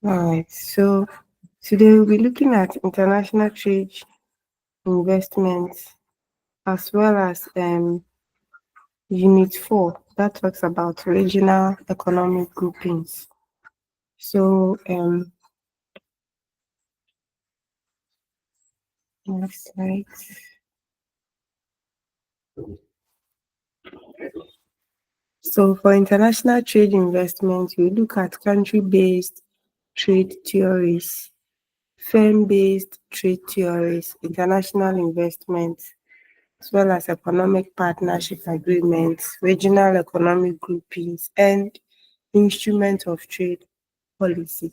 All right. So today we'll be looking at international trade, investments, as well as Unit 4 that talks about regional economic groupings. So next slide. So for international trade investments, we look at country-based trade theories, firm-based trade theories, international investments, as well as economic partnership agreements, regional economic groupings, and instrument of trade policy.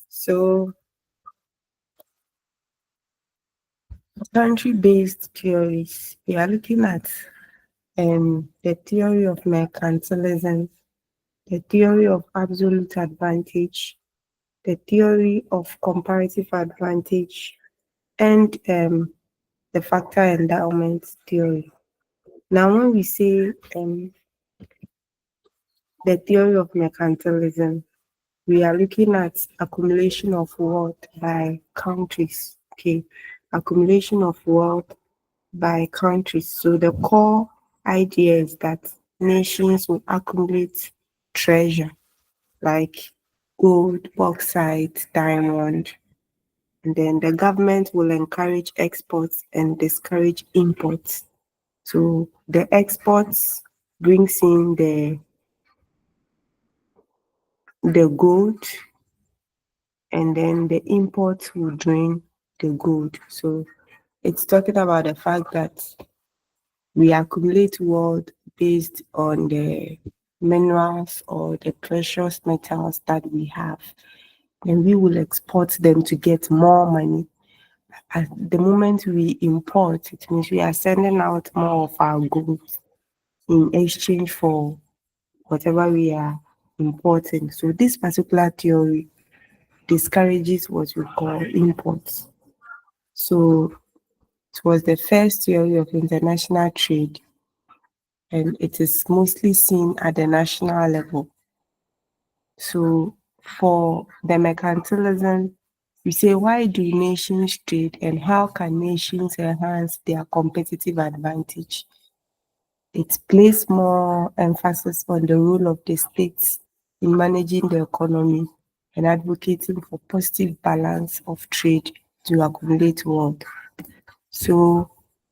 So, country-based theories, we are looking at the theory of mercantilism, the theory of absolute advantage, the theory of comparative advantage, and the factor endowment theory. Now, when we say the theory of mercantilism, we are looking at accumulation of wealth by countries. Okay, accumulation of wealth by countries. So the core idea is that nations will accumulate treasure like gold, bauxite, diamond, and then the government will encourage exports and discourage imports. So the exports brings in the gold, and then the imports will drain the gold. So it's talking about the fact that we accumulate wealth based on the minerals or the precious metals that we have, and we will export them to get more money. At the moment we import, it means we are sending out more of our goods in exchange for whatever we are importing. So this particular theory discourages what we call imports. So it was the first theory of international trade, and it is mostly seen at the national level. So for the mercantilism, we say, why do nations trade and how can nations enhance their competitive advantage? It places more emphasis on the role of the states in managing the economy and advocating for positive balance of trade to accumulate wealth. So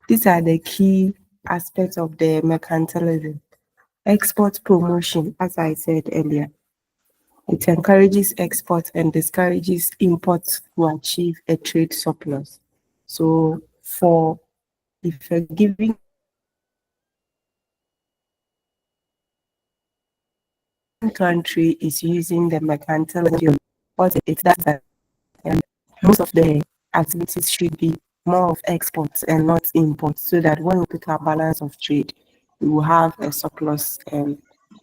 these are the key aspects of the mercantilism. Export promotion, as I said earlier, it encourages export and discourages imports to achieve a trade surplus. So for if a given country is using the mercantilism, what it does that most of the activities should be more of exports and not imports, so that when we look at balance of trade, we will have a surplus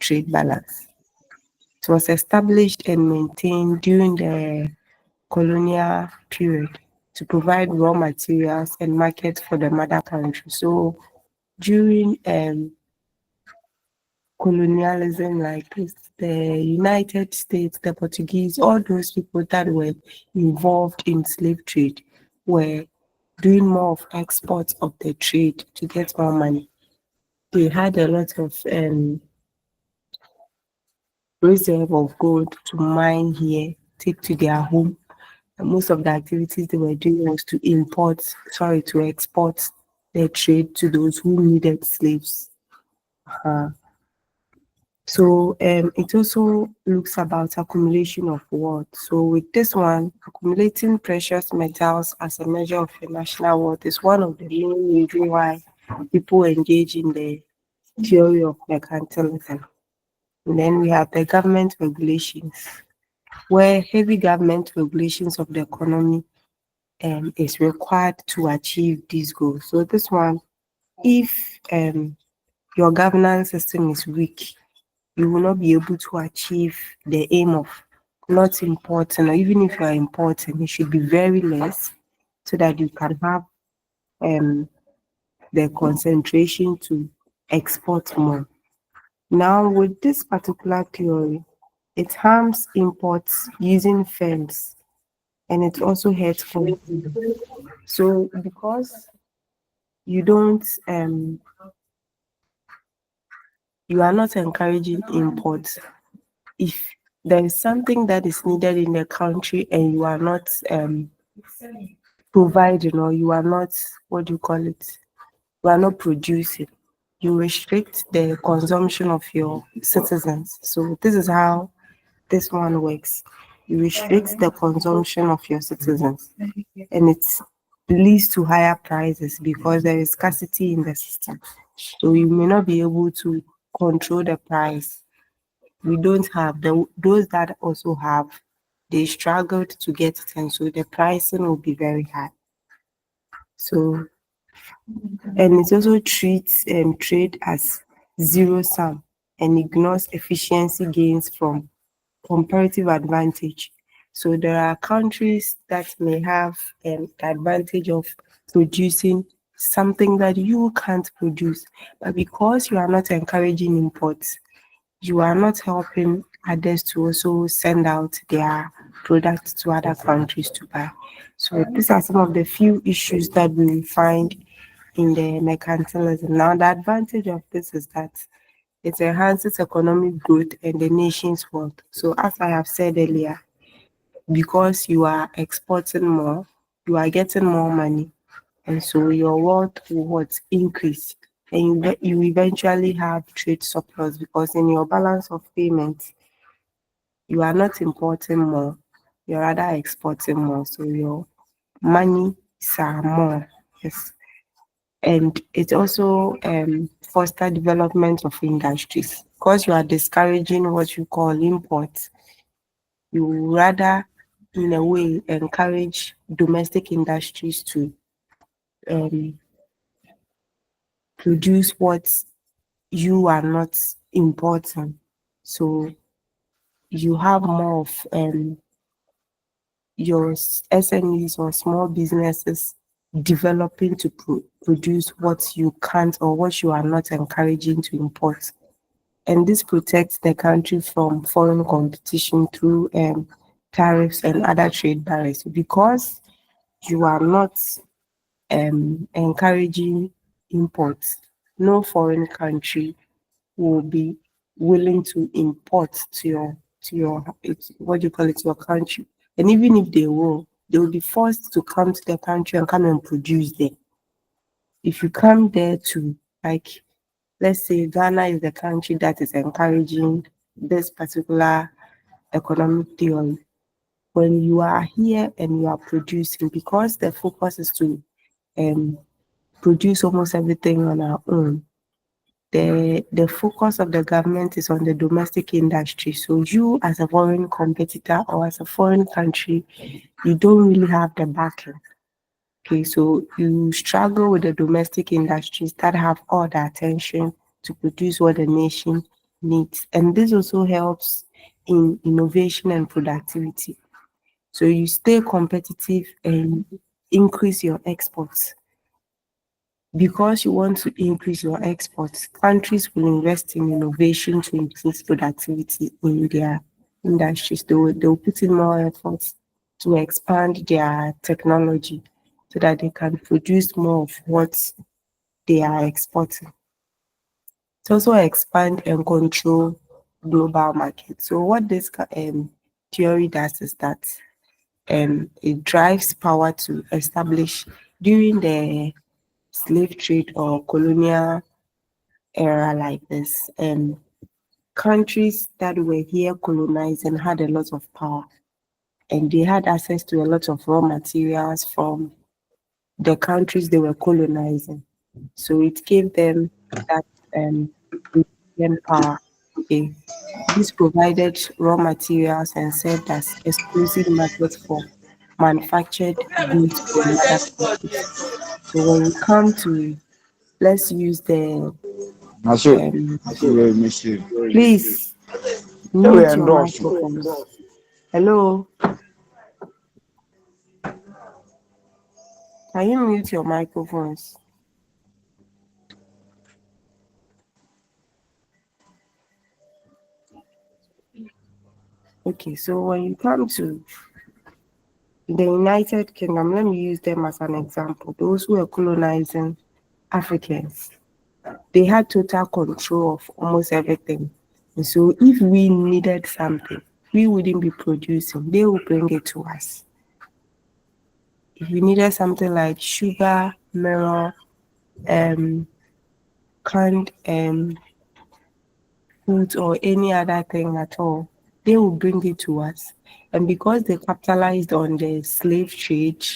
trade balance. It was established and maintained during the colonial period to provide raw materials and markets for the mother country. So during colonialism like this, the United States, the Portuguese, all those people that were involved in slave trade were doing more of exports of the trade to get more money. They had a lot of reserve of gold to mine here, take to their home. And most of the activities they were doing was to export their trade to those who needed slaves. So it also looks about accumulation of wealth. So with this one, accumulating precious metals as a measure of a national wealth is one of the main reasons why people engage in the theory of mercantilism. And then we have the government regulations, where heavy government regulations of the economy is required to achieve these goals. So this one, if your governance system is weak, you will not be able to achieve the aim of not importing, or even if you are importing, it should be very less so that you can have um, the concentration to export more. Now, with this particular theory, It harms imports using firms, and it also hurts consumers. So because you don't you are not encouraging imports, if there is something that is needed in the country and you are not providing, or you are not, what do you call it, you are not producing, you restrict the consumption of your citizens. So this is how this one works. You restrict the consumption of your citizens, and it leads to higher prices because there is scarcity in the system. So you may not be able to control the price. We don't have those that also have, they struggled to get it, and so the pricing will be very high. So, and it also treats trade as zero sum and ignores efficiency gains from comparative advantage. So there are countries that may have the advantage of producing something that you can't produce, but because you are not encouraging imports, you are not helping others to also send out their products to other countries to buy. So these are some of the few issues that we will find in the mercantilism. Now, the advantage of this is that it enhances economic growth and the nation's wealth. So, as I have said earlier, because you are exporting more, you are getting more money, and so your wealth will what increase, and you eventually have trade surplus because in your balance of payments, you are not importing more, you're rather exporting more. So your money are more. Yes. And it also foster development of industries because you are discouraging what you call imports. You rather, in a way, encourage domestic industries to um, produce what you are not importing. So you have more of your SMEs or small businesses developing to produce what you can't or what you are not encouraging to import. And this protects the country from foreign competition through tariffs and other trade barriers. Because you are not encouraging imports, no foreign country will be willing to import to your what do you call it, to your country. And even if they will be forced to come to the country and come and produce there. If you come there to, like, let's say Ghana is the country that is encouraging this particular economic theory. When you are here and you are producing, because the focus is to um, produce almost everything on our own, the focus of the government is on the domestic industry. So you as a foreign competitor or as a foreign country, you don't really have the backing. Okay, so you struggle with the domestic industries that have all the attention to produce what the nation needs. And this also helps in innovation and productivity. So you stay competitive and increase your exports. Because you want to increase your exports, countries will invest in innovation to increase productivity in their industries. They will put in more efforts to expand their technology so that they can produce more of what they are exporting. It also expand and control global markets. So what this theory does is that it drives power to establish during the slave trade or colonial era like this, countries that were here colonized and had a lot of power, and they had access to a lot of raw materials from the countries they were colonizing. So it gave them that European power. Okay. This provided raw materials and served as exclusive markets for manufactured goods from other countries. So when we come to, let's use the Naso, um, Monsieur. please We mute your endorse. microphones. Hello, can you mute your microphones? Okay, so when you come to the United Kingdom, let me use them as an example. Those who were colonizing Africans, they had total control of almost everything. And so if we needed something, we wouldn't be producing, they will bring it to us. If we needed something like sugar, mirror, um, canned food or any other thing at all, they will bring it to us. And because they capitalized on the slave trade,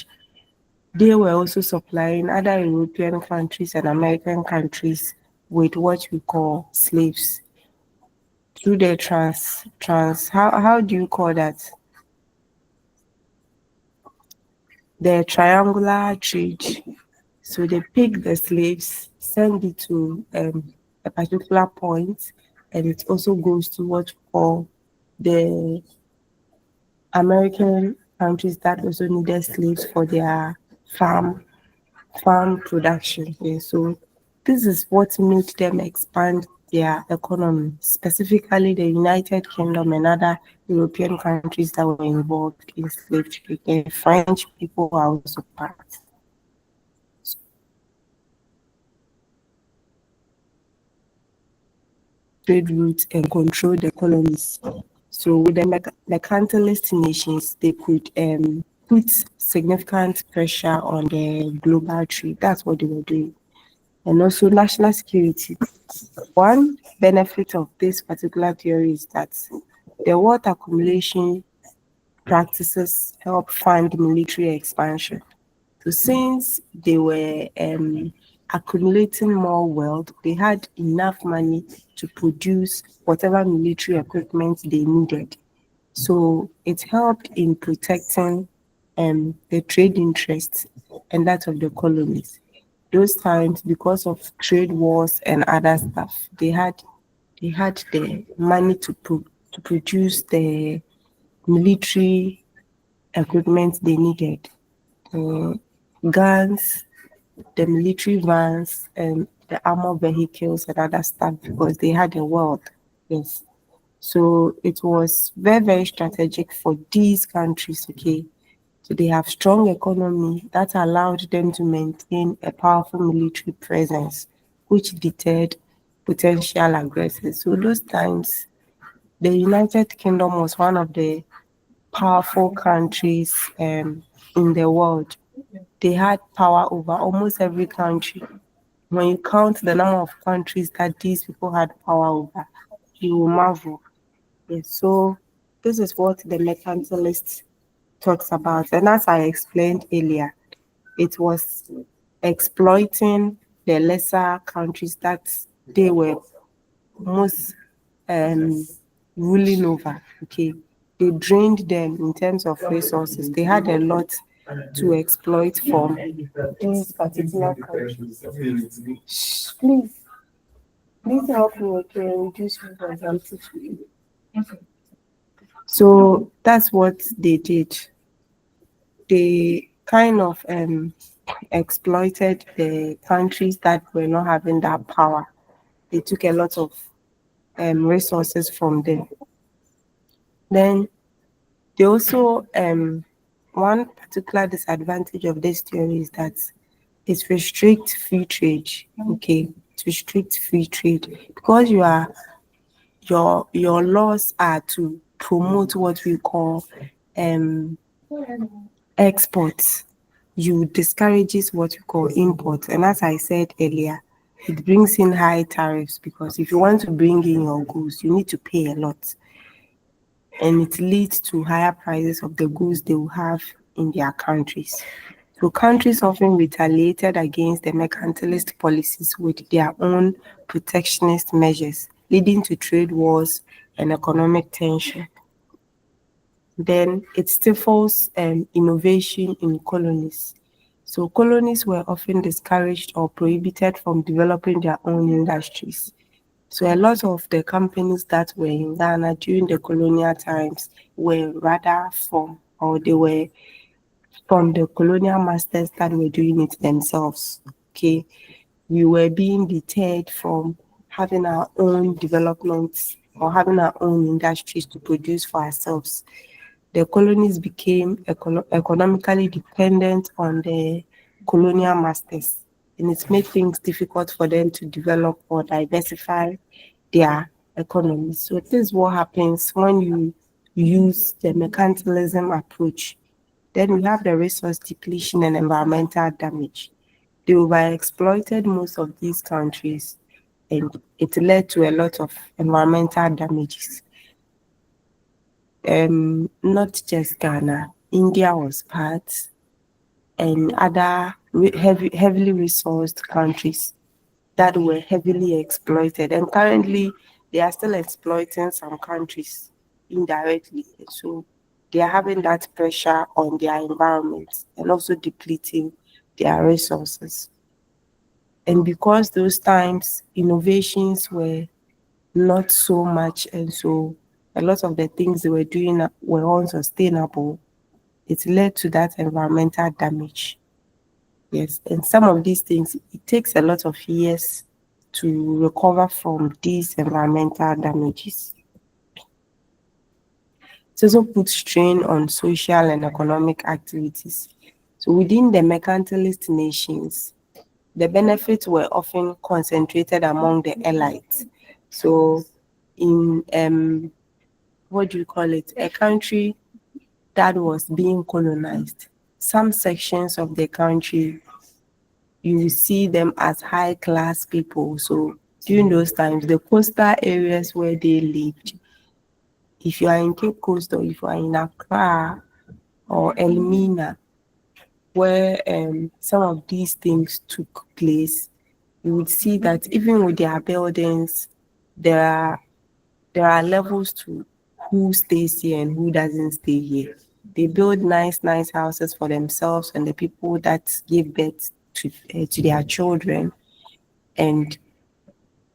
they were also supplying other European countries and American countries with what we call slaves through the how do you call that? The triangular trade. So they pick the slaves, send it to a particular point, and it also goes to what we call the American countries that also needed slaves for their farm production. Yeah, so this is what made them expand their economy, specifically the United Kingdom and other European countries that were involved in slave trade. And French people are also part. Trade routes and control the colonies. So with the mercantilist nations, they could put significant pressure on the global trade. That's what they were doing. And also national security. One benefit of this particular theory is that the wealth accumulation practices help fund military expansion. So since they were accumulating more wealth, they had enough money to produce whatever military equipment they needed. So it helped in protecting the trade interests and that of the colonies. Those times, because of trade wars and other stuff, they had the money to produce the military equipment they needed, the guns, the military vans, and the armor vehicles and other stuff because they had the wealth. Yes. So it was very, very strategic for these countries, okay? So they have strong economy that allowed them to maintain a powerful military presence, which deterred potential aggressors. So those times, the United Kingdom was one of the powerful countries in the world. They had power over almost every country. When you count the number of countries that these people had power over, you will marvel. Yes, so this is what the mercantilist talks about. And as I explained earlier, it was exploiting the lesser countries that they were most um, ruling over. Okay, they drained them in terms of resources. They had a lot to exploit from these particular countries. Shh, please help me, okay, reduce your consumption. So that's what they did. They kind of exploited the countries that were not having that power. They took a lot of resources from them. Then they also one particular disadvantage of this theory is that it restricts free trade. Okay, it restricts free trade because your laws are to promote what we call um exports. You discourages what we call imports. And as I said earlier, it brings in high tariffs because if you want to bring in your goods, you need to pay a lot. And it leads to higher prices of the goods they will have in their countries. So countries often retaliated against the mercantilist policies with their own protectionist measures, leading to trade wars and economic tension. Then it stifles innovation in colonies. So colonies were often discouraged or prohibited from developing their own industries. So a lot of the companies that were in Ghana during the colonial times were rather from, or they were from the colonial masters that were doing it themselves. Okay, we were being deterred from having our own developments or having our own industries to produce for ourselves. The colonies became economically dependent on the colonial masters, and it made things difficult for them to develop or diversify their economy. So this is what happens when you use the mercantilism approach. Then we have the resource depletion and environmental damage. They overexploited most of these countries, and it led to a lot of environmental damages. Not just Ghana, India was part, and other heavily resourced countries that were heavily exploited. And currently, they are still exploiting some countries indirectly. So they are having that pressure on their environment and also depleting their resources. And because those times innovations were not so much, and so a lot of the things they were doing were unsustainable, it led to that environmental damage. Yes, and some of these things, it takes a lot of years to recover from these environmental damages. It also puts strain on social and economic activities. So within the mercantilist nations, the benefits were often concentrated among the elites. So in what do you call it? A country that was being colonized, some sections of the country, you will see them as high class people. So during those times, the coastal areas where they lived, if you are in Cape Coast or if you are in Accra or Elmina, where some of these things took place, you would see that even with their buildings, there are there are levels to who stays here and who doesn't stay here. They build nice houses for themselves and the people that give birth to their children, and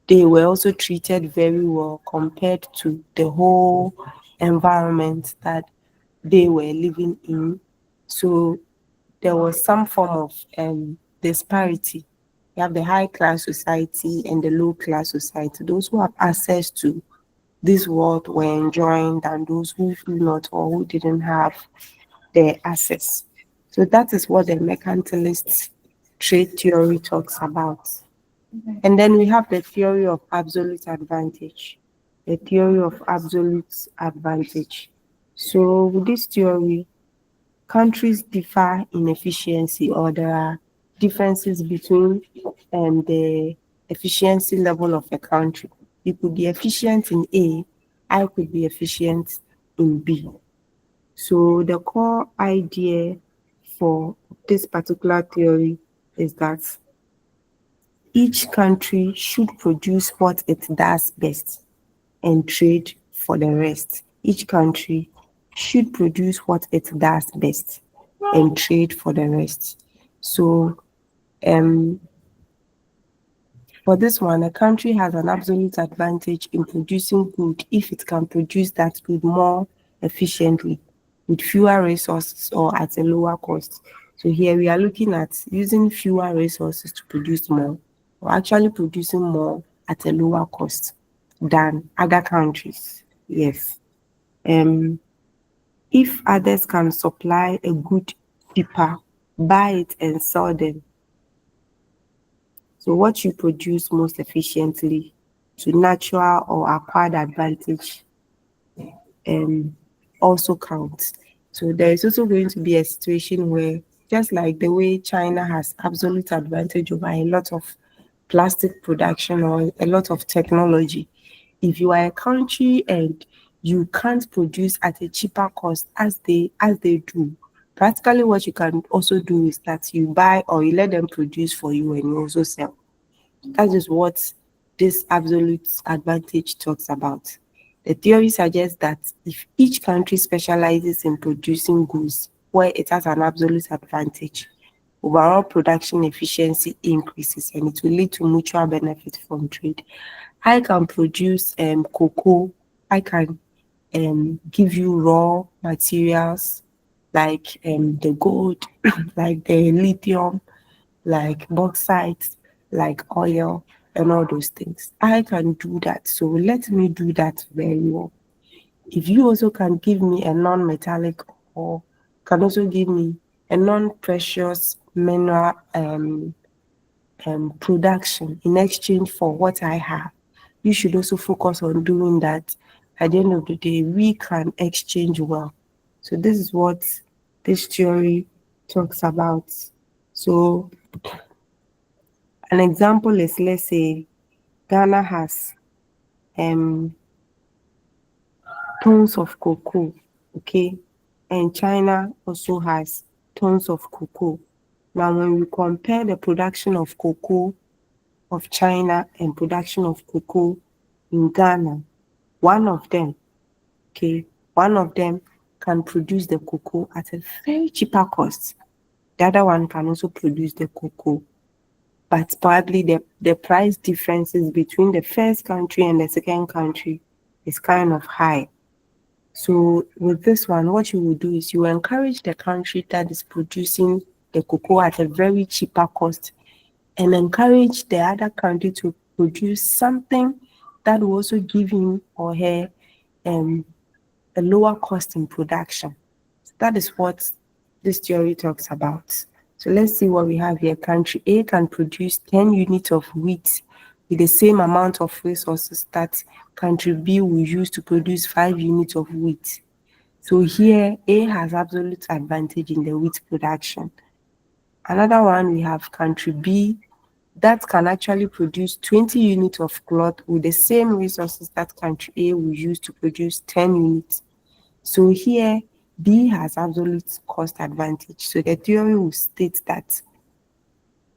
they were also treated very well compared to the whole environment that they were living in. So there was some form of disparity. You have the high class society and the low class society. Those who have access to this world were enjoying than those who do not or who didn't have the access. So that is what the mercantilist trade theory talks about. And then we have the theory of absolute advantage. The theory of absolute advantage. So with this theory, countries differ in efficiency, or there are differences between the efficiency level of a country. You could be efficient in A, I could be efficient in B. So the core idea for this particular theory is that each country should produce what it does best and trade for the rest. Each country should produce what it does best and trade for the rest. So, um, for this one, a country has an absolute advantage in producing good if it can produce that good more efficiently with fewer resources or at a lower cost. So here we are looking at using fewer resources to produce more, or actually producing more at a lower cost than other countries. Yes. Um, if others can supply a good cheaper, buy it and sell them. So what you produce most efficiently to natural or acquired advantage um, also counts. So there is also going to be a situation where, just like the way China has absolute advantage over a lot of plastic production or a lot of technology, if you are a country and you can't produce at a cheaper cost as they do, practically what you can also do is that you buy or you let them produce for you and you also sell. That is what this absolute advantage talks about. The theory suggests that if each country specializes in producing goods where it has an absolute advantage, overall production efficiency increases and it will lead to mutual benefit from trade. I can produce cocoa, I can give you raw materials like the gold, like the lithium, like bauxite, like oil. and all those things. I can do that. So let me do that very well. If you also can give me a non-metallic or can also give me a non-precious mineral production in exchange for what I have, you should also focus on doing that. At the end of the day, we can exchange well. So this is what this theory talks about. So an example is, let's say Ghana has um tons of cocoa, okay, and China also has tons of cocoa. Now, when we compare the production of cocoa of China and production of cocoa in Ghana, one of them, okay, one of them can produce the cocoa at a very cheaper cost. The other one can also produce the cocoa, but probably the price differences between the first country and the second country is kind of high. So with this one, what you will do is you encourage the country that is producing the cocoa at a very cheaper cost and encourage the other country to produce something that will also give him or her um, a lower cost in production. So that is what this theory talks about. So let's see what we have here. Country A can produce 10 units of wheat with the same amount of resources that country B will use to produce 5 units of wheat. So here A has absolute advantage in the wheat production. Another one, we have country B that can actually produce 20 units of cloth with the same resources that country A will use to produce 10 units. So here B has absolute cost advantage. So the theory will state that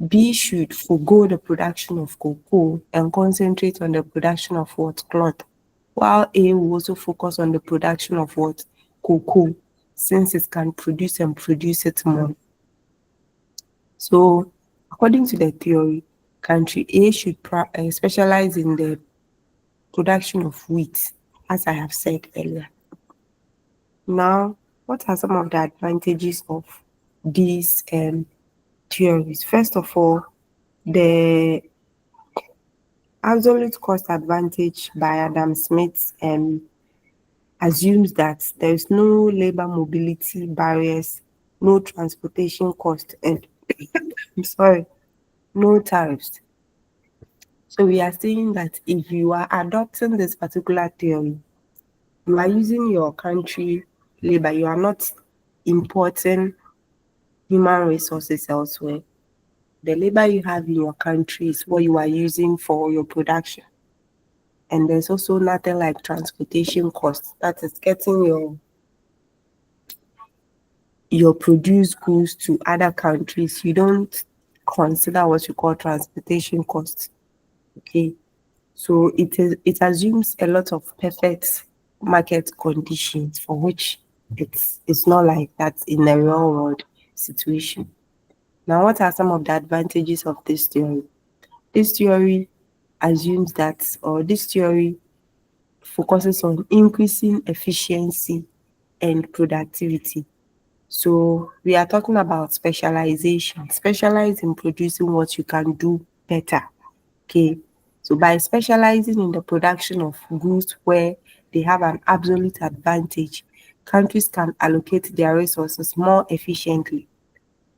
B should forego the production of cocoa and concentrate on the production of what? Cloth. While A will also focus on the production of what? Cocoa, since it can produce and produce it more. So according to the theory, country A should specialize in the production of wheat, as I have said earlier. Now, what are some of the advantages of these theories? First of all, the absolute cost advantage by Adam Smith assumes that there is no labor mobility barriers, no transportation cost, and I'm sorry, no tariffs. So we are saying that if you are adopting this particular theory, you are using your country labor, you are not importing human resources elsewhere. The labor you have in your country is what you are using for your production. And there's also nothing like transportation costs. That is getting your produced goods to other countries. You don't consider what you call transportation costs. Okay. So it assumes a lot of perfect market conditions for which it's not like that in the real world situation. Now, what are some of the advantages of this theory? This theory assumes that, or this theory focuses on increasing efficiency and productivity. So we are talking about specialization. Specialize in producing what you can do better. Okay. So by specializing in the production of goods where they have an absolute advantage, countries can allocate their resources more efficiently.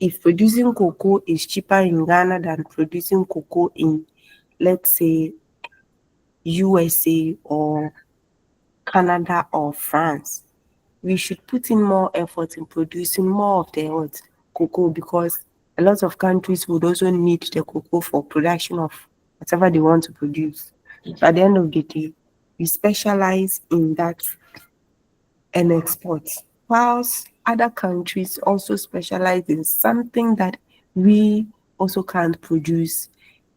If producing cocoa is cheaper in Ghana than producing cocoa in, let's say, USA or Canada or France, we should put in more effort in producing more of the cocoa, because a lot of countries would also need the cocoa for production of whatever they want to produce. So at the end of the day, we specialize in that and export, whilst other countries also specialize in something that we also can't produce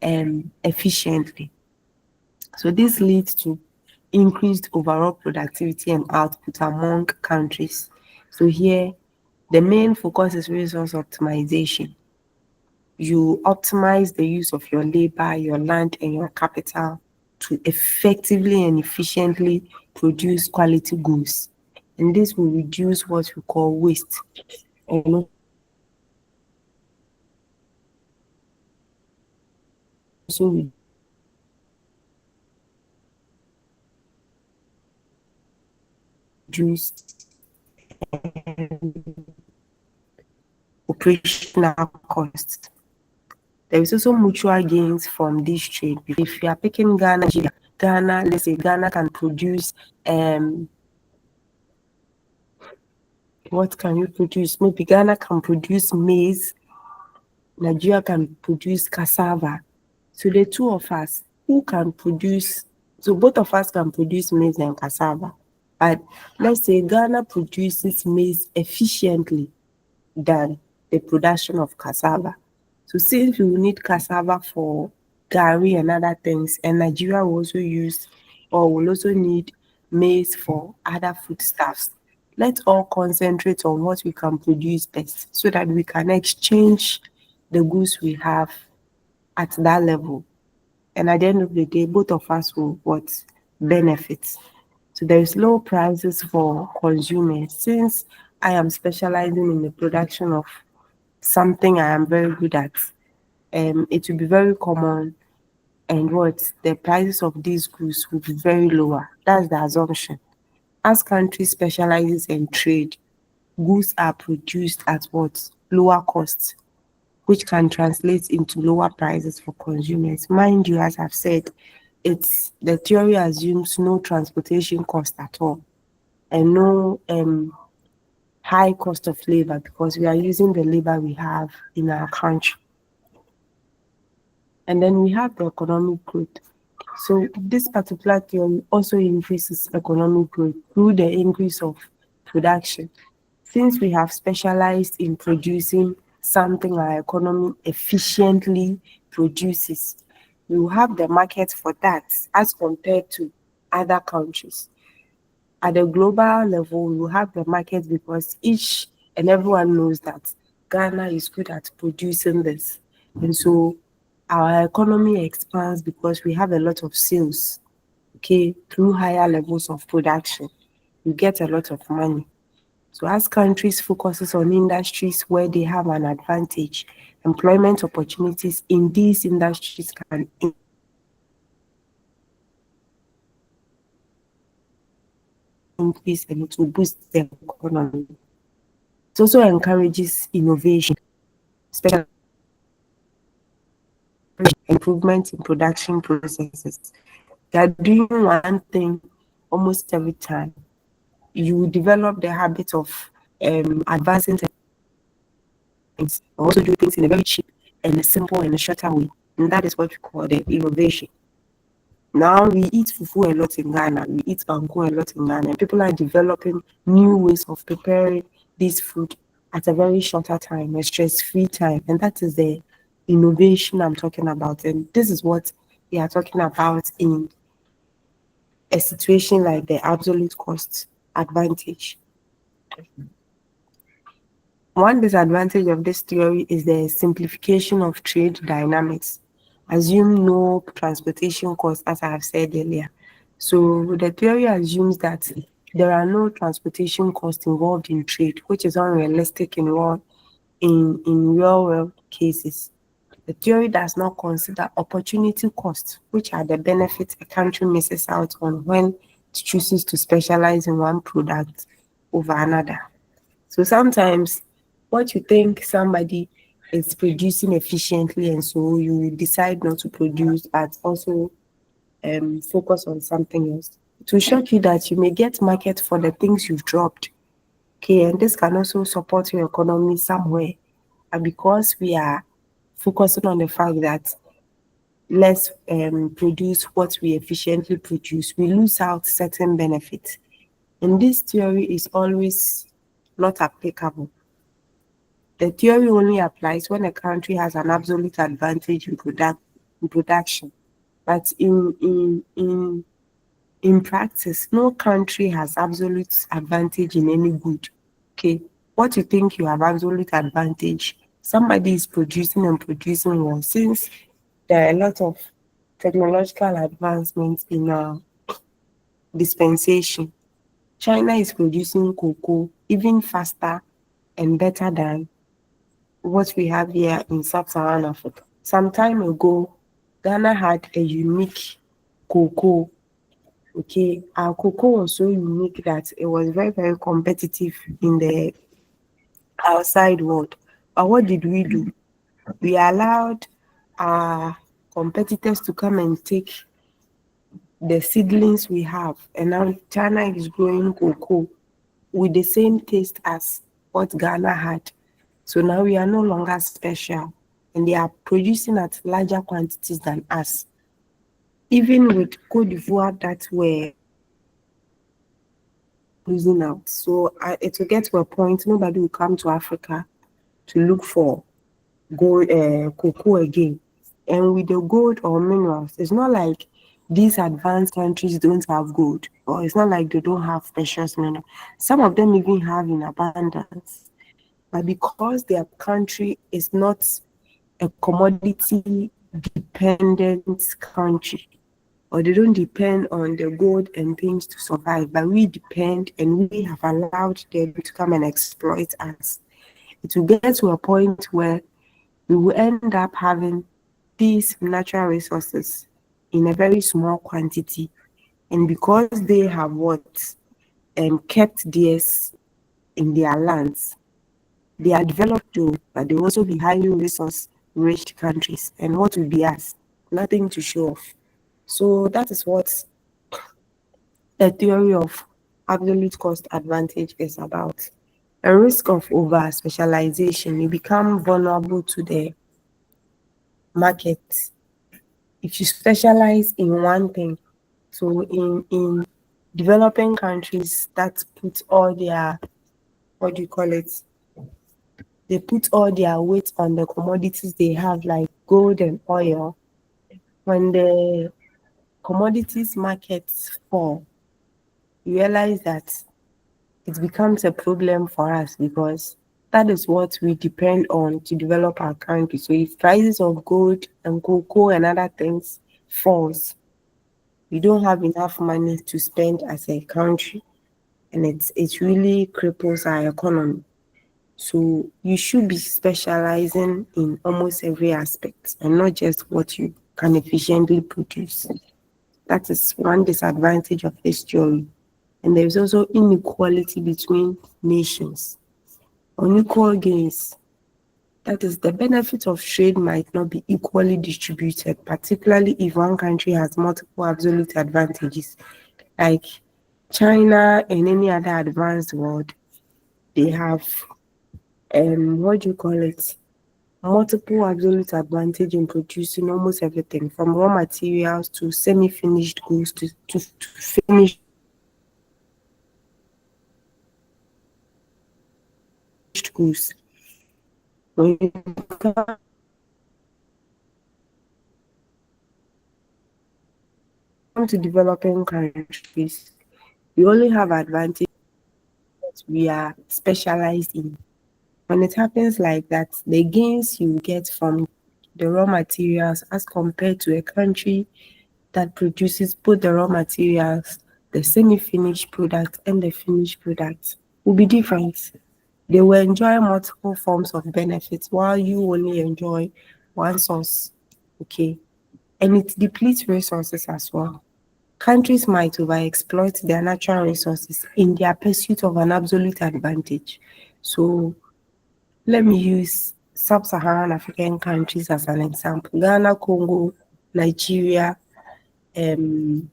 efficiently. So this leads to increased overall productivity and output among countries. So here, the main focus is resource optimization. You optimize the use of your labor, your land, and your capital to effectively and efficiently produce quality goods. And this will reduce what we call waste and also reduce pollution. So this will also reduce operational costs. There is also mutual gains from this trade. If you are picking Ghana, let's say Ghana can produce what can you produce? Maybe Ghana can produce maize, Nigeria can produce cassava. So the two of us who can produce, so both of us can produce maize and cassava. But let's say Ghana produces maize efficiently than the production of cassava. So since we will need cassava for gari and other things, and Nigeria will also use or will also need maize for other foodstuffs, let's all concentrate on what we can produce best so that we can exchange the goods we have at that level. And at the end of the day, both of us will what benefit. So there is low prices for consumers. Since I am specializing in the production of something I am very good at, it will be very common and what the prices of these goods will be very lower. That's the assumption. As countries specializes in trade, goods are produced at what lower costs, which can translate into lower prices for consumers. Mind you, as I've said, it's the theory assumes no transportation cost at all and no high cost of labor because we are using the labor we have in our country. And then we have the economic growth. So this particular theory also increases economic growth through the increase of production. Since we have specialized in producing something our economy efficiently produces, we will have the market for that as compared to other countries. At the global level, we will have the market because each and everyone knows that Ghana is good at producing this. And so our economy expands because we have a lot of sales, okay, through higher levels of production. You get a lot of money. So as countries focuses on industries where they have an advantage, employment opportunities in these industries can increase and it will boost the economy. It also encourages innovation, especially improvement in production processes. They are doing one thing almost every time. You develop the habit of advancing things, also do things in a very cheap and a simple and a shorter way. And that is what we call the innovation. Now we eat fufu a lot in Ghana, we eat banku a lot in Ghana, and people are developing new ways of preparing this food at a very shorter time, a stress-free time. And that is the innovation I'm talking about. And this is what we are talking about in a situation like the absolute cost advantage. One disadvantage of this theory is the simplification of trade dynamics. Assume no transportation costs, as I have said earlier. So the theory assumes that there are no transportation costs involved in trade, which is unrealistic in real world cases. The theory does not consider opportunity costs, which are the benefits a country misses out on when it chooses to specialize in one product over another. So sometimes what you think somebody is producing efficiently and so you decide not to produce but also focus on something else. It will shock you that you may get market for the things you've dropped. Okay, and this can also support your economy somewhere. And because we are focusing on the fact that let's produce what we efficiently produce, we lose out certain benefits. And this theory is always not applicable. The theory only applies when a country has an absolute advantage in production. But in practice, no country has absolute advantage in any good. Okay, what you think you have absolute advantage, somebody is producing and producing well. Since there are a lot of technological advancements in dispensation, China is producing cocoa even faster and better than what we have here in sub-Saharan Africa. Some time ago, Ghana had a unique cocoa Okay, our cocoa was so unique that it was very, very competitive in the outside world. But what did we do? We allowed our competitors to come and take the seedlings we have, and now China is growing cocoa with the same taste as what Ghana had. So now we are no longer special, and they are producing at larger quantities than us. Even with Cote d'Ivoire that were losing out. So it will get to a point nobody will come to Africa to look for gold, cocoa again. And with the gold or minerals, it's not like these advanced countries don't have gold, or it's not like they don't have precious mineral. Some of them even have in abundance. But because their country is not a commodity dependent country, or they don't depend on the gold and things to survive, but we depend and we have allowed them to come and exploit us. It will get to a point where we will end up having these natural resources in a very small quantity. And because they have what kept theirs in their lands, they are developed too, but they will also be highly resource rich countries. And what will be us? Nothing to show off. So that is what the theory of absolute cost advantage is about. A risk of over specialization, you become vulnerable to the market if you specialize in one thing. So in developing countries that put all their, what do you call it, they put all their weight on the commodities they have like gold and oil. When the commodities markets fall, you realize that it becomes a problem for us because that is what we depend on to develop our country. So if prices of gold and cocoa and other things falls, we don't have enough money to spend as a country, and it really cripples our economy. So you should be specializing in almost every aspect and not just what you can efficiently produce. That is one disadvantage of this theory. And there is also inequality between nations. Unequal gains. That is, the benefit of trade might not be equally distributed, particularly if one country has multiple absolute advantages. Like China and any other advanced world, they have what do you call it? Multiple absolute advantage in producing almost everything from raw materials to semi-finished goods to finished goods. When you come to developing countries, we only have advantage that we are specialized in. When it happens like that, the gains you get from the raw materials as compared to a country that produces both the raw materials, the semi-finished product, and the finished product will be different. They will enjoy multiple forms of benefits while you only enjoy one source. Okay. And it depletes resources as well. Countries might overexploit their natural resources in their pursuit of an absolute advantage. So let me use sub-Saharan African countries as an example. Ghana, Congo, Nigeria, um,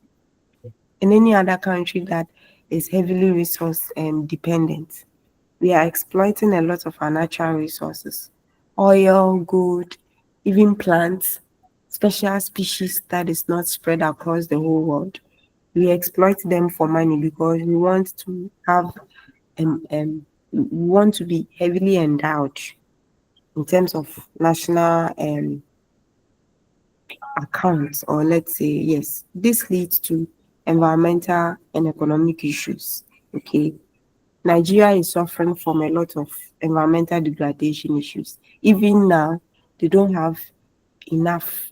and any other country that is heavily resource dependent. We are exploiting a lot of our natural resources, oil, gold, even plants, special species that is not spread across the whole world. We exploit them for money because we want to have we want to be heavily endowed in terms of national accounts, or let's say, yes, this leads to environmental and economic issues. Okay, Nigeria is suffering from a lot of environmental degradation issues. Even now, they don't have enough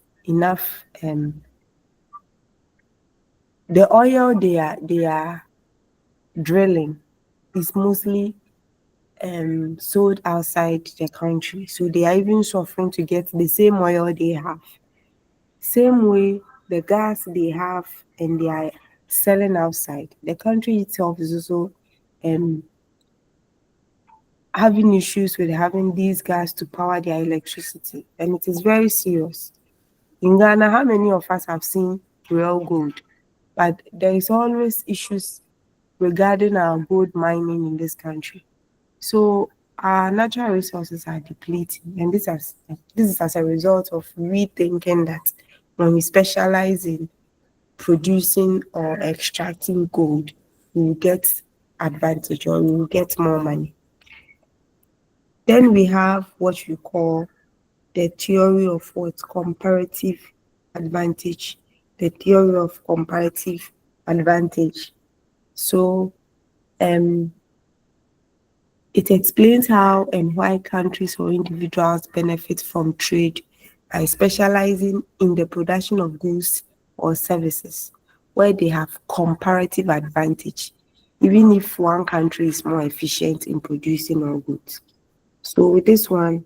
the oil they are drilling is mostly sold outside the country. So they are even suffering to get the same oil they have. Same way the gas they have and selling outside. The country itself is also um, having issues with having these gas to power their electricity, and it is very serious. In Ghana, how many of us have seen real gold? But there is always issues regarding our gold mining in this country. So our natural resources are depleting, and this is as a result of rethinking that when we specialize in producing or extracting gold, we will get advantage or we will get more money. Then we have what we call the theory of what comparative advantage. The theory of comparative advantage. So um, it explains how and why countries or individuals benefit from trade by specializing in the production of goods or services where they have comparative advantage, even if one country is more efficient in producing all goods. So with this one,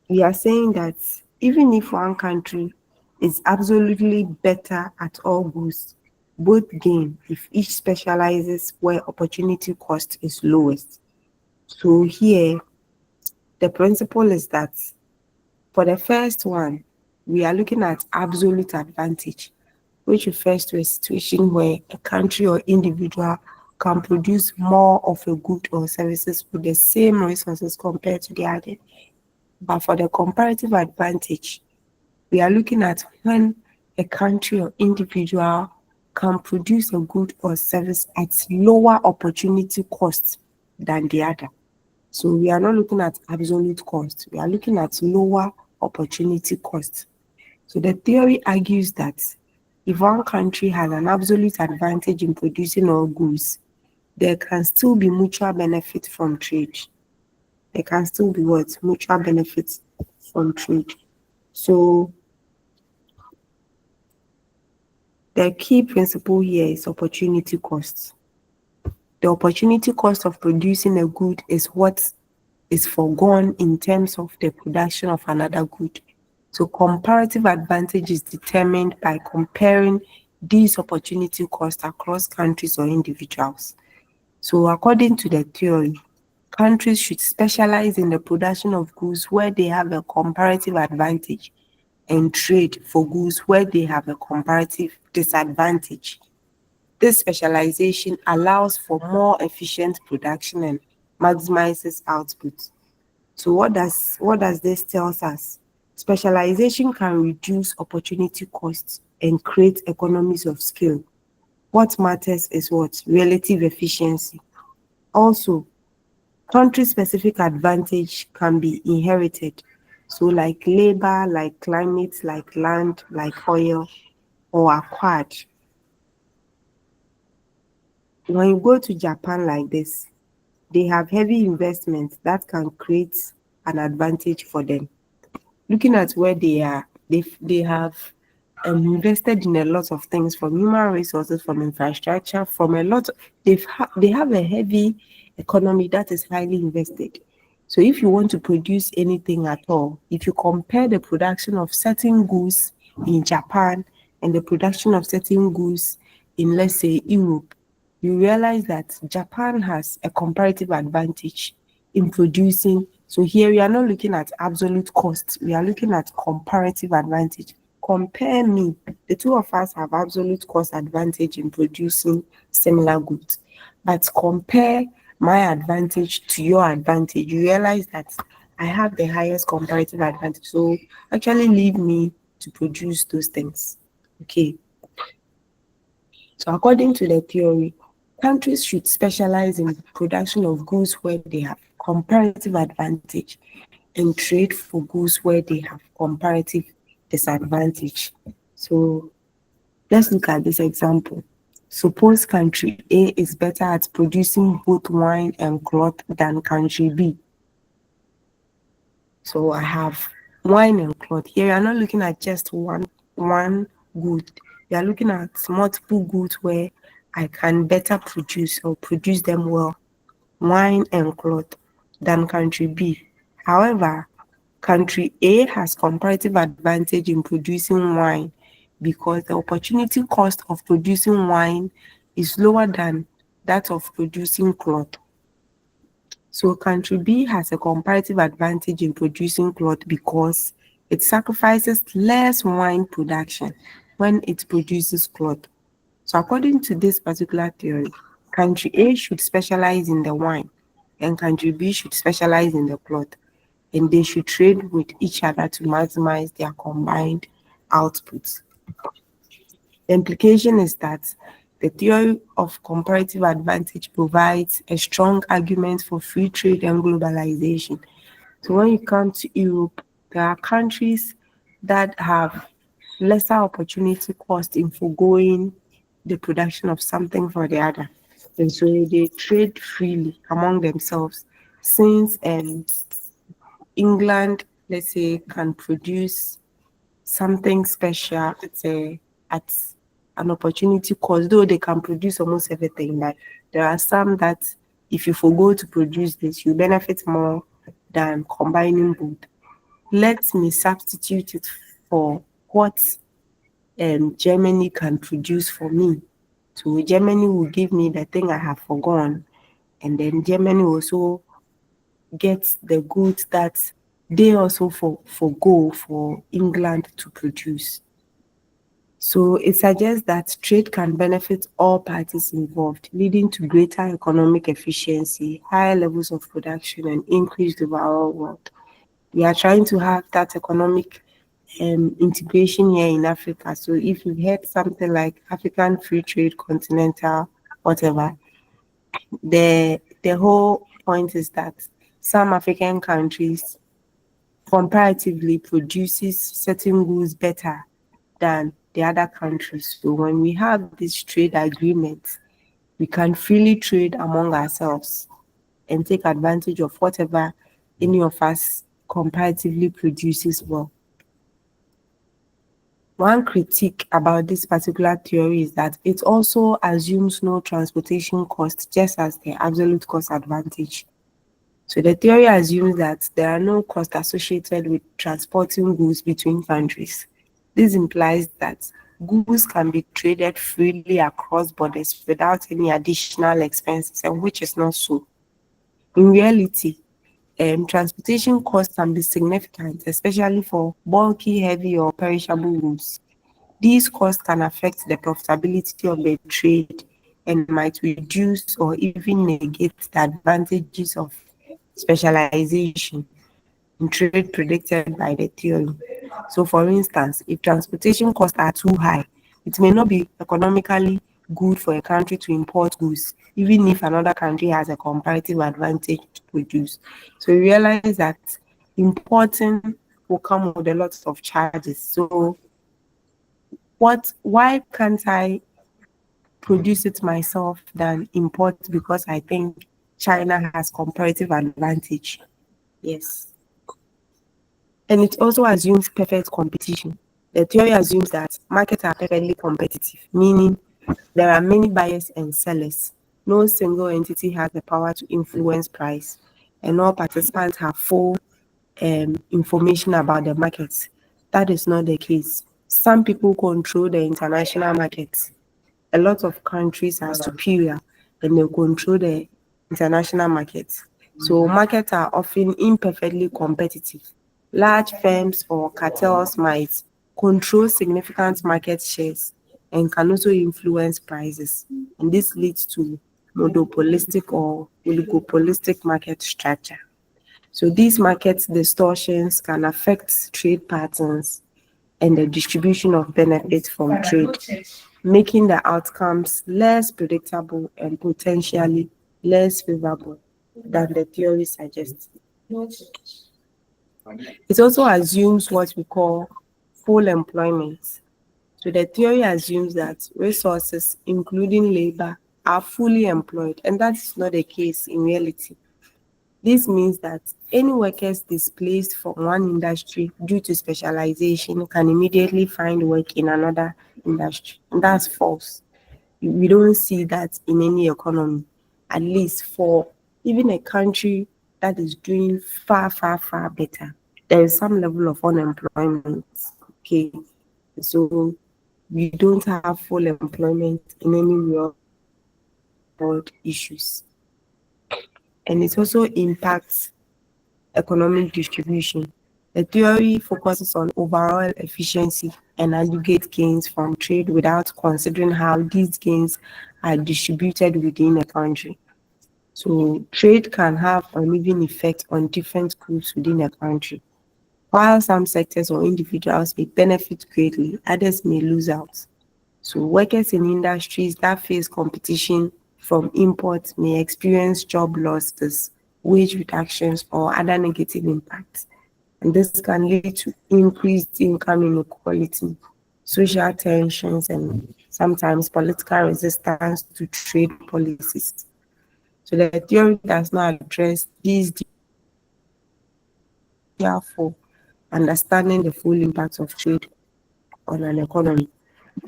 we are saying that even if one country is absolutely better at all goods, both gain if each specializes where opportunity cost is lowest. So here, the principle is that for the first one, we are looking at absolute advantage, which refers to a situation where a country or individual can produce more of a good or services with the same resources compared to the other. But for the comparative advantage, we are looking at when a country or individual can produce a good or service at lower opportunity cost than the other. So we are not looking at absolute cost, we are looking at lower opportunity cost. So the theory argues that if one country has an absolute advantage in producing all goods, there can still be mutual benefit from trade. There can still be what? Mutual benefits from trade. So the key principle here is opportunity cost. The opportunity cost of producing a good is what is foregone in terms of the production of another good. So comparative advantage is determined by comparing these opportunity costs across countries or individuals. So according to the theory, countries should specialize in the production of goods where they have a comparative advantage and trade for goods where they have a comparative disadvantage. This specialization allows for more efficient production and maximizes output. So what does this tell us? Specialization can reduce opportunity costs and create economies of scale. What matters is what? Relative efficiency. Also, country-specific advantage can be inherited. So like labor, like climate, like land, like oil, or acquired. When you go to Japan like this, they have heavy investments that can create an advantage for them. Looking at where they are, they have invested in a lot of things from human resources, from infrastructure, from a lot. They have a heavy economy that is highly invested. So if you want to produce anything at all, if you compare the production of certain goods in Japan and the production of certain goods in, let's say, Europe, you realize that Japan has a comparative advantage in producing. So here we are not looking at absolute cost, we are looking at comparative advantage. Compare me, the two of us have absolute cost advantage in producing similar goods. But compare my advantage to your advantage, you realize that I have the highest comparative advantage. So actually leave me to produce those things. Okay. So according to the theory, countries should specialize in production of goods where they have comparative advantage and trade for goods where they have comparative disadvantage. So let's look at this example. Suppose country A is better at producing both wine and cloth than country B. So I have wine and cloth. Here you are not looking at just one good. You are looking at multiple goods where I can better produce or produce them well, wine and cloth, than country B. However, country A has comparative advantage in producing wine because the opportunity cost of producing wine is lower than that of producing cloth. So country B has a comparative advantage in producing cloth because it sacrifices less wine production when it produces cloth. So according to this particular theory, country A should specialize in the wine and country B should specialize in the cloth, and they should trade with each other to maximize their combined outputs. The implication is that the theory of comparative advantage provides a strong argument for free trade and globalization. So when you come to Europe, there are countries that have lesser opportunity cost in foregoing the production of something for the other. And so they trade freely among themselves. Since England, let's say, can produce something special at an opportunity cost, though they can produce almost everything. Like there are some that if you forgo to produce this, you benefit more than combining both. Let me substitute it for what Germany can produce for me. So Germany will give me the thing I have forgone, and then Germany also gets the goods that they also forgo for England to produce. So it suggests that trade can benefit all parties involved, leading to greater economic efficiency, higher levels of production, and increased overall wealth. We are trying to have that economic integration here in Africa. So if you heard something like African Free Trade, Continental, whatever, the whole point is that some African countries comparatively produces certain goods better than the other countries. So when we have this trade agreement, we can freely trade among ourselves and take advantage of whatever any of us comparatively produces well. One critique about this particular theory is that it also assumes no transportation cost, just as the absolute cost advantage. So the theory assumes that there are no costs associated with transporting goods between countries. This implies that goods can be traded freely across borders without any additional expenses, and which is not so. In reality, transportation costs can be significant, especially for bulky, heavy, or perishable goods. These costs can affect the profitability of the trade and might reduce or even negate the advantages of specialization in trade predicted by the theory. So, for instance, if transportation costs are too high, it may not be economically good for a country to import goods, even if another country has a comparative advantage to produce. So, we realize that importing will come with a lot of charges. So, why can't I produce it myself than import because I think China has comparative advantage? Yes. And it also assumes perfect competition. The theory assumes that markets are perfectly competitive, meaning there are many buyers and sellers. No single entity has the power to influence price, and all participants have full information about the markets. That is not the case. Some people control the international markets. A lot of countries are superior and they control the international markets. So markets are often imperfectly competitive. Large firms or cartels might control significant market shares and can also influence prices. And this leads to monopolistic or oligopolistic market structure. So these market distortions can affect trade patterns and the distribution of benefits from trade, making the outcomes less predictable and potentially less favorable than the theory suggests. It also assumes what we call full employment. So the theory assumes that resources, including labor, are fully employed, and that is not the case in reality. This means that any workers displaced from one industry due to specialization can immediately find work in another industry. And that's false. We don't see that in any economy, at least for even a country that is doing far, far, far better. There is some level of unemployment. Okay. So we don't have full employment in any real world issues. And it also impacts economic distribution. The theory focuses on overall efficiency and aggregate gains from trade without considering how these gains are distributed within a country. So trade can have uneven effect on different groups within a country. While some sectors or individuals may benefit greatly, others may lose out. So workers in industries that face competition from imports may experience job losses, wage reductions, or other negative impacts. And this can lead to increased income inequality, social tensions, and sometimes political resistance to trade policies. So the theory does not address these differences directly, but it is crucial for understanding the full impact of trade on an economy.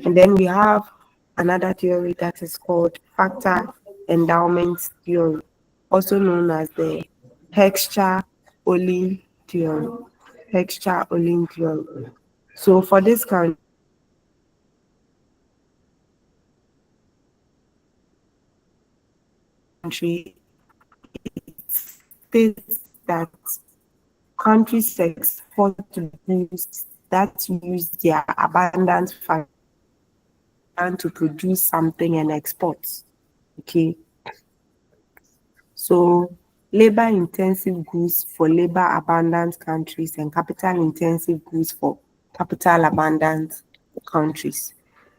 And then we have another theory that is called factor endowment theory, also known as the Heckscher-Ohlin theory. Heckscher-Ohlin theory. So for this country, it states that countries export goods that use their abundant factors than to produce something and export. Okay, so labor intensive goods for labor abundant countries and capital intensive goods for capital abundant countries.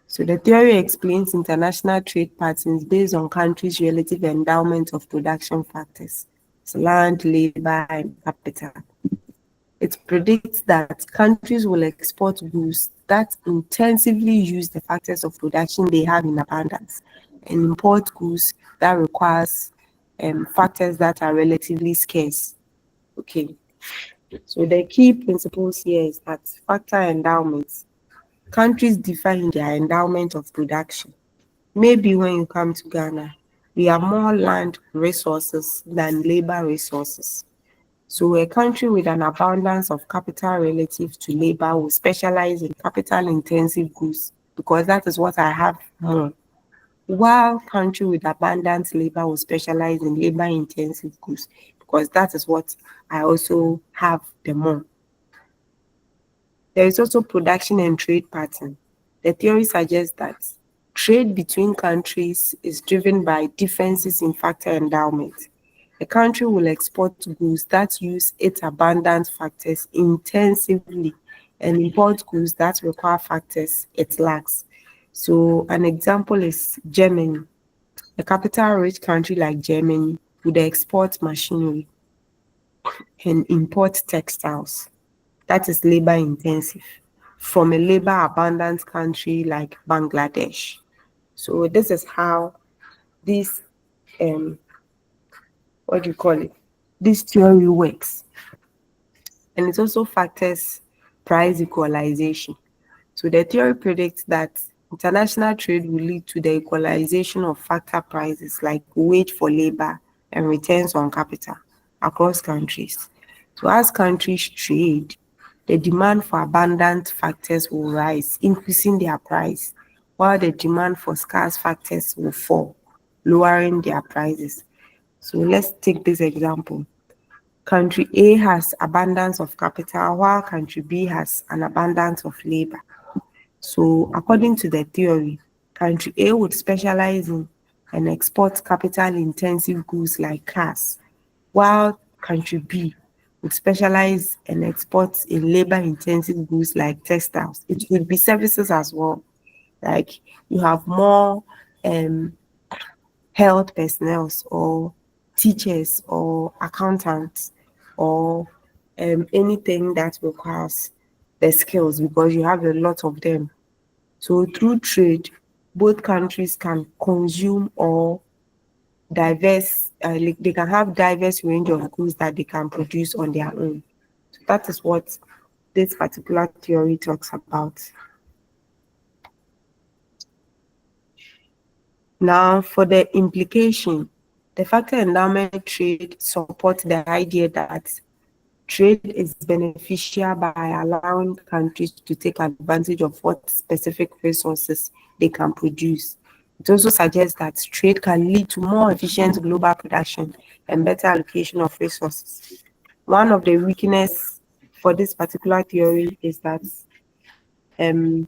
So the theory explains international trade patterns based on countries' relative endowment of production factors, so land, labor, and capital. It predicts that countries will export goods that intensively use the factors of production they have in abundance and import goods that requires factors that are relatively scarce. Okay, so the key principles here is that factor endowments. Countries differ in their endowment of production. Maybe when you come to Ghana, we have more land resources than labor resources. So a country with an abundance of capital relative to labor will specialize in capital intensive goods because that is what I have more. While country with abundant labor will specialize in labor intensive goods because that is what I also have the more. There is also production and trade pattern. The theory suggests that trade between countries is driven by differences in factor endowment. A country will export goods that use its abundant factors intensively and import goods that require factors it lacks. So, an example is Germany. A capital rich country like Germany would export machinery and import textiles. That is labor intensive from a labor abundant country like Bangladesh. So, this is how this, um, what do you call it? This theory works. And it also factors price equalization. So the theory predicts that international trade will lead to the equalization of factor prices like wage for labor and returns on capital across countries. So as countries trade, the demand for abundant factors will rise, increasing their price, while the demand for scarce factors will fall, lowering their prices. So let's take this example. Country A has abundance of capital while country B has an abundance of labor. So according to the theory, country A would specialize in and export capital intensive goods like cars, while country B would specialize and export in labor intensive goods like textiles. It would be services as well. Like you have more um, health personnel or teachers or accountants or anything that requires the skills because you have a lot of them. So through trade, both countries can consume or like they can have diverse range of goods that they can produce on their own. So that is what this particular theory talks about. Now, for the implication, the factor endowment trade supports the idea that Trade is beneficial by allowing countries to take advantage of what specific resources they can produce. It also suggests that trade can lead to more efficient global production and better allocation of resources. One of the weaknesses for this particular theory is that um,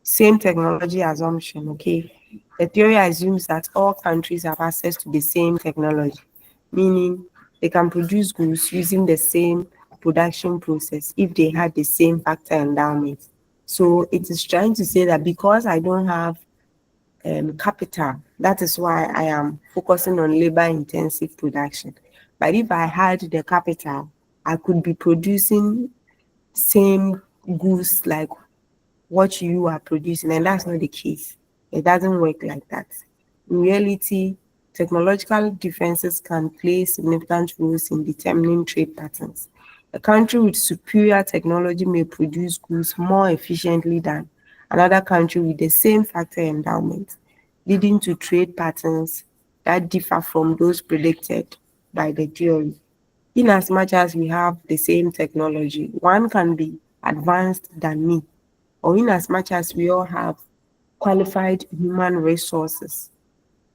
same technology assumption, okay? The theory assumes that all countries have access to the same technology, meaning they can produce goods using the same production process if they had the same factor endowment. So it is trying to say that because I don't have capital, that is why I am focusing on labor intensive production. But if I had the capital, I could be producing same goods like what you are producing, and that's not the case. It doesn't work like that. In reality, technological differences can play significant roles in determining trade patterns. A country with superior technology may produce goods more efficiently than another country with the same factor endowment, leading to trade patterns that differ from those predicted by the theory. In as much as we have the same technology, one can be advanced than me, or in as much as we all have qualified human resources.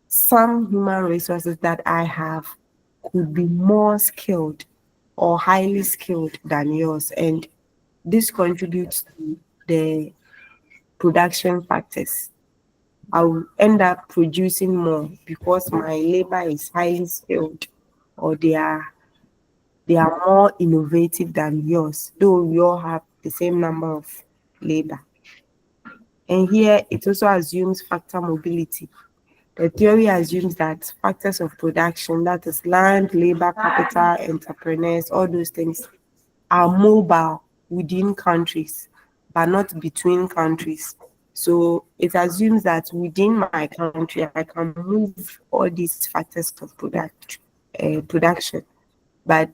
Some human resources that I have could be more skilled or highly skilled than yours, and this contributes to the production factors. I will end up producing more because my labor is highly skilled, or they are more innovative than yours, though we all have the same number of labor. And here it also assumes factor mobility. The theory assumes that factors of production, that is land, labor, capital, entrepreneurs, all those things, are mobile within countries, but not between countries. So it assumes that within my country, I can move all these factors of production, but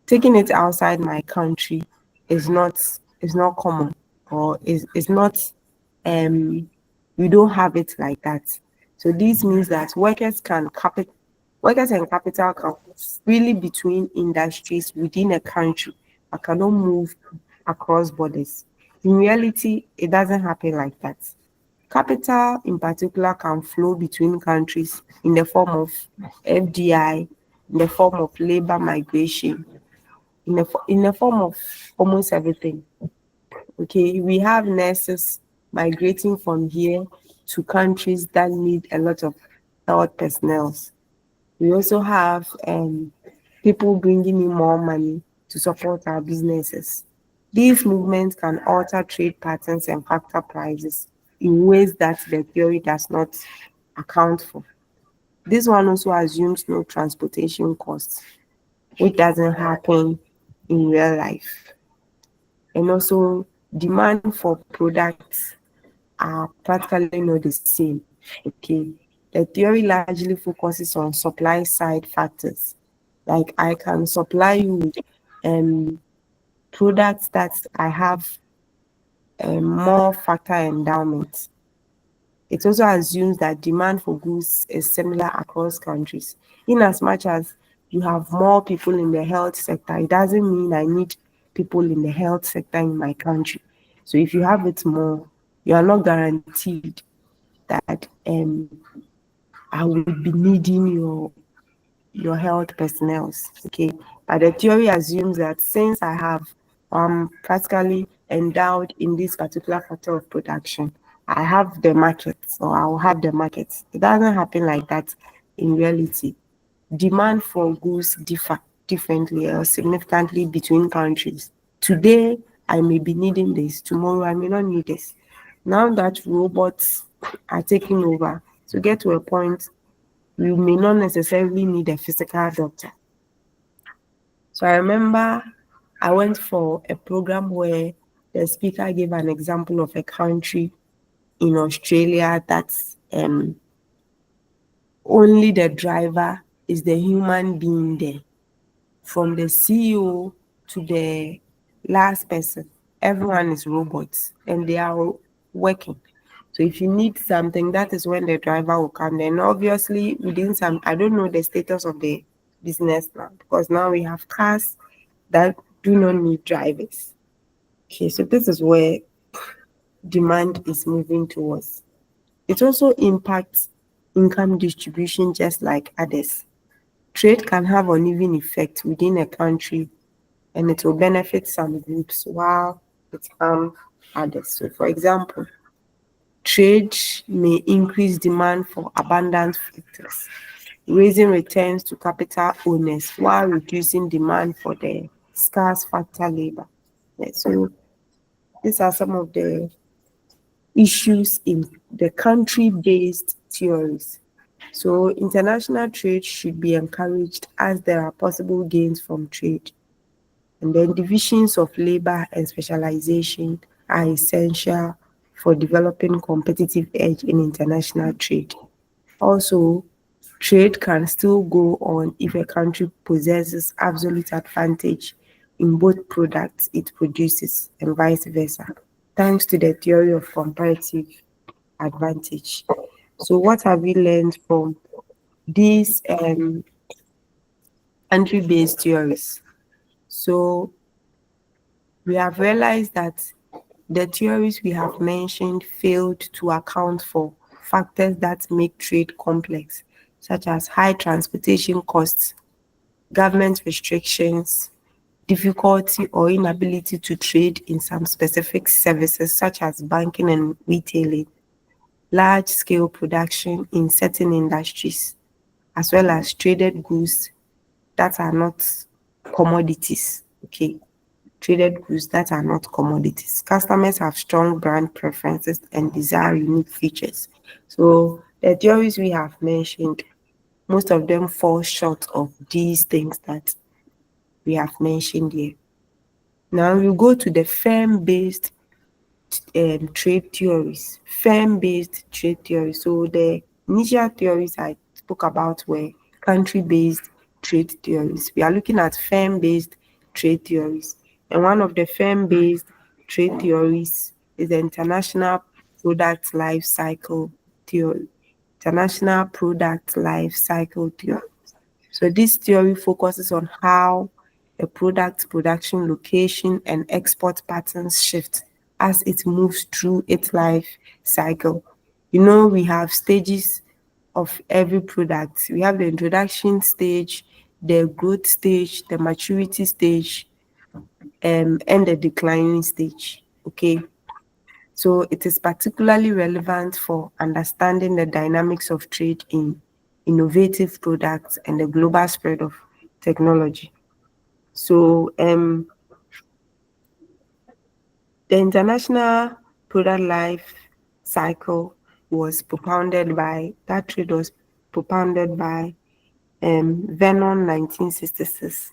taking it outside my country is not common, or is not we don't have it like that. So this means that workers and capital can really between industries within a country. I cannot move across borders. In reality, it doesn't happen like that. Capital in particular can flow between countries in the form of FDI, in the form of labor migration, in the form of almost everything. Okay, we have nurses migrating from here to countries that need a lot of health personnel. We also have people bringing in more money to support our businesses. These movements can alter trade patterns and factor prices in ways that the theory does not account for. This one also assumes no transportation costs, which doesn't happen in real life. And also, demand for products are practically not the same. Okay. The theory largely focuses on supply side factors. Like I can supply you with products that I have more factor endowment. It also assumes that demand for goods is similar across countries. In as much as you have more people in the health sector, it doesn't mean I need people in the health sector in my country. So if you have it more, you are not guaranteed that I will be needing your health personnel. Okay. But the theory assumes that since I have practically endowed in this particular factor of production, I have the markets, or I'll have the markets. It doesn't happen like that in reality. Demand for goods differ differently or significantly between countries. Today I may be needing this, tomorrow I may not need this. Now that robots are taking over, to get to a point, we may not necessarily need a physical doctor. So I remember I went for a program where the speaker gave an example of a country in Australia that's only the driver is the human being there. From the CEO to the last person, everyone is robots and they are working. So if you need something, that is when the driver will come. Then obviously within some, I don't know the status of the business now, because now we have cars that do not need drivers. Okay, so this is where demand is moving towards. It also impacts income distribution just like others. Trade can have uneven effect within a country, and it will benefit some groups while it harms others. So, for example, trade may increase demand for abundant factors, raising returns to capital owners while reducing demand for the scarce factor labor. Yeah, so these are some of the issues in the country-based theories. So international trade should be encouraged as there are possible gains from trade. And then divisions of labor and specialization are essential for developing competitive edge in international trade. Also, trade can still go on if a country possesses absolute advantage in both products it produces and vice versa, thanks to the theory of comparative advantage. So, what have we learned from these country based theories? So, we have realized that the theories we have mentioned failed to account for factors that make trade complex, such as high transportation costs, government restrictions, difficulty or inability to trade in some specific services, such as banking and retailing, large scale production in certain industries, as well as traded goods that are not commodities. Okay, traded goods that are not commodities. Customers have strong brand preferences and desire unique features. So the theories we have mentioned, most of them fall short of these things that we have mentioned here. Now we go to the firm-based trade theories. Firm-based trade theories. So the initial theories I spoke about were country-based trade theories. We are looking at firm-based trade theories. And one of the firm-based trade theories is the international product life cycle theory. International product life cycle theory. So this theory focuses on how a product production location and export patterns shift as it moves through its life cycle. You know, we have stages of every product. We have the introduction stage, the growth stage, the maturity stage, and the declining stage. Okay. So it is particularly relevant for understanding the dynamics of trade in innovative products and the global spread of technology. So the international product life cycle was propounded by that trade was propounded by Vernon 1966.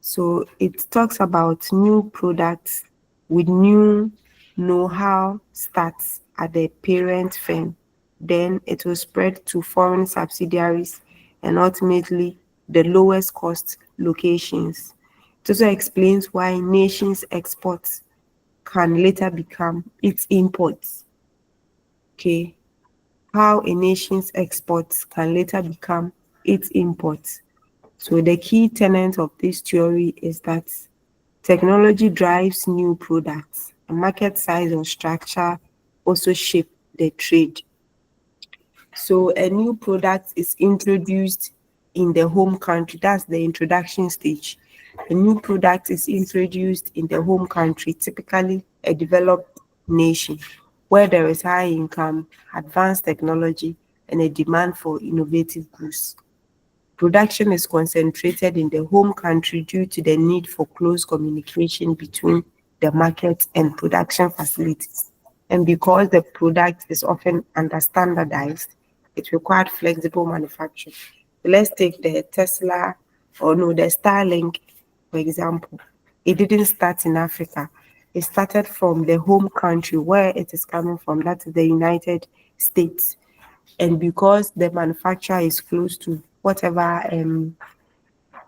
So it talks about new products with new know-how starts at the parent firm. Then it will spread to foreign subsidiaries and ultimately the lowest cost locations. It also explains why nations' exports can later become its imports. Okay. How a nation's exports can later become its imports. So the key tenet of this theory is that technology drives new products, and market size or structure also shape the trade. So a new product is introduced in the home country. That's the introduction stage. A new product is introduced in the home country, typically a developed nation, where there is high income, advanced technology, and a demand for innovative goods. Production is concentrated in the home country due to the need for close communication between the market and production facilities. And because the product is often under-standardized, it required flexible manufacturing. So let's take the Tesla or no, the Starlink, for example. It didn't start in Africa. It started from the home country where it is coming from, that is the United States. And because the manufacturer is close to whatever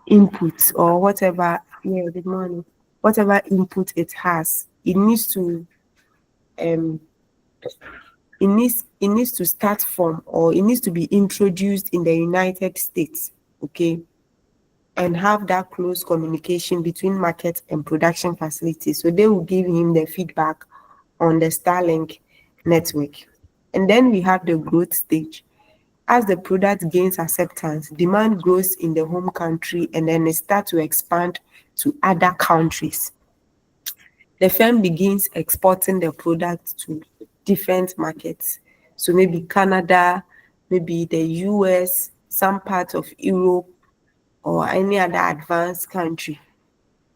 input or whatever, yeah, the money, whatever input it has, um it needs to start from, or it needs to be introduced in the United States. Okay. and have that close communication between market and production facilities. So they will give him the feedback on the Starlink network. And then we have the growth stage. As the product gains acceptance, demand grows in the home country and then it starts to expand to other countries. The firm begins exporting the product to different markets. So maybe Canada, maybe the US, some parts of Europe, or any other advanced country.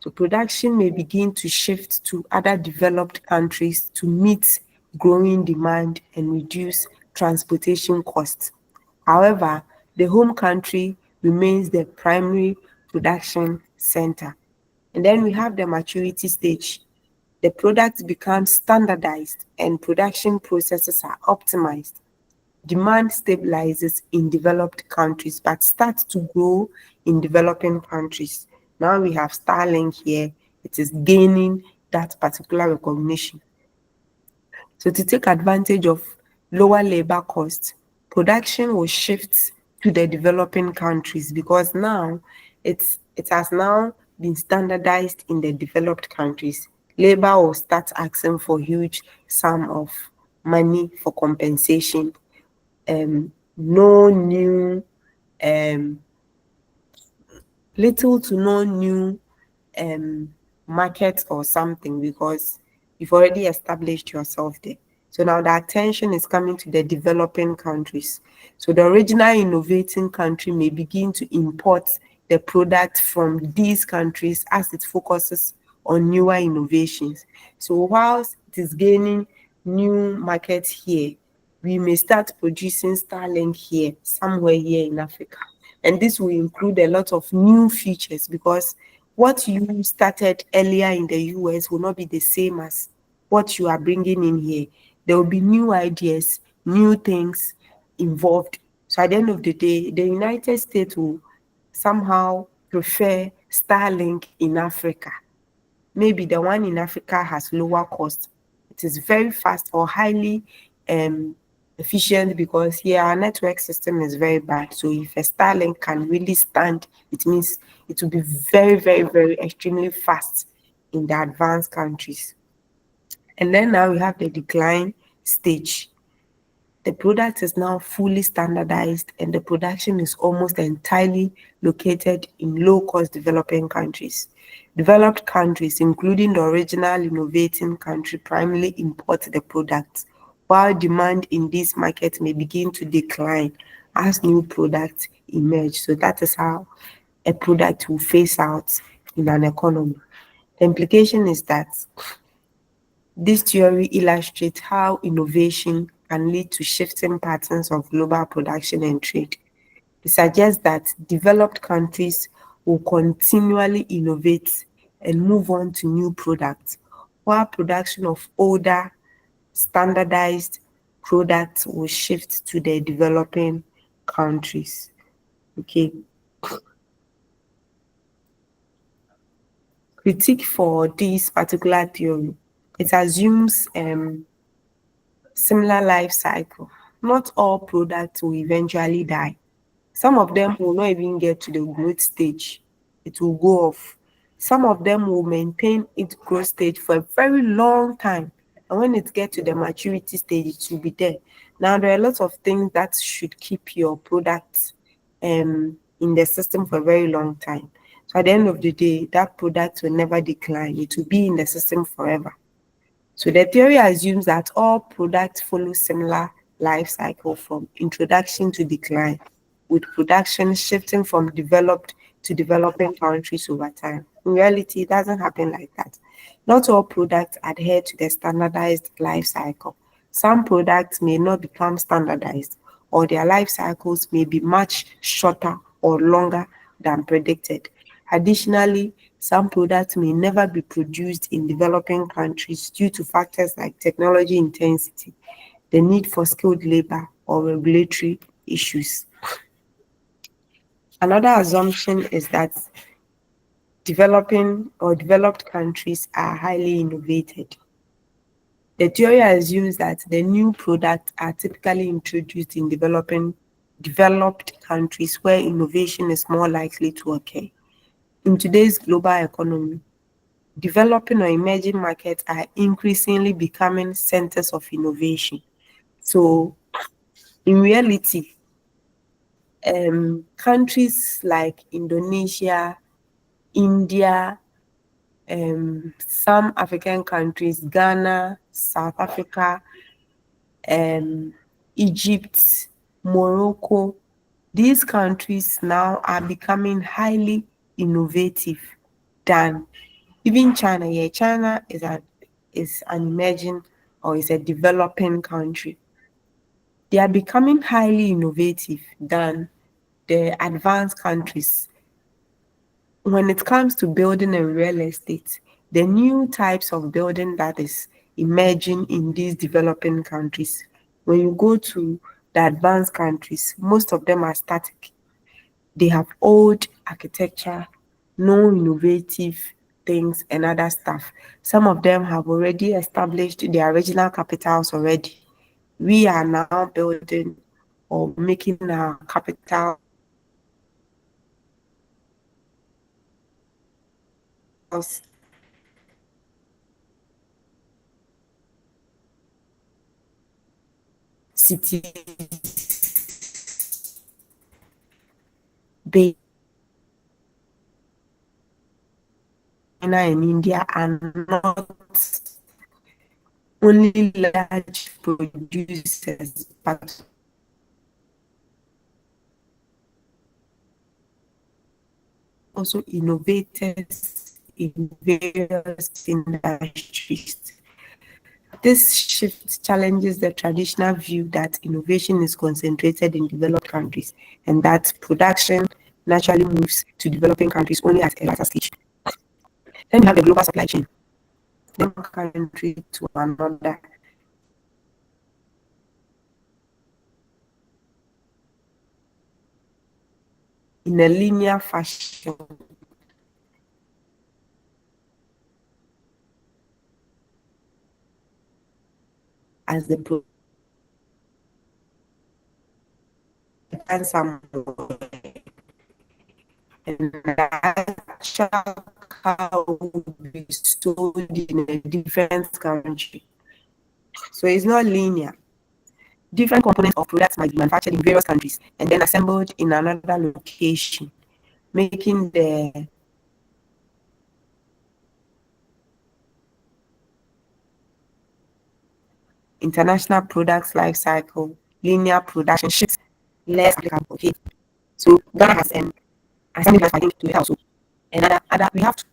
So production may begin to shift to other developed countries to meet growing demand and reduce transportation costs. However, the home country remains the primary production center. And then we have the maturity stage. The product becomes standardized and production processes are optimized. Demand stabilizes in developed countries but starts to grow in developing countries. Now we have Starlink here, it is gaining that particular recognition. So to take advantage of lower labor costs, production will shift to the developing countries because now it has now been standardized in the developed countries. Labor will start asking for huge sum of money for compensation. No new um little to no new um market or something because you've already established yourself there. So now the attention is coming to the developing countries. So the original innovating country may begin to import the product from these countries as it focuses on newer innovations. So whilst it is gaining new markets here, we may start producing Starlink here, somewhere here in Africa. And this will include a lot of new features because what you started earlier in the US will not be the same as what you are bringing in here. There will be new ideas, new things involved. So at the end of the day, the United States will somehow prefer Starlink in Africa. Maybe the one in Africa has lower cost. It is very fast or highly um, efficient because here our network system is very bad. So if a Starlink can really stand, it means it will be very, very, very extremely fast in the advanced countries. And then now we have the decline stage. The product is now fully standardized and the production is almost entirely located in low-cost developing countries. Developed countries, including the original innovating country, primarily import the product, while demand in this market may begin to decline as new products emerge. So that is how a product will phase out in an economy. The implication is that this theory illustrates how innovation can lead to shifting patterns of global production and trade. It suggests that developed countries will continually innovate and move on to new products, while production of older, standardized products will shift to the developing countries. Okay. Critique for this particular theory. It assumes similar life cycle. Not all products will eventually die. Some of them will not even get to the growth stage. It will go off. Some of them will maintain its growth stage for a very long time. And when it gets to the maturity stage, it will be there. Now, there are lots of things that should keep your product in the system for a very long time. So at the end of the day, that product will never decline. It will be in the system forever. So the theory assumes that all products follow similar life cycle from introduction to decline, with production shifting from developed to developing countries over time. In reality, it doesn't happen like that. Not all products adhere to the standardized life cycle. Some products may not become standardized, or their life cycles may be much shorter or longer than predicted. Additionally, some products may never be produced in developing countries due to factors like technology intensity, the need for skilled labor, or regulatory issues. Another assumption is that developing or developed countries are highly innovated. The theory assumes that the new products are typically introduced in developed countries where innovation is more likely to occur. in today's global economy, developing or emerging markets are increasingly becoming centers of innovation. So, in reality, countries like Indonesia, India, some African countries, Ghana, South Africa, um, Egypt, Morocco, these countries now are becoming highly innovative than even China. Yeah, China is an emerging or is a developing country. They are becoming highly innovative than the advanced countries. When it comes to building and real estate, the new types of building that is emerging in these developing countries, when you go to the advanced countries, most of them are static. They have old architecture, no innovative things and other stuff. Some of them have already established their regional capitals already. We are now building or making our capitals cities based China and India are not only large producers but also innovators in various industries. This shift challenges the traditional view that innovation is concentrated in developed countries and that production naturally moves to developing countries only at a later stage. Then we have the global supply chain. Then one country to another in a linear fashion as the and some and the actual car will be sold in a different country. So it's not linear. Different components of products might be manufactured in various countries and then assembled in another location, making the international products life cycle linear production shifts less applicable. Okay, so Ghana has assembly lines, I think, to it also. And other we have to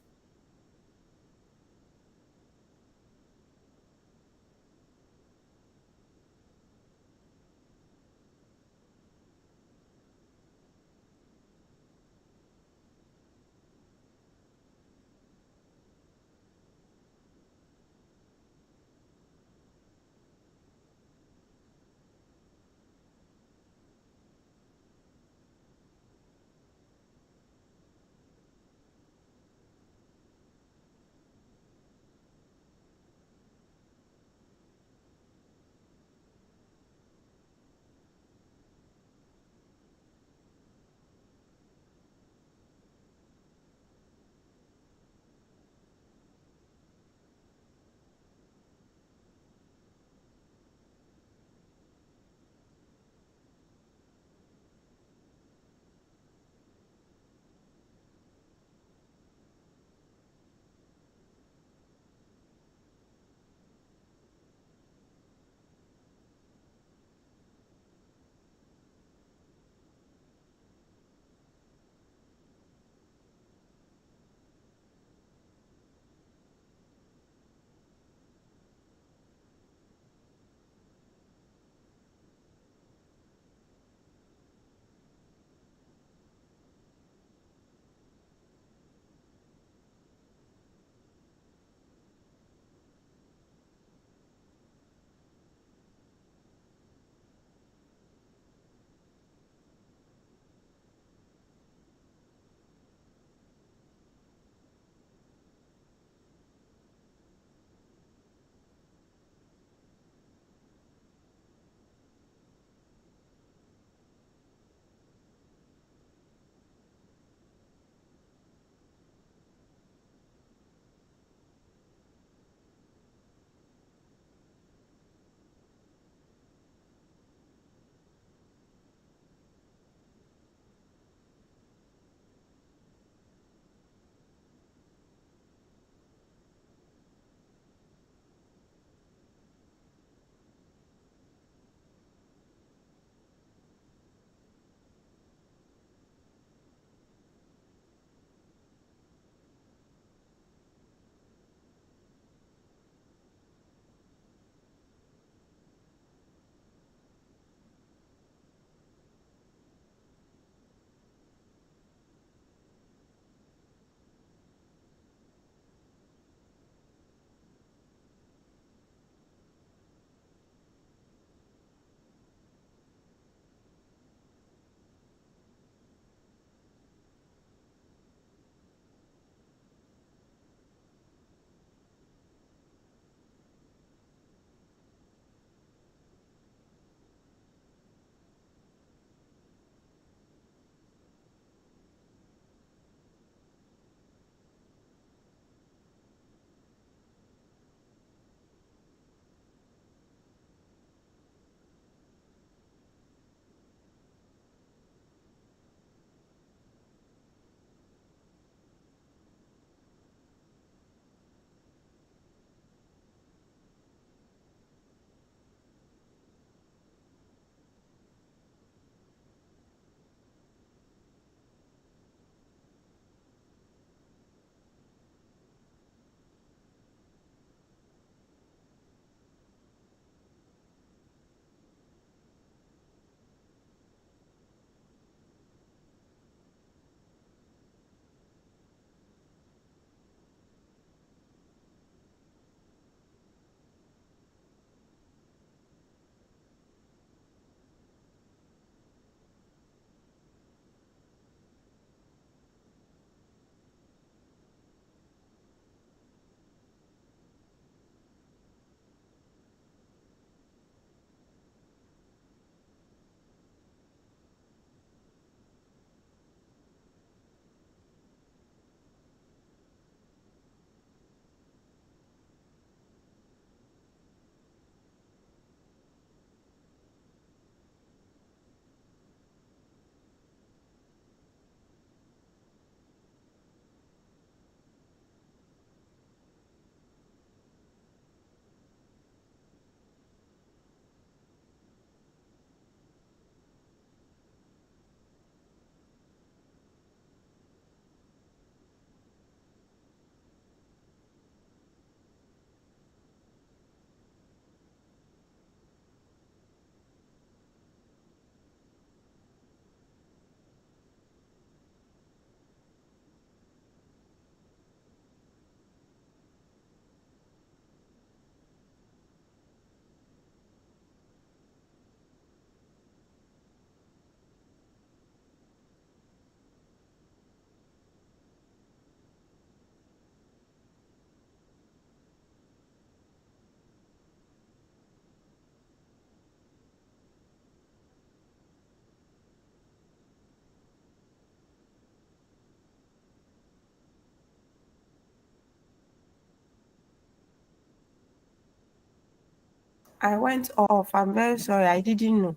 I went off. I'm very sorry. I didn't know.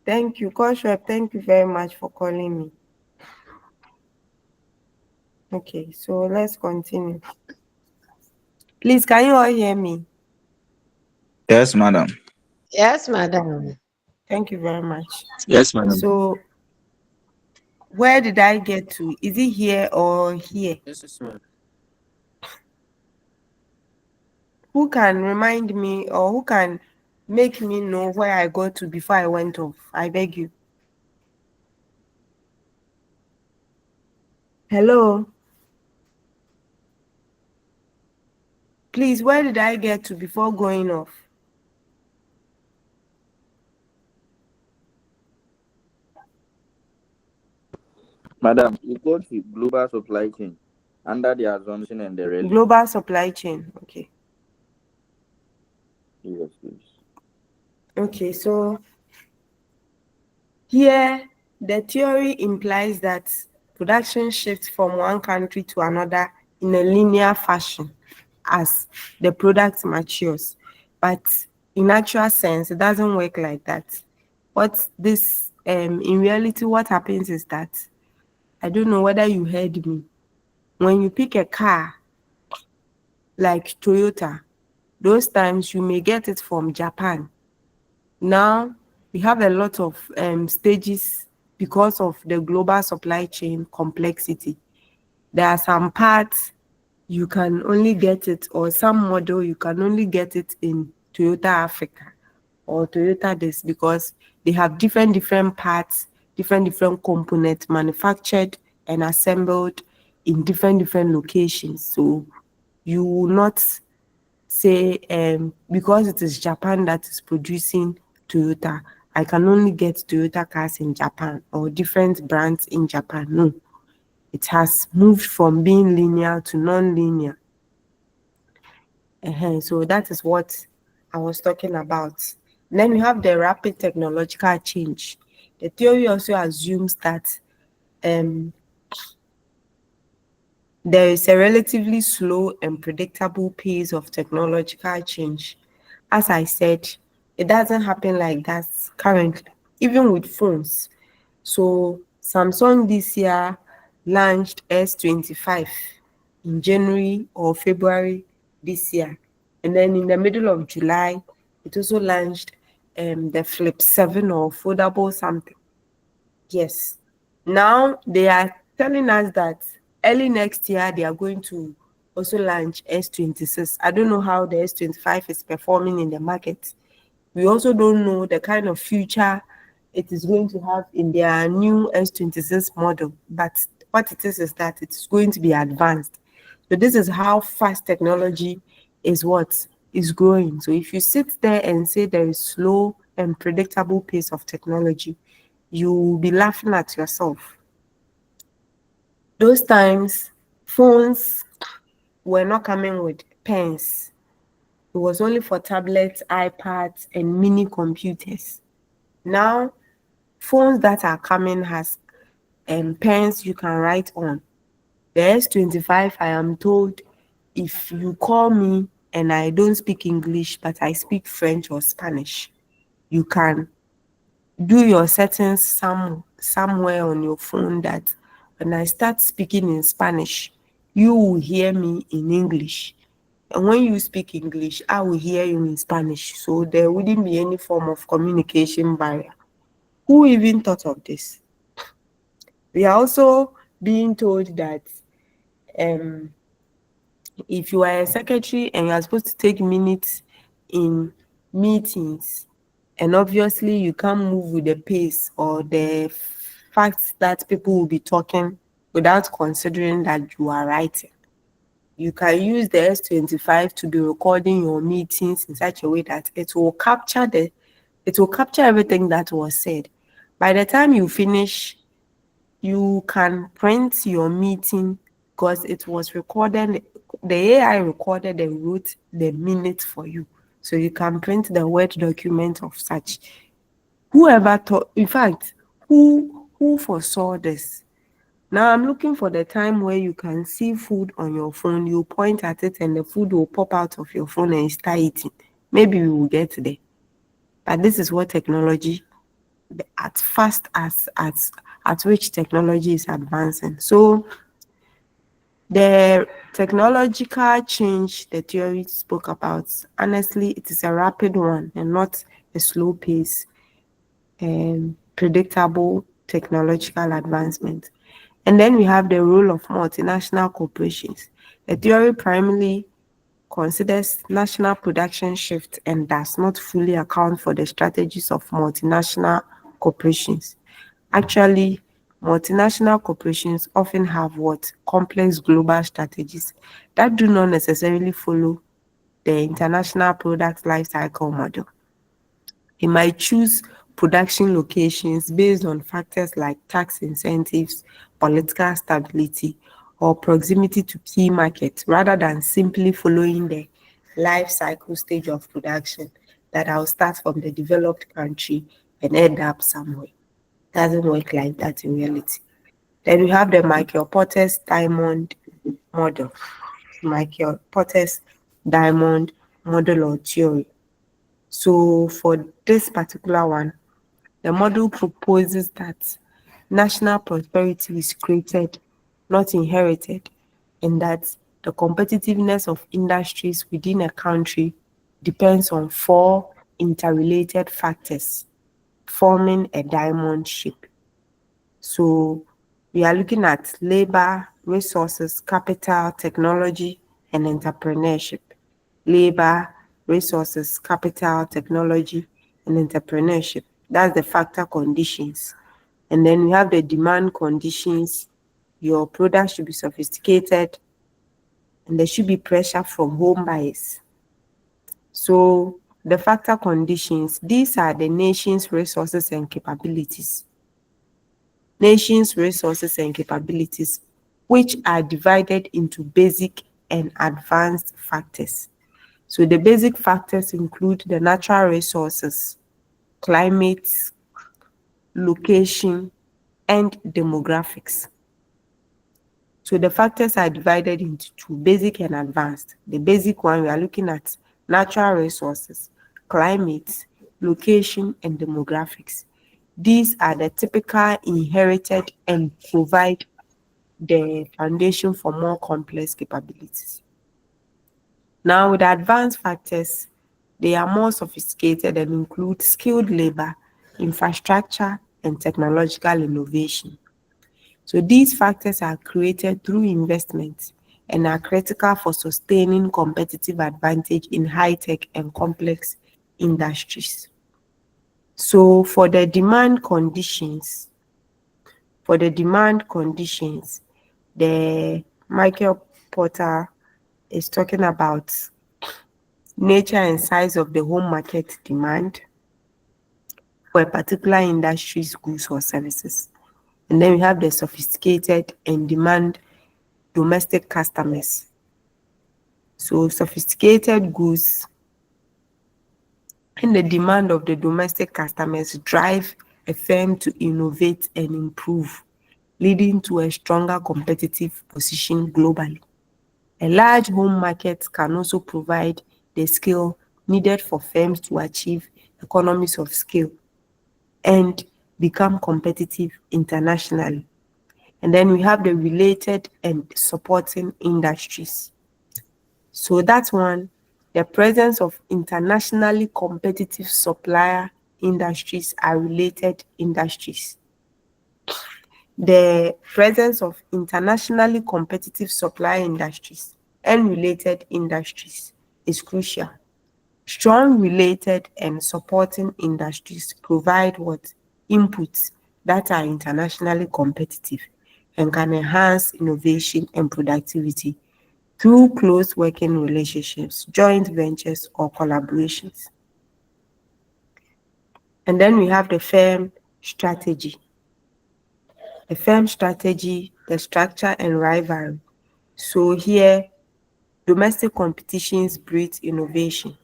Thank you. Koshweb, thank you very much for calling me. Okay, so let's continue. Please, can you all hear me? Yes, madam. Yes, madam. Thank you very much. Yes, madam. So, where did I get to? Is it here or here? Who can remind me or who can make me know where I got to before I went off? I beg you. Hello? Please, where did I get to before going off? Madam, you go to global supply chain under the assumption and the relief. Global supply chain. Okay. Yes, please. Okay, so here the theory implies that production shifts from one country to another in a linear fashion as the product matures. But in actual sense, it doesn't work like that. In reality, what happens is that I don't know whether you heard me. When you pick a car like Toyota, those times you may get it from Japan. Now we have a lot of stages because of the global supply chain complexity. There are some parts you can only get it, or some model you can only get it in Toyota Africa or Toyota this, because they have different parts, different components manufactured and assembled in different locations. So you will not say because it is Japan that is producing Toyota, I can only get Toyota cars in Japan or different brands in Japan. No, it has moved from being linear to non-linear. So that is what I was talking about. Then we have the rapid technological change. The theory also assumes that um, there is a relatively slow and predictable pace of technological change. As I said, it doesn't happen like that currently, even with phones. So Samsung this year launched S25 in January or February this year. And then in the middle of July, it also launched the Flip 7 or foldable something. Yes. Now they are telling us that early next year they are going to also launch S26. I don't know how the S25 is performing in the market. We also don't know the kind of future it is going to have in their new S26 model. But what it is that it's going to be advanced. So this is how fast technology is what is growing. So if you sit there and say there is slow and predictable pace of technology, you will be laughing at yourself. Those times, phones were not coming with pens. It was only for tablets, iPads, and mini computers. Now, phones that are coming has pens you can write on. The S25, I am told, if you call me and I don't speak English, but I speak French or Spanish, you can do your settings somewhere on your phone that when I start speaking in Spanish, you will hear me in English. And when you speak English, I will hear you in Spanish. So there wouldn't be any form of communication barrier. Who even thought of this? We are also being told that um, if you are a secretary and you are supposed to take minutes in meetings, and obviously you can't move with the pace or the fact that people will be talking without considering that you are writing. You can use the S25 to be recording your meetings in such a way that it will capture everything that was said. By the time you finish, you can print your meeting because it was recorded. The AI recorded and wrote the minutes for you. So you can print the Word document of such. Whoever thought, in fact, who foresaw this? Now I'm looking for the time where you can see food on your phone, you point at it and the food will pop out of your phone and you start eating. Maybe we will get there. But this is what technology, at fast as at which technology is advancing. So the technological change the theory spoke about, honestly, it is a rapid one and not a slow pace and predictable technological advancement. And then we have the role of multinational corporations. The theory primarily considers national production shift and does not fully account for the strategies of multinational corporations. Actually, multinational corporations often have what complex global strategies that do not necessarily follow the international product life cycle model. They might choose production locations based on factors like tax incentives, political stability, or proximity to key markets rather than simply following the life cycle stage of production that I'll start from the developed country and end up somewhere. Doesn't work like that in reality. Then we have the Michael Porter's diamond model. Michael Porter's diamond model or theory. So for this particular one, the model proposes that national prosperity is created, not inherited, and that the competitiveness of industries within a country depends on four interrelated factors forming a diamond shape. So we are looking at labor, resources, capital, technology, and entrepreneurship. Labor, resources, capital, technology, and entrepreneurship. That's the factor conditions. And then we have the demand conditions. Your product should be sophisticated and there should be pressure from home buyers. So the factor conditions, these are the nation's resources and capabilities. Nations' resources and capabilities, which are divided into basic and advanced factors. So the basic factors include the natural resources, climate, location, and demographics. So the factors are divided into two, basic and advanced. The basic one, we are looking at natural resources, climate, location, and demographics. These are the typical inherited and provide the foundation for more complex capabilities. Now, with the advanced factors, they are more sophisticated and include skilled labor, infrastructure, and technological innovation. So these factors are created through investment and are critical for sustaining competitive advantage in high-tech and complex industries. So for the demand conditions, the Michael Porter is talking about nature and size of the home market demand for a particular industry's goods or services. And then we have the sophisticated and demand domestic customers. So sophisticated goods and the demand of the domestic customers drive a firm to innovate and improve, leading to a stronger competitive position globally. A large home market can also provide the scale needed for firms to achieve economies of scale and become competitive internationally. And then we have the related and supporting industries. So that one, the presence of internationally competitive supplier industries are related industries. The presence of internationally competitive supply industries and related industries is crucial. Strong related and supporting industries provide what inputs that are internationally competitive and can enhance innovation and productivity through close working relationships, joint ventures, or collaborations. And then we have the firm strategy. The firm strategy, the structure and rivalry. So here, domestic competitions breeds innovation.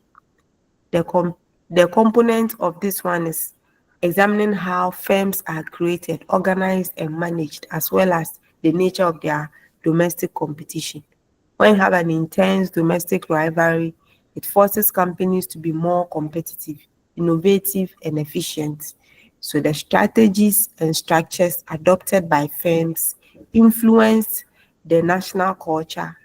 The, com- the component of this one is examining how firms are created, organized, and managed, as well as the nature of their domestic competition. When you have an intense domestic rivalry, It forces companies to be more competitive, innovative, and efficient. So the strategies and structures adopted by firms influence the national culture,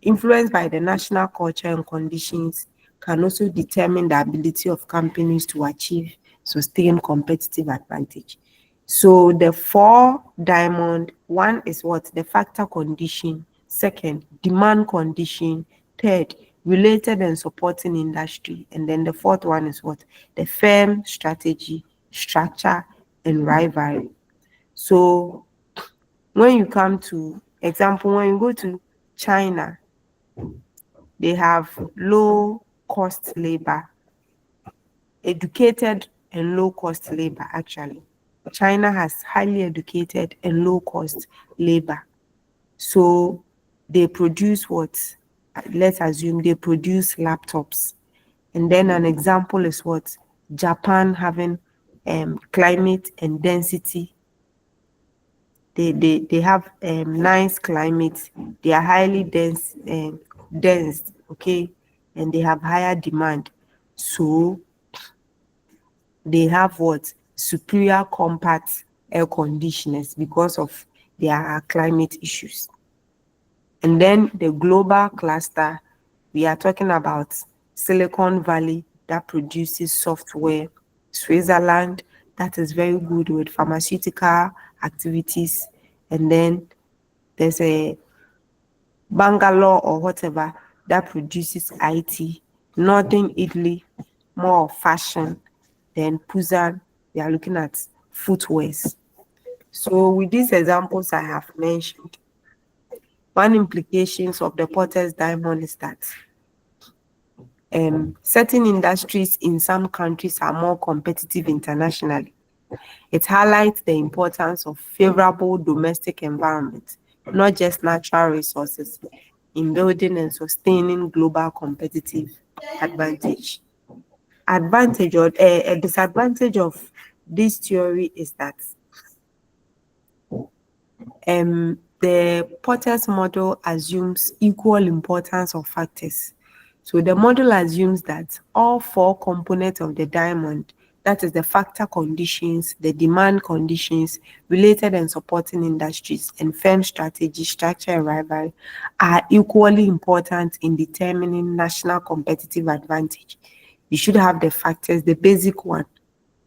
influenced by the national culture and conditions, can also determine the ability of companies to achieve sustained competitive advantage. So the four diamond, one is what? The factor condition. Second, demand condition. Third, related and supporting industry. And then the fourth one is what? The firm strategy, structure, and rivalry. So when you come to example, when you go to China, they have low cost labor, educated and low cost labor actually. China has highly educated and low cost labor. So they produce what? Let's assume they produce laptops. And then an example is what? Japan having climate and density. They have nice climate. They are highly dense, okay, and they have higher demand. So they have what? Superior compact air conditioners because of their climate issues. And then the global cluster, we are talking about Silicon Valley that produces software, Switzerland that is very good with pharmaceutical activities, and then there's a Bangalore or whatever that produces IT, Northern Italy, more of fashion, then Pusan, we are looking at footwears. So with these examples I have mentioned, one implications of the Potter's diamond is that certain industries in some countries are more competitive internationally. It highlights the importance of favorable domestic environment, not just natural resources, in building and sustaining global competitive advantage. Advantage or a disadvantage of this theory is that the Potter's model assumes equal importance of factors. So the model assumes that all four components of the diamond, that is the factor conditions, the demand conditions, related and supporting industries, and firm strategy, structure, and rivalry, are equally important in determining national competitive advantage. You should have the factors, the basic one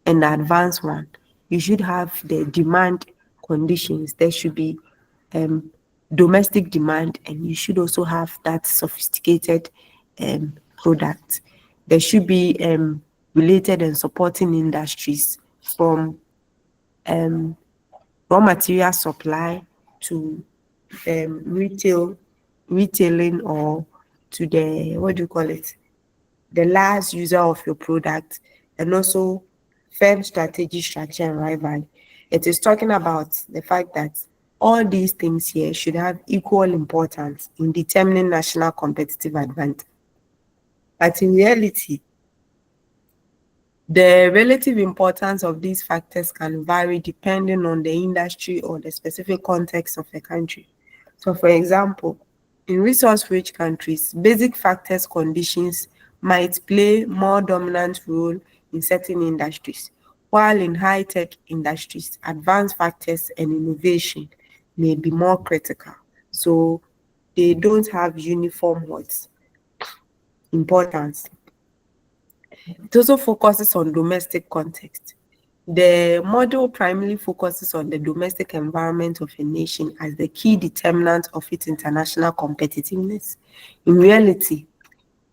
and the advanced one. You should have the demand conditions. There should be um, domestic demand, and you should also have that sophisticated product. There should be related and supporting industries from raw material supply to retailing, or to the, what do you call it, the last user of your product, and also firm strategy, structure, and rivalry. It is talking about the fact that all these things here should have equal importance in determining national competitive advantage. But in reality, the relative importance of these factors can vary depending on the industry or the specific context of a country. So, for example, in resource-rich countries, basic factors conditions might play more dominant role in certain industries, while in high-tech industries, advanced factors and innovation may be more critical. So they don't have uniform what importance. It also focuses on domestic context. The model primarily focuses on the domestic environment of a nation as the key determinant of its international competitiveness. In reality,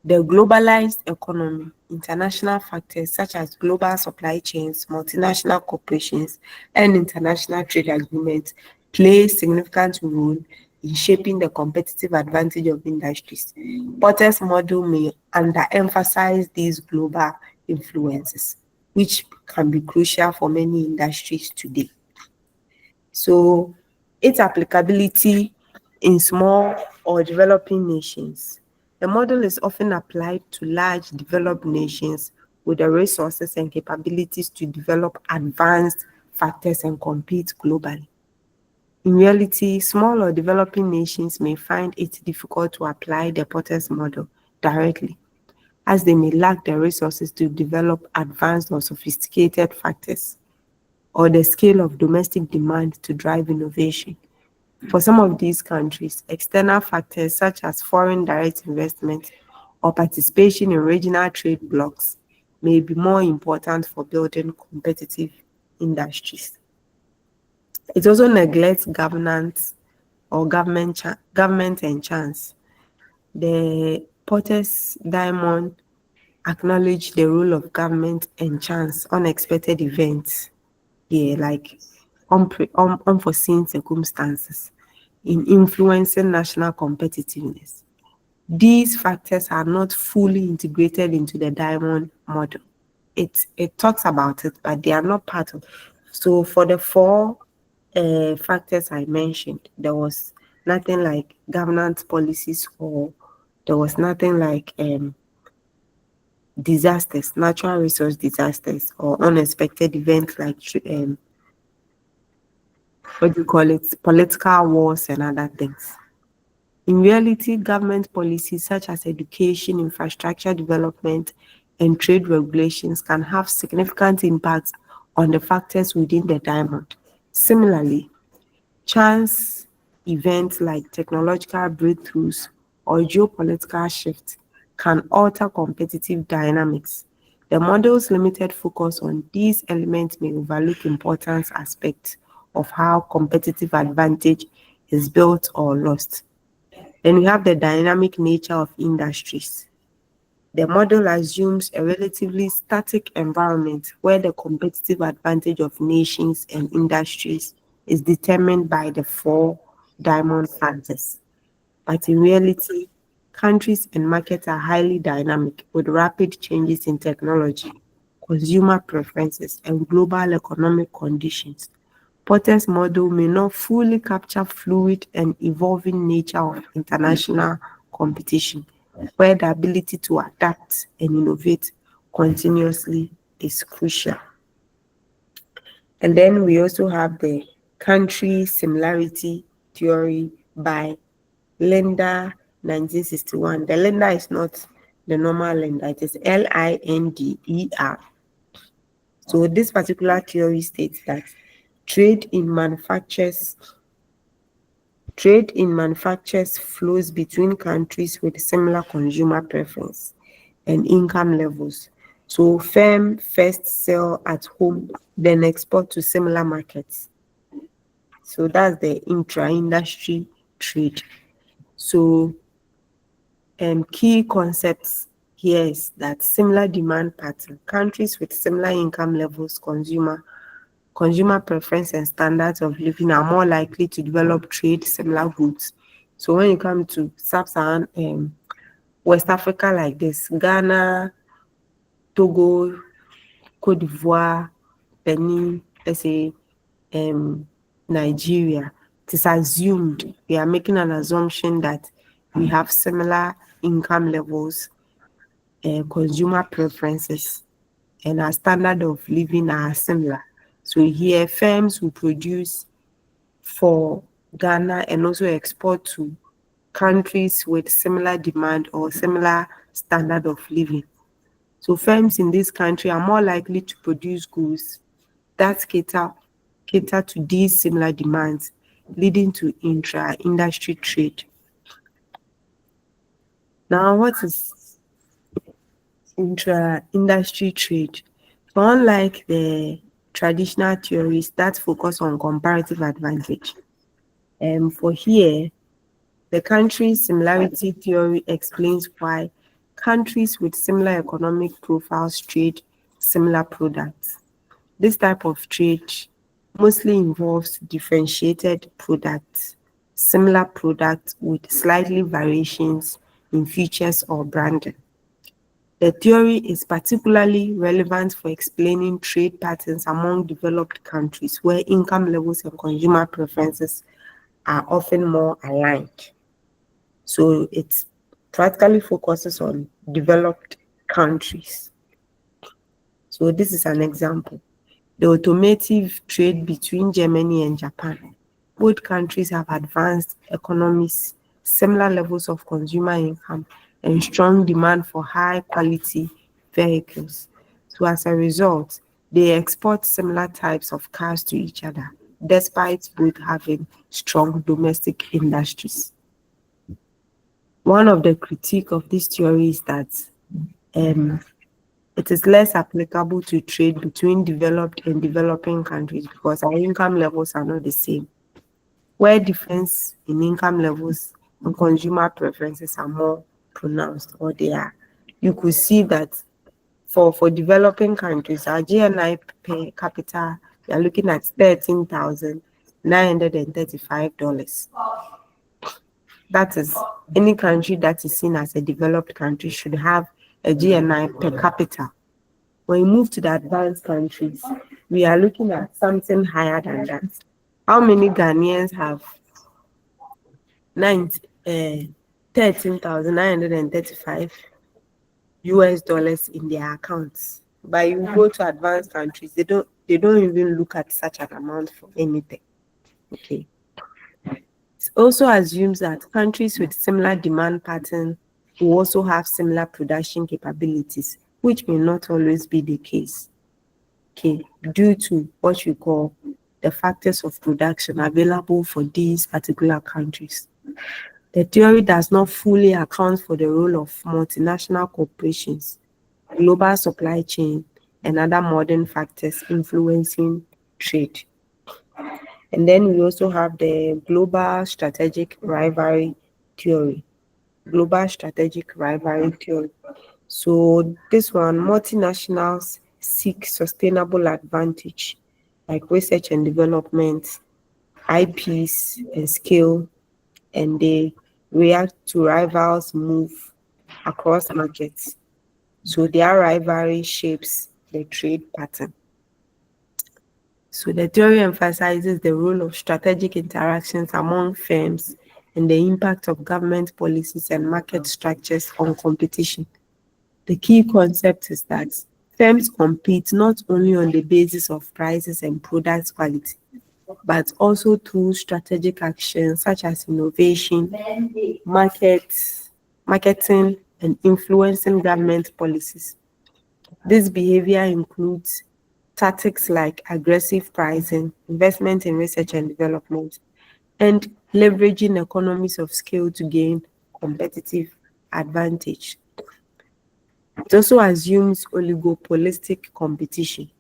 the globalized economy, international factors such as global supply chains, multinational corporations, and international trade agreements play a significant role in shaping the competitive advantage of industries. Porter's model may underemphasize these global influences, which can be crucial for many industries today. So, its applicability in small or developing nations. The model is often applied to large developed nations with the resources and capabilities to develop advanced factors and compete globally. In reality, small or developing nations may find it difficult to apply the Potter's model directly. as they may lack the resources to develop advanced or sophisticated factors or the scale of domestic demand to drive innovation. For some of these countries, external factors such as foreign direct investment or participation in regional trade blocs may be more important for building competitive industries. It also neglects governance or government and chance. The Porter's diamond acknowledge the role of government and chance, unexpected events here, like unforeseen circumstances in influencing national competitiveness. These factors are not fully integrated into the diamond model. It talks about it, but they are not part of. So for the four factors I mentioned, there was nothing like governance policies, or there was nothing like disasters, natural resource disasters, or unexpected events like what do you call it, political wars and other things. In reality, government policies such as education, infrastructure development, and trade regulations can have significant impacts on the factors within the diamond. Similarly, chance events like technological breakthroughs or geopolitical shifts can alter competitive dynamics. The model's limited focus on these elements may overlook important aspects of how competitive advantage is built or lost. Then we have the dynamic nature of industries. The model assumes a relatively static environment where the competitive advantage of nations and industries is determined by the four diamond factors. But in reality, countries and markets are highly dynamic with rapid changes in technology, consumer preferences, and global economic conditions. Porter's model may not fully capture fluid and evolving nature of international competition, where the ability to adapt and innovate continuously is crucial. And then we also have the country similarity theory by Linda 1961. The Linda is not the normal Linda, it is Linder. So this particular theory states that trade in manufactures flows between countries with similar consumer preference and income levels. So firms first sell at home, then export to similar markets. So that's the intra-industry trade. So key concepts here is that similar demand pattern, countries with similar income levels, consumer preference and standards of living are more likely to develop trade similar goods. So when you come to sub-Saharan West Africa like this, Ghana, Togo, Cote d'Ivoire, Benin, let's say Nigeria, it is assumed, we are making an assumption that we have similar income levels, consumer preferences, and our standard of living are similar. So here, firms will produce for Ghana and also export to countries with similar demand or similar standard of living. So firms in this country are more likely to produce goods that cater to these similar demands, leading to intra-industry trade. Now, what is intra-industry trade? So unlike the traditional theories that focus on comparative advantage, for here, the country similarity theory explains why countries with similar economic profiles trade similar products. This type of trade mostly involves differentiated products, similar products with slightly variations in features or branding. The theory is particularly relevant for explaining trade patterns among developed countries where income levels and consumer preferences are often more aligned. So it practically focuses on developed countries. So this is an example. The automotive trade between Germany and Japan. Both countries have advanced economies, similar levels of consumer income, and strong demand for high quality vehicles. So as a result, they export similar types of cars to each other, despite both having strong domestic industries. One of the critique of this theory is that um, it is less applicable to trade between developed and developing countries because our income levels are not the same. Where difference in income levels and consumer preferences are more pronounced, or they are, you could see that for developing countries, our GNI per capita, we are looking at $13,935. That is, any country that is seen as a developed country should have a GNI per capita. When you move to the advanced countries, we are looking at something higher than that. How many Ghanaians have 13,935 US dollars in their accounts? But you go to advanced countries, they don't even look at such an amount for anything. Okay. It also assumes that countries with similar demand pattern will also have similar production capabilities, which may not always be the case. Okay, due to what we call the factors of production available for these particular countries. The theory does not fully account for the role of multinational corporations, global supply chain, and other modern factors influencing trade. And then we also have the global strategic rivalry theory. Global strategic rivalry theory. So this one, multinationals seek sustainable advantage like research and development, IPs and scale, and they react to rivals move across markets. So their rivalry shapes the trade pattern. So the theory emphasizes the role of strategic interactions among firms and the impact of government policies and market structures on competition. The key concept is that firms compete not only on the basis of prices and product quality, but also through strategic actions such as innovation, marketing, and influencing government policies. This behavior includes tactics like aggressive pricing, investment in research and development, and leveraging economies of scale to gain competitive advantage. It also assumes oligopolistic competition.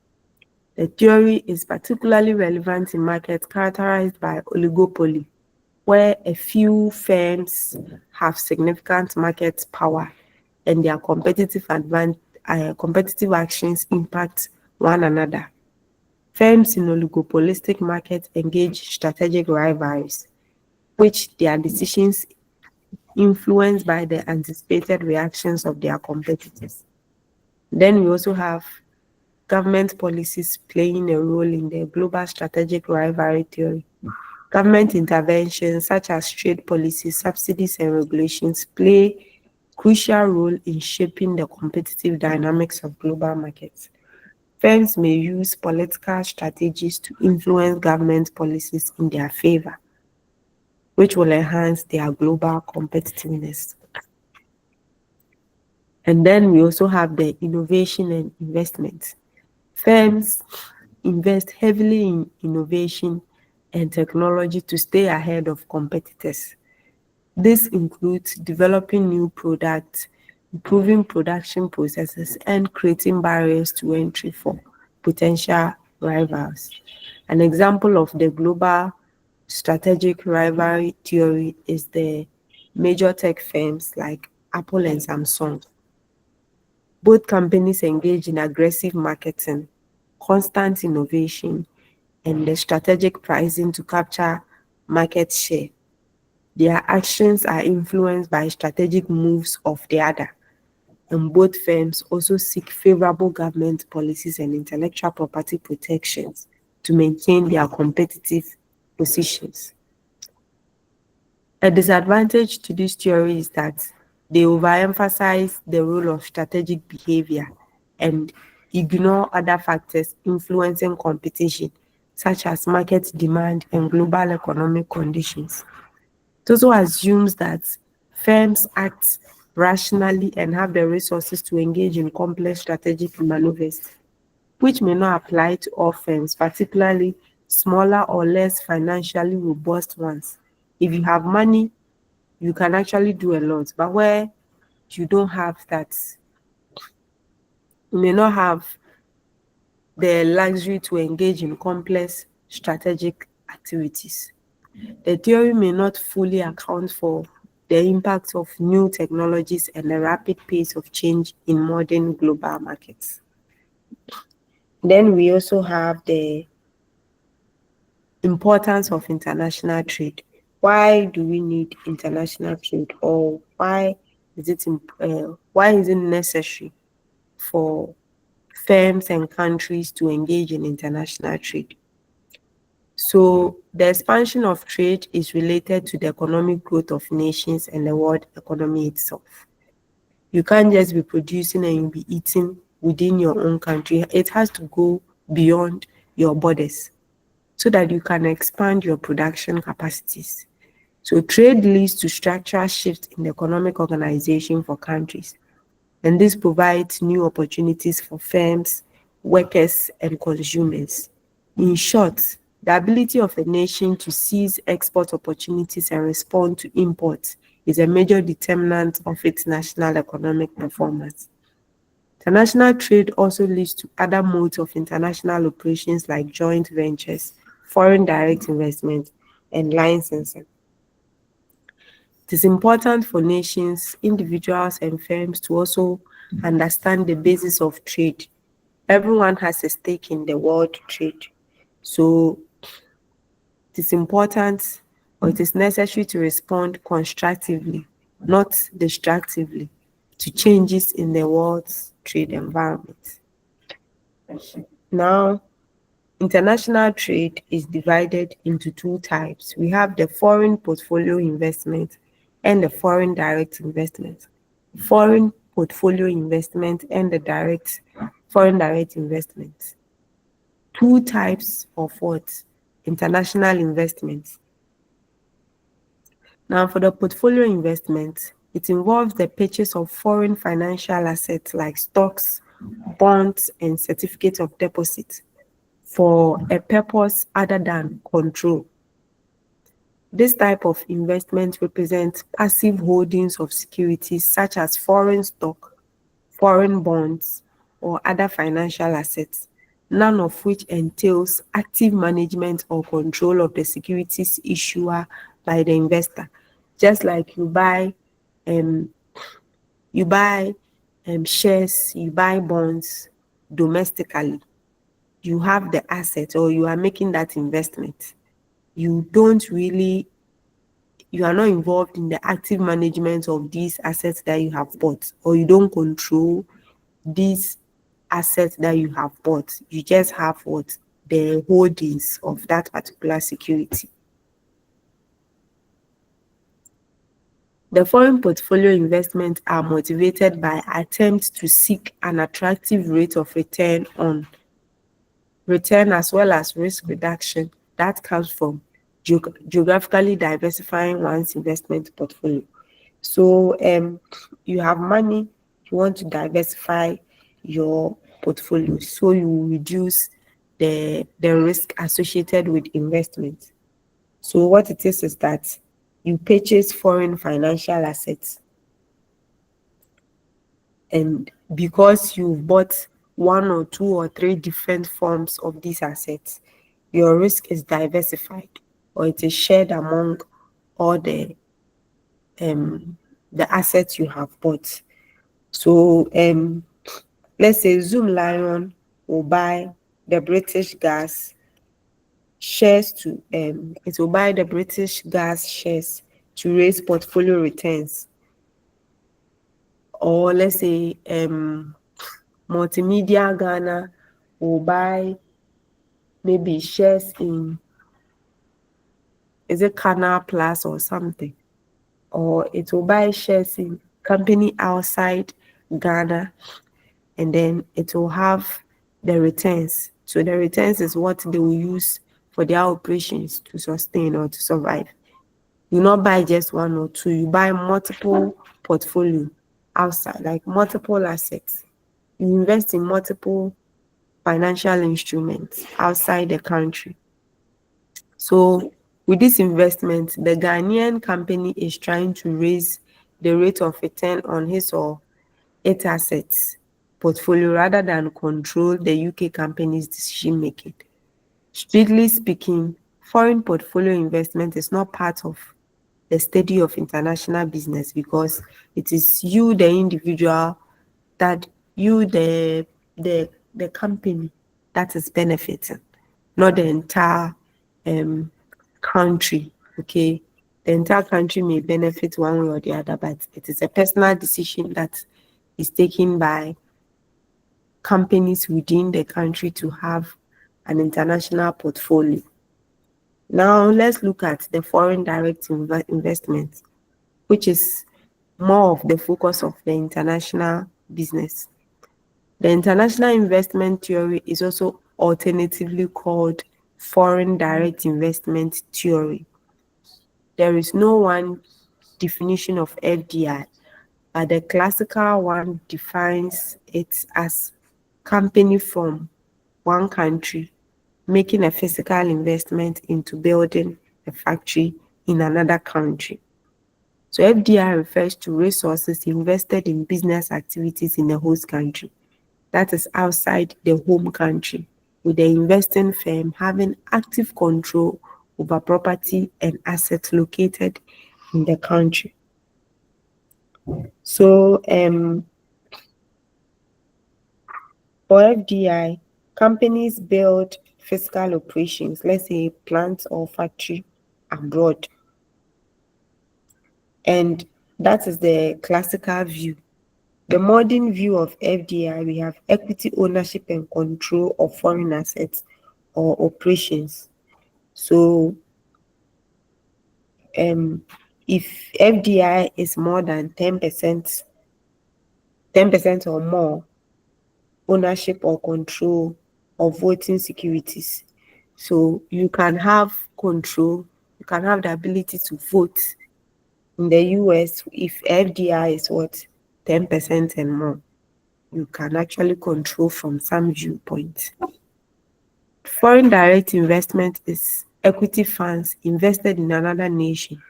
The theory is particularly relevant in markets characterized by oligopoly, where a few firms have significant market power and their competitive actions impact one another. Firms in oligopolistic markets engage strategic rivalries, which their decisions influenced by the anticipated reactions of their competitors. Then we also have government policies playing a role in the global strategic rivalry theory. Government interventions such as trade policies, subsidies, and regulations play crucial role in shaping the competitive dynamics of global markets. Firms may use political strategies to influence government policies in their favor, which will enhance their global competitiveness. And then we also have the innovation and investment. Firms invest heavily in innovation and technology to stay ahead of competitors. This includes developing new products, improving production processes, and creating barriers to entry for potential rivals. An example of the global strategic rivalry theory is the major tech firms like Apple and Samsung. Both companies engage in aggressive marketing, constant innovation, and the strategic pricing to capture market share. Their actions are influenced by strategic moves of the other, and both firms also seek favorable government policies and intellectual property protections to maintain their competitive positions. A disadvantage to this theory is that they overemphasize the role of strategic behavior and ignore other factors influencing competition, such as market demand and global economic conditions. It also assumes that firms act rationally and have the resources to engage in complex strategic maneuvers, which may not apply to all firms, particularly smaller or less financially robust ones. If you have money, you can actually do a lot, but where you don't have that, you may not have the luxury to engage in complex strategic activities. The theory may not fully account for the impact of new technologies and the rapid pace of change in modern global markets. Then we also have the importance of international trade. Why do we need international trade, or why is it necessary for firms and countries to engage in international trade? So the expansion of trade is related to the economic growth of nations and the world economy itself. You can't just be producing and you'll be eating within your own country. It has to go beyond your borders so that you can expand your production capacities. So trade leads to structural shifts in the economic organization for countries. And this provides new opportunities for firms, workers, and consumers. In short, the ability of a nation to seize export opportunities and respond to imports is a major determinant of its national economic performance. International trade also leads to other modes of international operations like joint ventures, foreign direct investment, and licensing. It is important for nations, individuals, and firms to also understand the basis of trade. Everyone has a stake in the world trade. So it is important, or it is necessary, to respond constructively, not destructively, to changes in the world's trade environment. Now, international trade is divided into two types. We have the foreign portfolio investment and the foreign direct investment. Foreign portfolio investment and the foreign direct investment. Two types of what? International investments. Now, for the portfolio investment, it involves the purchase of foreign financial assets like stocks, bonds, and certificates of deposit for a purpose other than control. This type of investment represents passive holdings of securities such as foreign stock, foreign bonds, or other financial assets, none of which entails active management or control of the securities issuer by the investor. Just like you buy shares, you buy bonds domestically, you have the asset or you are making that investment. You are not involved in the active management of these assets that you have bought, or you don't control these assets that you have bought. You just have what? The holdings of that particular security. The foreign portfolio investments are motivated by attempts to seek an attractive rate of return as well as risk reduction that comes from geographically diversifying one's investment portfolio. So you have money, you want to diversify your portfolio, so you will reduce the risk associated with investment. So what it is that you purchase foreign financial assets, and because you've bought one or two or three different forms of these assets, your risk is diversified, or it is shared among all the assets you have bought. So let's say Zoom Lion will buy the British gas shares it will buy the British gas shares to raise portfolio returns. Or let's say Multimedia Ghana will buy maybe shares in, is it Canal Plus or something? Or it will buy shares in company outside Ghana, and then it will have the returns. So the returns is what they will use for their operations to sustain or to survive. You not buy just one or two, you buy multiple portfolio outside, like multiple assets. You invest in multiple financial instruments outside the country. So with this investment, the Ghanaian company is trying to raise the rate of return on his or its assets portfolio rather than control the UK company's decision making. Strictly speaking, foreign portfolio investment is not part of the study of international business because it is you, the individual, that you, the company, that is benefiting, not the entire um, country. Okay, the entire country may benefit one way or the other, but it is a personal decision that is taken by companies within the country to have an international portfolio. Now, let's look at the foreign direct investment, which is more of the focus of the international business. The international investment theory is also alternatively called foreign direct investment theory. There is no one definition of FDI, but the classical one defines it as company from one country making a physical investment into building a factory in another country. So FDI refers to resources invested in business activities in the host country, that is outside the home country, with the investing firm having active control over property and assets located in the country. So for FDI, companies build physical operations, let's say plant or factory abroad. And that is the classical view. The modern view of FDI, we have equity ownership and control of foreign assets or operations. So if FDI is more than 10%, 10% or more ownership or control of voting securities. So you can have control, you can have the ability to vote in the US if FDI is what 10% and more. You can actually control from some viewpoint. Foreign direct investment is equity funds invested in another nation.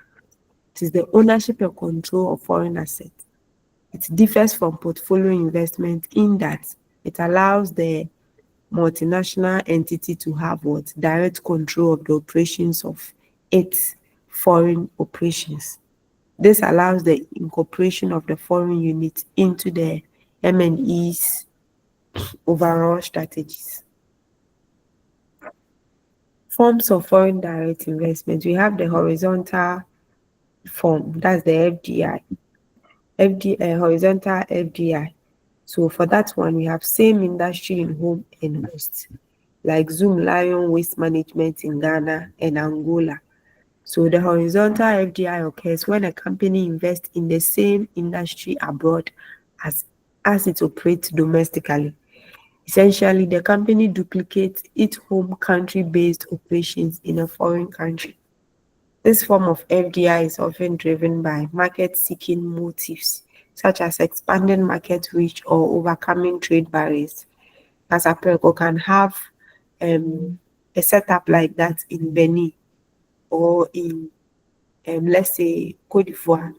It is the ownership and control of foreign assets. It differs from portfolio investment in that it allows the multinational entity to have what direct control of the operations of its foreign operations. This allows the incorporation of the foreign unit into the M&E's overall strategies. Forms of foreign direct investment. We have the horizontal form, that's the FDI. Horizontal FDI. So for that one, we have same industry in home and host, like Zoom Lion Waste Management in Ghana and Angola. So the horizontal FDI occurs when a company invests in the same industry abroad as it operates domestically. Essentially, the company duplicates its home country-based operations in a foreign country. This form of FDI is often driven by market-seeking motives, such as expanding market reach or overcoming trade barriers. Casapreco can have a setup like that in Benin or in, let's say, Cote d'Ivoire.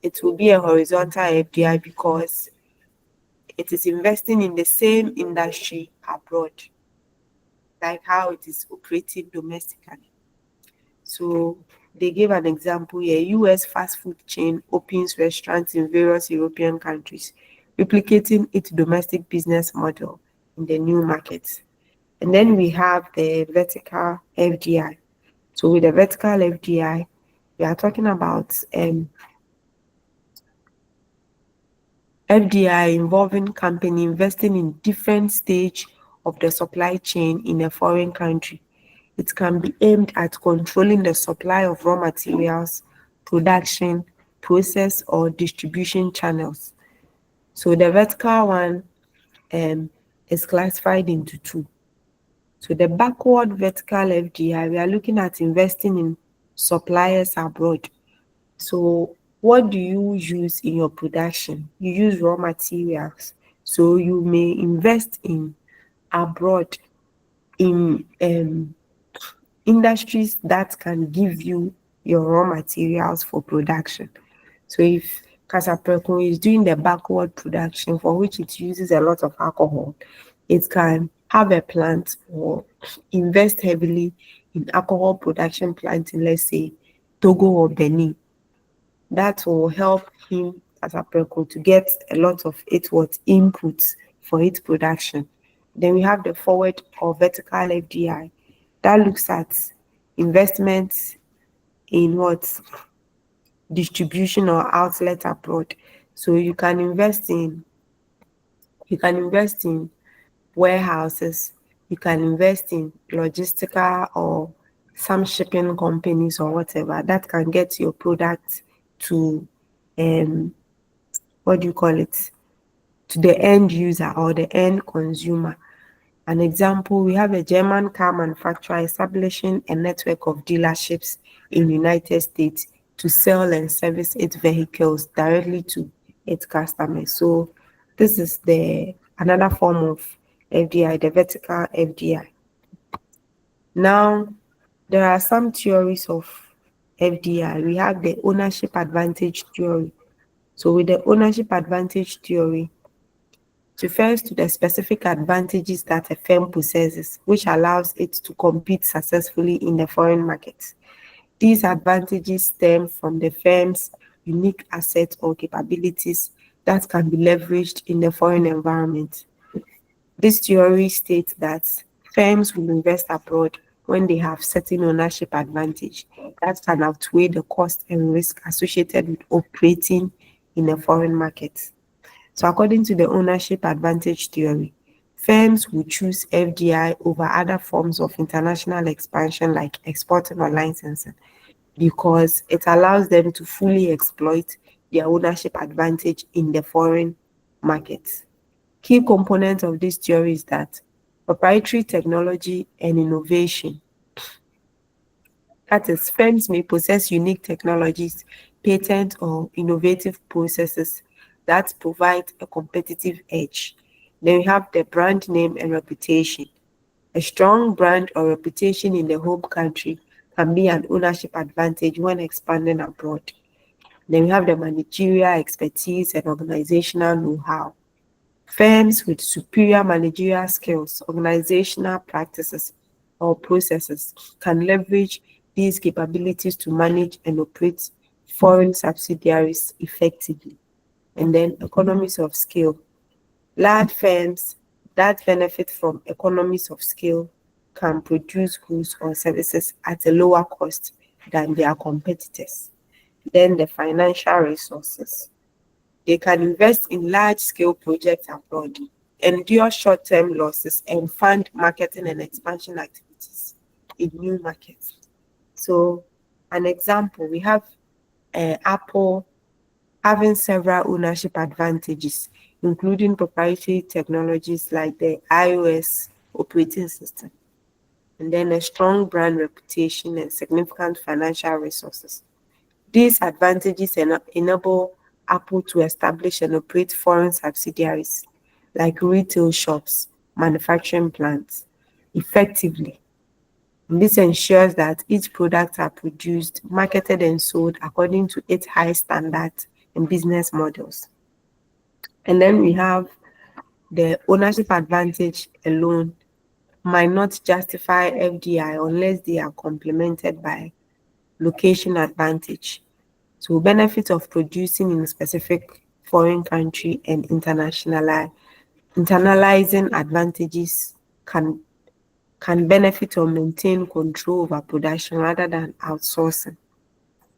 It will be a horizontal FDI because it is investing in the same industry abroad, like how it is operating domestically. So they gave an example here. US fast food chain opens restaurants in various European countries, replicating its domestic business model in the new markets. And then we have the vertical FDI. So with the vertical FDI, we are talking about FDI involving company investing in different stage of the supply chain in a foreign country. It can be aimed at controlling the supply of raw materials, production, process, or distribution channels. So the vertical one is classified into two. So the backward vertical FDI, we are looking at investing in suppliers abroad. So What do you use in your production? You use raw materials. So you may invest in abroad in industries that can give you your raw materials for production. So if Casapreco is doing the backward production for which it uses a lot of alcohol, it can have a plant or invest heavily in alcohol production plant in, let's say, Togo or Benin. That will help him as a Casapreco to get a lot of it what inputs for its production. Then we have the forward or vertical FDI that looks at investments in what distribution or outlet abroad. So you can invest in warehouses, you can invest in logistical or some shipping companies or whatever that can get your product to um what do you call it, to the end user or the end consumer. An example, we have a German car manufacturer establishing a network of dealerships in the United States to sell and service its vehicles directly to its customers. So this is the another form of FDI, the vertical FDI. Now, there are some theories of FDI. We have the ownership advantage theory. So with the ownership advantage theory, it refers to the specific advantages that a firm possesses, which allows it to compete successfully in the foreign market. These advantages stem from the firm's unique assets or capabilities that can be leveraged in the foreign environment. This theory states that firms will invest abroad when they have certain ownership advantage that can outweigh the cost and risk associated with operating in a foreign market. So according to the ownership advantage theory, firms will choose FDI over other forms of international expansion like exporting or licensing because it allows them to fully exploit their ownership advantage in the foreign market. Key components of this theory is that proprietary technology and innovation. That is, firms may possess unique technologies, patent or innovative processes that provide a competitive edge. Then we have the brand name and reputation. A strong brand or reputation in the home country can be an ownership advantage when expanding abroad. Then we have the managerial expertise and organizational know-how. Firms with superior managerial skills, organizational practices, or processes can leverage these capabilities to manage and operate foreign subsidiaries effectively. And then economies of scale. Large firms that benefit from economies of scale can produce goods or services at a lower cost than their competitors. Then the financial resources. They can invest in large-scale projects abroad, endure short-term losses, and fund marketing and expansion activities in new markets. So, an example, we have Apple having several ownership advantages, including proprietary technologies like the iOS operating system, and then a strong brand reputation and significant financial resources. These advantages enable Apple to establish and operate foreign subsidiaries like retail shops, manufacturing plants effectively. And this ensures that each products are produced, marketed, and sold according to its high standards and business models. And then we have the ownership advantage alone might not justify FDI unless they are complemented by location advantage. So benefits of producing in a specific foreign country and internalizing advantages can benefit or maintain control over production rather than outsourcing.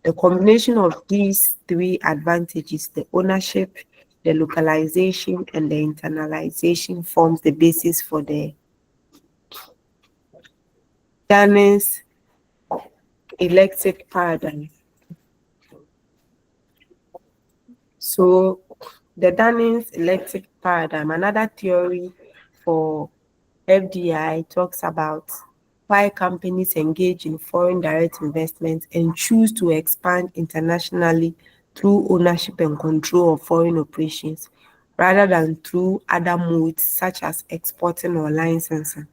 The combination of these three advantages, the ownership, the localization, and the internalization, forms the basis for the Danish electric paradigm. So the Danish electric paradigm, another theory for FDI, talks about why companies engage in foreign direct investment and choose to expand internationally through ownership and control of foreign operations rather than through other modes such as exporting or licensing.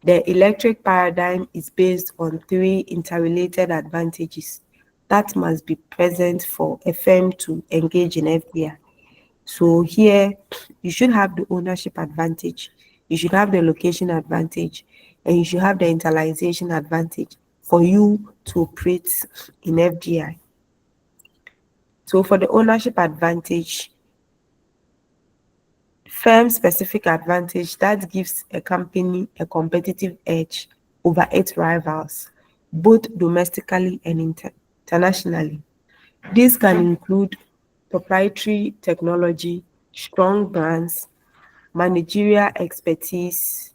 The electric paradigm is based on three interrelated advantages that must be present for a firm to engage in FDI. So here, you should have the ownership advantage, you should have the location advantage, and you should have the internalization advantage for you to operate in FDI. So for the ownership advantage, firm specific advantage that gives a company a competitive edge over its rivals, both domestically and internationally. This can include proprietary technology, strong brands, managerial expertise,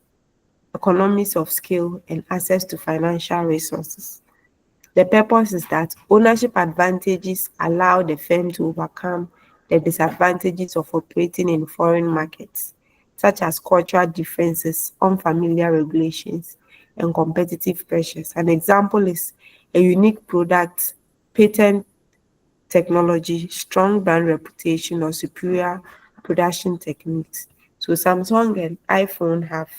economies of scale, and access to financial resources. The purpose is that ownership advantages allow the firm to overcome the disadvantages of operating in foreign markets, such as cultural differences, unfamiliar regulations, and competitive pressures. An example is a unique product, patent technology, strong brand reputation, or superior production techniques. So Samsung and iPhone have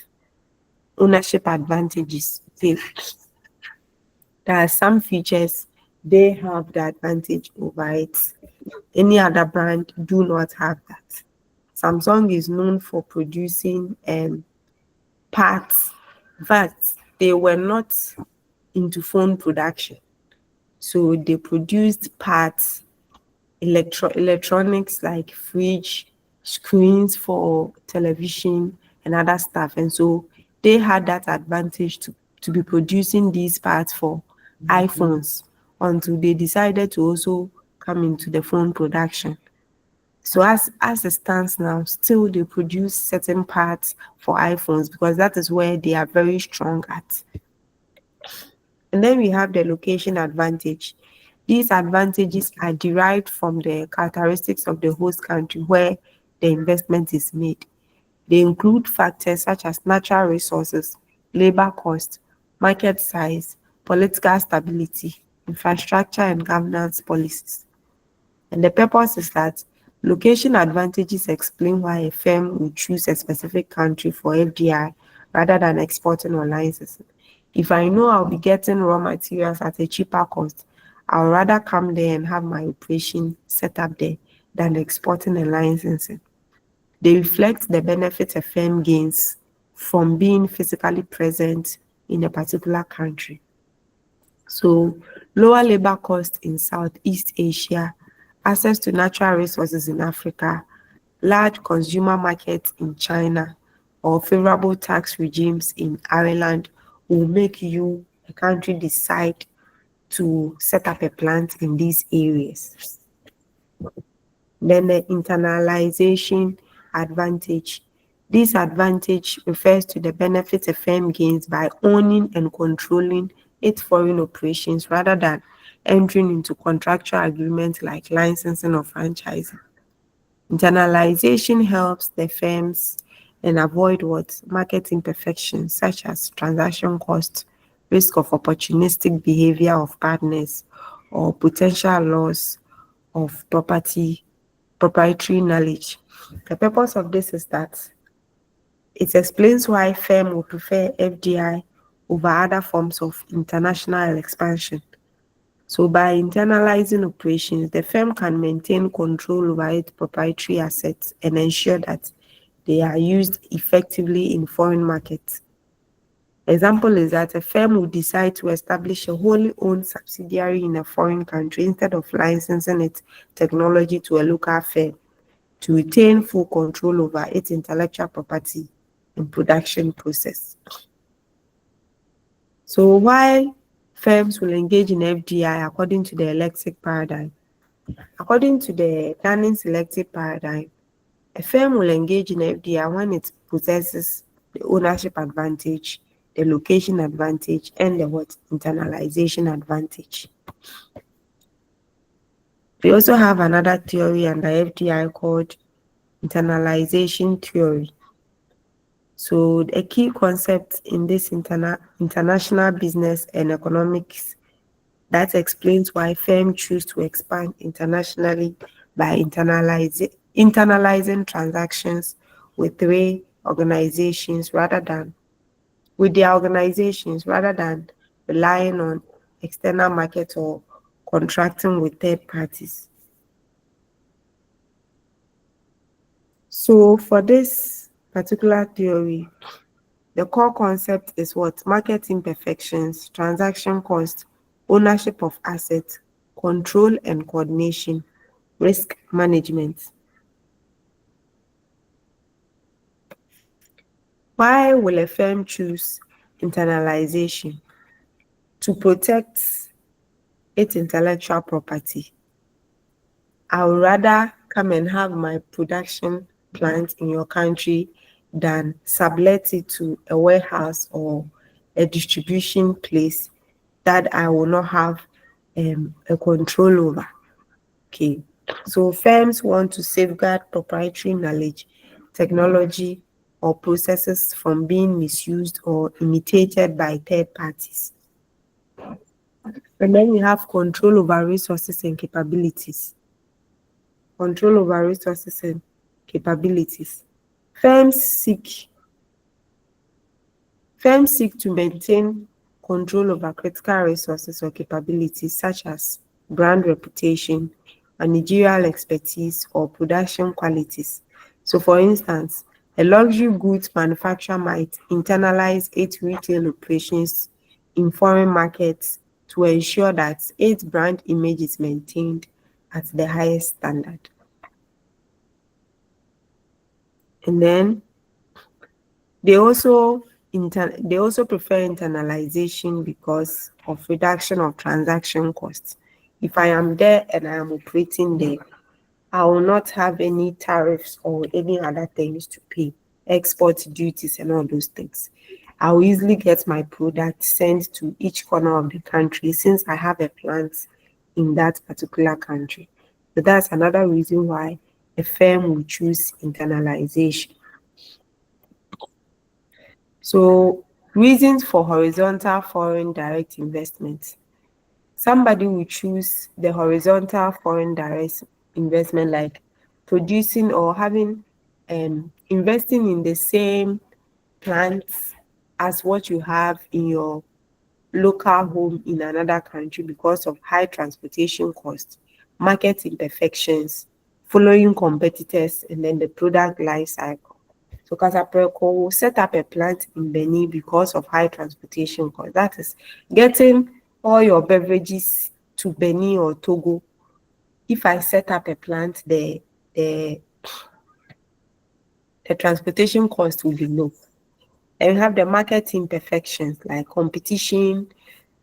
ownership advantages. There are some features they have the advantage over it. Any other brand do not have that. Samsung is known for producing parts, but they were not into phone production. So they produced parts, electronics like fridge, screens for television, and other stuff. And so they had that advantage to be producing these parts for iPhones until they decided to also come into the phone production. So as it stands now, still they produce certain parts for iPhones because that is where they are very strong at. And then we have the location advantage. These advantages are derived from the characteristics of the host country where the investment is made. They include factors such as natural resources, labor cost, market size, political stability, infrastructure, and governance policies. And the purpose is that location advantages explain why a firm would choose a specific country for FDI rather than exporting or licensing. If I know I'll be getting raw materials at a cheaper cost, I'll rather come there and have my operation set up there than exporting and licensing. They reflect the benefits a firm gains from being physically present in a particular country. So, lower labor costs in Southeast Asia, access to natural resources in Africa, large consumer markets in China, or favorable tax regimes in Ireland will make you, a country, decide to set up a plant in these areas. Then the internalization advantage. This advantage refers to the benefits a firm gains by owning and controlling its foreign operations rather than entering into contractual agreements like licensing or franchising. Internalization helps the firms and avoid what market imperfections such as transaction costs, risk of opportunistic behavior of partners, or potential loss of proprietary knowledge. The purpose of this is that it explains why firm will prefer FDI over other forms of international expansion. So by internalizing operations, the firm can maintain control over its proprietary assets and ensure that they are used effectively in foreign markets. Example is that a firm will decide to establish a wholly owned subsidiary in a foreign country instead of licensing its technology to a local firm to retain full control over its intellectual property and production process. So why firms will engage in FDI according to the elective paradigm? According to the Dunning selective paradigm, a firm will engage in FDI when it possesses the ownership advantage, the location advantage, and the what internalization advantage. We also have another theory under FDI called internalization theory. So a key concept in this international business and economics That explains why firms choose to expand internationally by internalizing transactions with three organizations rather than with their organizations rather than relying on external markets or contracting with third parties. So for this particular theory, the core concept is what? Market imperfections, transaction cost, ownership of assets, control and coordination, risk management. Why will a firm choose internalization? To protect its intellectual property. I would rather come and have my production plant in your country than sublet it to a warehouse or a distribution place that I will not have a control over. Okay. So firms want to safeguard proprietary knowledge, technology, or processes from being misused or imitated by third parties. And then we have control over resources and capabilities. Control over resources and capabilities. Firms seek Firms seek to maintain control over critical resources or capabilities such as brand reputation, managerial expertise, or production qualities. So, for instance, a luxury goods manufacturer might internalize its retail operations in foreign markets to ensure that its brand image is maintained at the highest standard. And then they also prefer internalization because of reduction of transaction costs. If I am there and I am operating there, I will not have any tariffs or any other things to pay, export duties and all those things. I will easily get my product sent to each corner of the country since I have a plant in that particular country. So that's another reason why a firm will choose internalization. So, reasons for horizontal foreign direct investment. Somebody will choose the horizontal foreign direct investment like producing or having investing in the same plants as what you have in your local home in another country because of high transportation costs, market imperfections, following competitors, and then the product life cycle. So Casapreco will set up a plant in Benin because of high transportation costs. That is getting all your beverages to Benin or Togo. If I set up a plant there, the, the transportation cost will be low. Then we have the market imperfections like competition,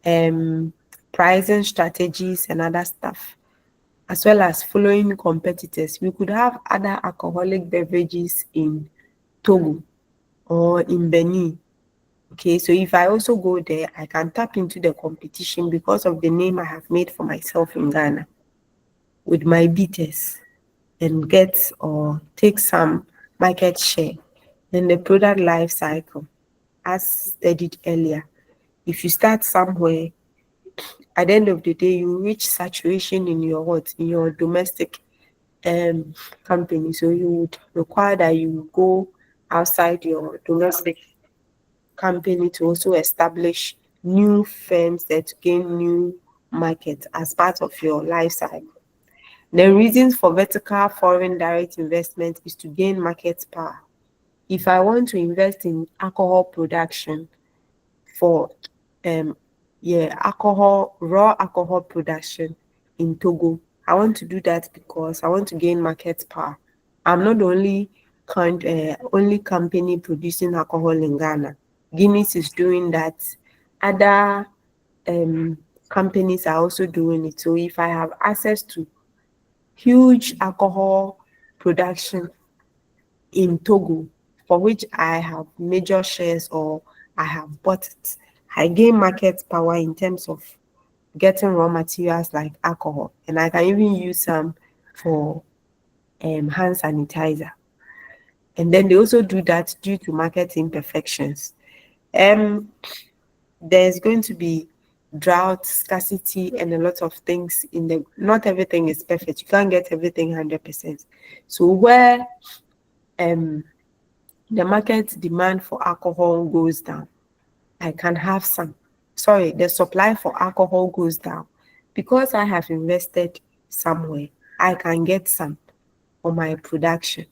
um, pricing strategies, and other stuff, as well as following competitors. We could have other alcoholic beverages in Togo or in Benin. Okay, so if I also go there, I can tap into the competition because of the name I have made for myself in Ghana with my beaters and get or take some market share. Then the product life cycle, as stated earlier. If you start somewhere, at the end of the day, you reach saturation in your what? In your domestic um company. So you would require that you go outside your domestic company to also establish new firms that gain new markets as part of your life cycle. The reasons for vertical foreign direct investment is to gain market power. If I want to invest in alcohol production for raw alcohol production in Togo, I want to do that because I want to gain market power. I'm not the only company producing alcohol in Ghana. Guinness is doing that. Other companies are also doing it. So if I have access to huge alcohol production in Togo, for which I have major shares or I have bought it, I gain market power in terms of getting raw materials like alcohol, and I can even use some for hand sanitizer. And then they also do that due to market imperfections. Um, there's going to be drought, scarcity, and a lot of things in the not everything is perfect. You can't get everything 100%. So where um the market demand for alcohol goes down, I can have some. Sorry, the supply for alcohol goes down. Because I have invested somewhere, I can get some for my production.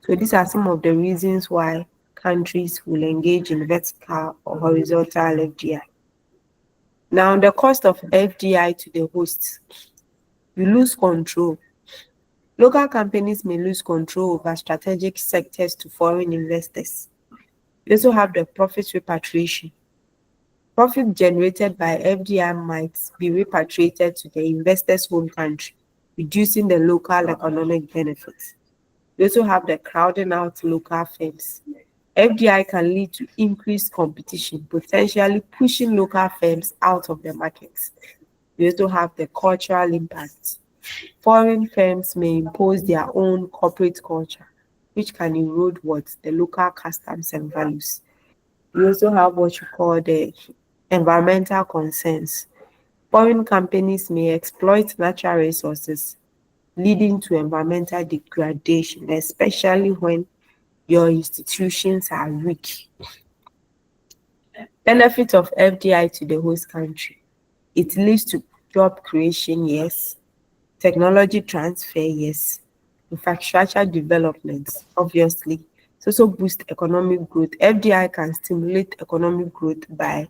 So these are some of the reasons why countries will engage in vertical or horizontal FDI. Now, the cost of FDI to the host, you lose control. Local companies may lose control over strategic sectors to foreign investors. You also have the profit repatriation. Profit generated by FDI might be repatriated to the investor's home country, reducing the local economic benefits. We also have the crowding out local firms. FDI can lead to increased competition, potentially pushing local firms out of the market. We also have the cultural impact. Foreign firms may impose their own corporate culture, which can erode what the local customs and values. We also have what you call the environmental concerns. Foreign companies may exploit natural resources, leading to environmental degradation, especially when your institutions are weak. Benefit of FDI to the host country. It leads to job creation, yes. Technology transfer, yes. Infrastructure development, obviously. It also boosts economic growth. FDI can stimulate economic growth by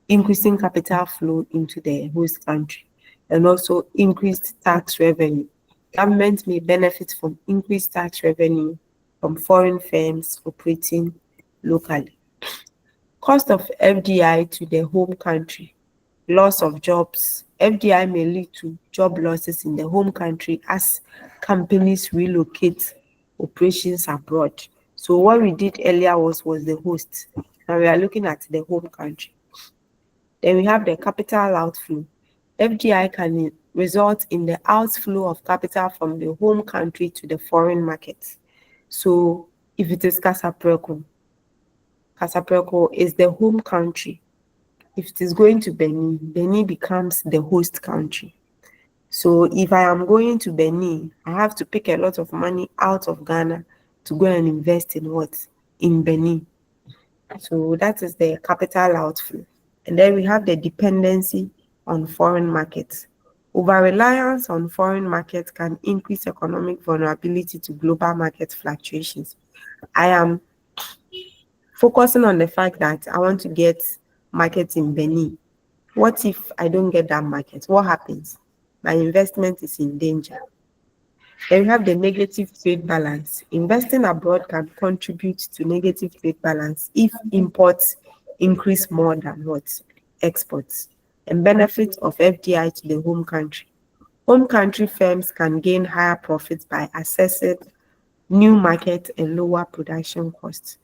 increasing capital flow into the host country and also increased tax revenue. Government may benefit from increased tax revenue from foreign firms operating locally. Cost of FDI to the home country. Loss of jobs. FDI may lead to job losses in the home country as companies relocate operations abroad. So what we did earlier was the host. Now we are looking at the home country. Then we have the capital outflow. FDI can result in the outflow of capital from the home country to the foreign market. So if it is Casapreco is the home country. If it is going to Benin, Benin becomes the host country. So if I am going to Benin, I have to pick a lot of money out of Ghana to go and invest in what? In Benin. So that is the capital outflow. And then we have the dependency on foreign markets. Over-reliance on foreign markets can increase economic vulnerability to global market fluctuations. I am focusing on the fact that I want to get market in Benin. What if I don't get that market? What happens? My investment is in danger. Then we have the negative trade balance. Investing abroad can contribute to negative trade balance if imports increase more than what? Exports. And benefits of FDI to the home country. Home country firms can gain higher profits by accessing new markets and lower production costs.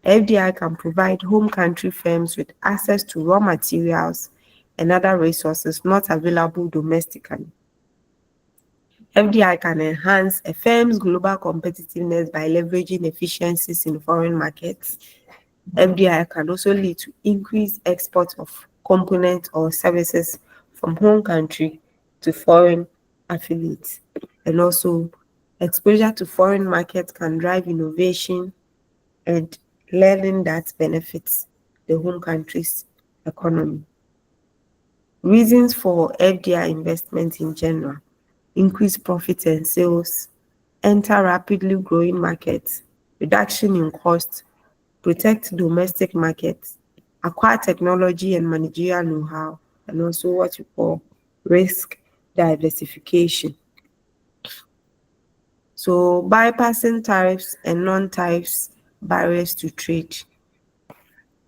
FDI can provide home country firms with access to raw materials and other resources not available domestically. FDI can enhance a firm's global competitiveness by leveraging efficiencies in foreign markets. FDI can also lead to increased export of components or services from home country to foreign affiliates. And also, exposure to foreign markets can drive innovation and learning that benefits the home country's economy. Reasons for FDI investment in general: increase profits and sales, enter rapidly growing markets, reduction in costs, protect domestic markets, acquire technology and managerial know-how, and also what you call risk diversification. So bypassing tariffs and non-tariffs barriers to trade.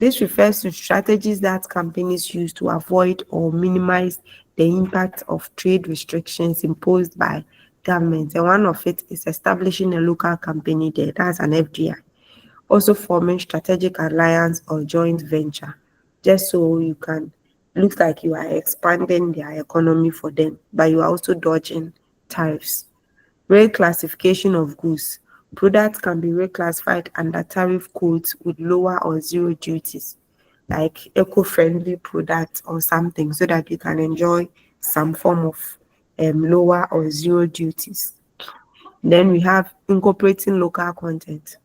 This refers to strategies that companies use to avoid or minimize the impact of trade restrictions imposed by governments. And one of it is establishing a local company there. That's an FDI. Also forming strategic alliance or joint venture, just so you can look like you are expanding their economy for them, but you are also dodging tariffs. Reclassification of goods. Products can be reclassified under tariff codes with lower or zero duties. like eco-friendly product or something so that you can enjoy some form of lower or zero duties. Then we have incorporating local content.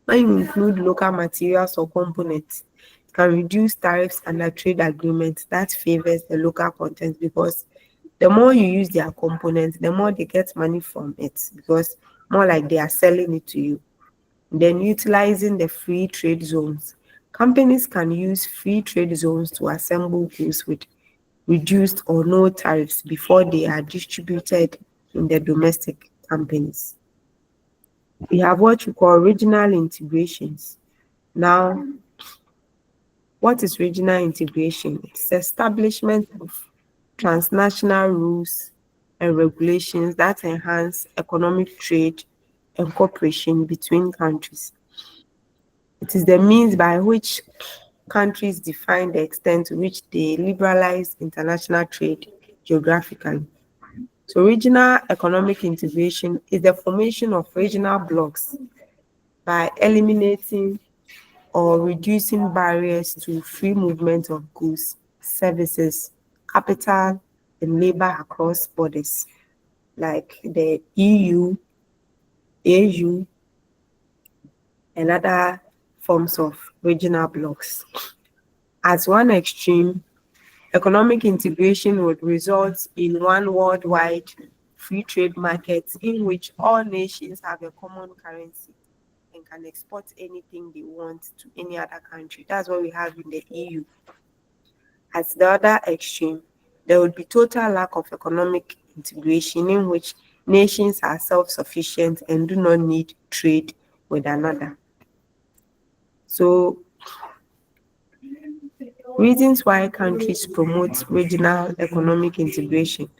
When you include local materials or components, it can reduce tariffs under trade agreements that favors the local content, because the more you use their components, the more they get money from it, because more like they are selling it to you. Then utilizing the free trade zones. Companies can use free trade zones to assemble goods with reduced or no tariffs before they are distributed in the domestic companies. We have what we call regional integrations. Now, what is regional integration? It's establishment of transnational rules and regulations that enhance economic trade and cooperation between countries. It is the means by which countries define the extent to which they liberalize international trade geographically. So, regional economic integration is the formation of regional blocks by eliminating or reducing barriers to free movement of goods, services, capital, and labor across borders, like the EU, AU, and other forms of regional blocks. At one extreme, economic integration would result in one worldwide free trade market in which all nations have a common currency and can export anything they want to any other country. That's what we have in the EU. At the other extreme, there would be total lack of economic integration in which nations are self-sufficient and do not need trade with another. So, reasons why countries promote regional economic integration: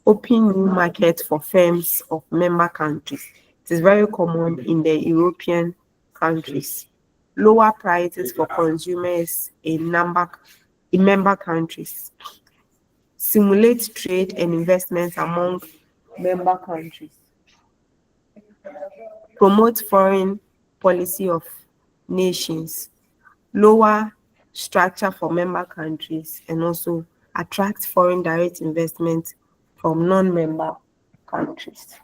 open new markets for firms of member countries. It is very common in the European countries. Lower prices for consumers in member countries. Simulate trade and investments among member countries. Promote foreign policy of nations. Lower structure for member countries, and also attract foreign direct investment from non-member countries.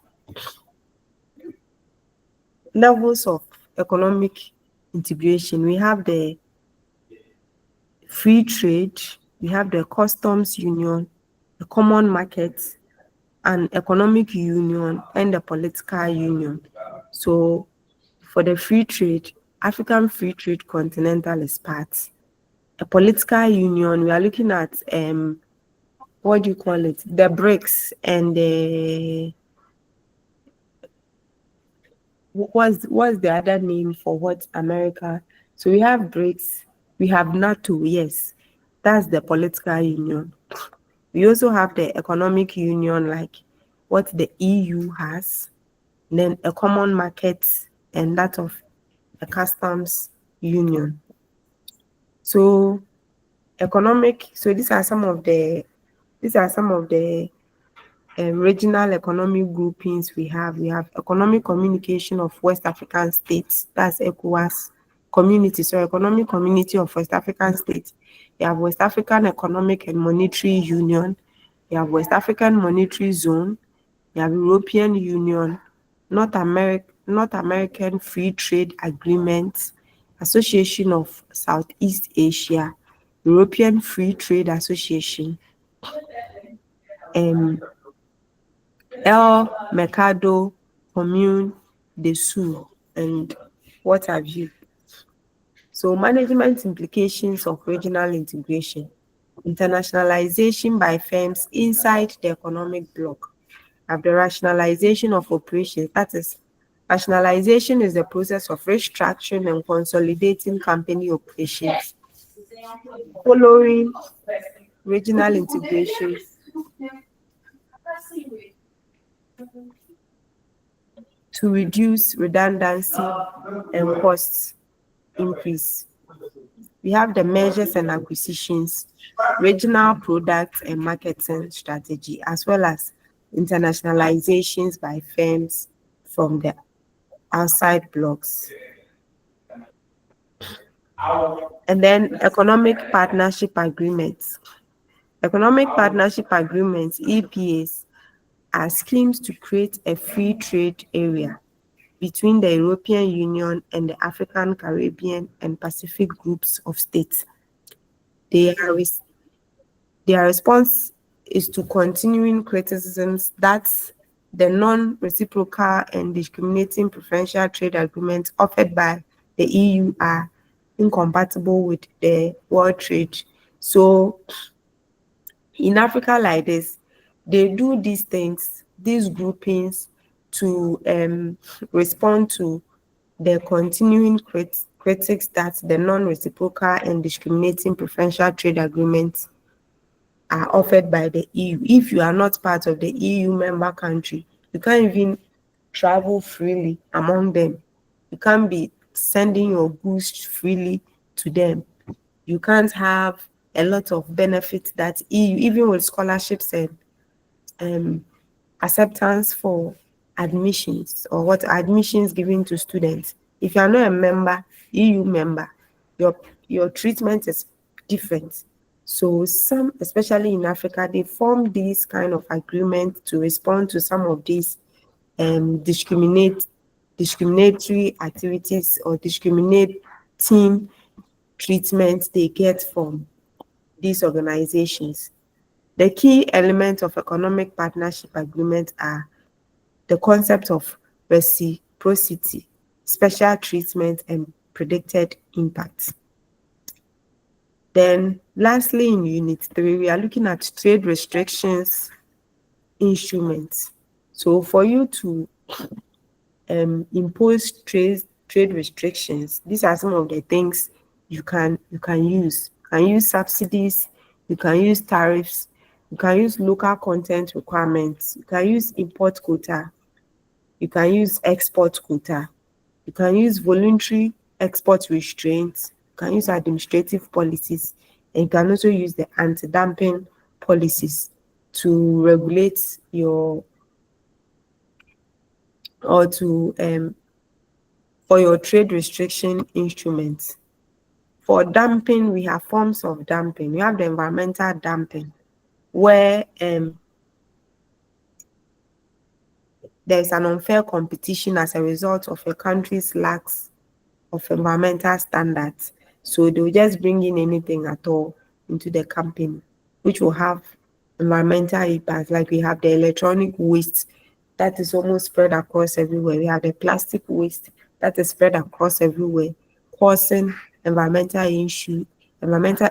Levels of economic integration. We have the free trade, we have the customs union, the common market, an economic union, and the political union. So for the free trade, African Free Trade Continental is part. A political union, we are looking at what do you call it? The BRICS and the what's the other name for what America? So we have BRICS, we have NATO, yes. That's the political union. We also have the economic union, like what the EU has, then a common market and that of a customs union. So so these are some of the regional economic groupings we have. We have Economic Communication of West African States, that's ECOWAS community, so Economic Community of West African States. You have West African Economic and Monetary Union, you have West African Monetary Zone, you have European Union, North American Free Trade Agreement, Association of Southeast Asia, European Free Trade Association, El Mercado Común de Sur, and what have you. So, management implications of regional integration: internationalization by firms inside the economic bloc. Have the rationalization of operations. That is, rationalization is the process of restructuring and consolidating company operations. Following regional integration, to reduce redundancy and costs increase. We have the measures and acquisitions, regional product and marketing strategy, as well as internationalizations by firms from the outside blocks. And then economic partnership agreements. Economic partnership agreements, EPAs, are schemes to create a free trade area between the European Union and the African, Caribbean, and Pacific groups of states. They are their response is to continuing criticisms that the non-reciprocal and discriminating preferential trade agreements offered by the EU are incompatible with the world trade. So in Africa like this, they do these things, these groupings to respond to the continuing critics that the non-reciprocal and discriminating preferential trade agreements are offered by the EU. If you are not part of the EU member country, you can't even travel freely among them. You can't be sending your goods freely to them. You can't have a lot of benefits that EU, even with scholarships and um, acceptance for admissions or what admissions given to students. If you are not a member, EU member, your your treatment is different. So some, especially in Africa, they form these kind of agreements to respond to some of these discriminatory activities or discriminating treatments they get from these organizations. The key elements of economic partnership agreement are the concept of reciprocity, special treatment, and predicted impact. Then, lastly, in Unit 3, we are looking at trade restrictions instruments. So, for you to impose trade restrictions, these are some of the things you can use. You can use subsidies, you can use tariffs, you can use local content requirements, you can use import quota, you can use export quota, you can use voluntary export restraints, you can use administrative policies, and you can also use the anti-dumping policies to regulate your or to for your trade restriction instruments. For dumping, we have forms of dumping. We have the environmental dumping, where there's an unfair competition as a result of a country's lacks of environmental standards. So they'll just bring in anything at all into the company, which will have environmental impacts. Like we have the electronic waste that is almost spread across everywhere. We have the plastic waste that is spread across everywhere, causing environmental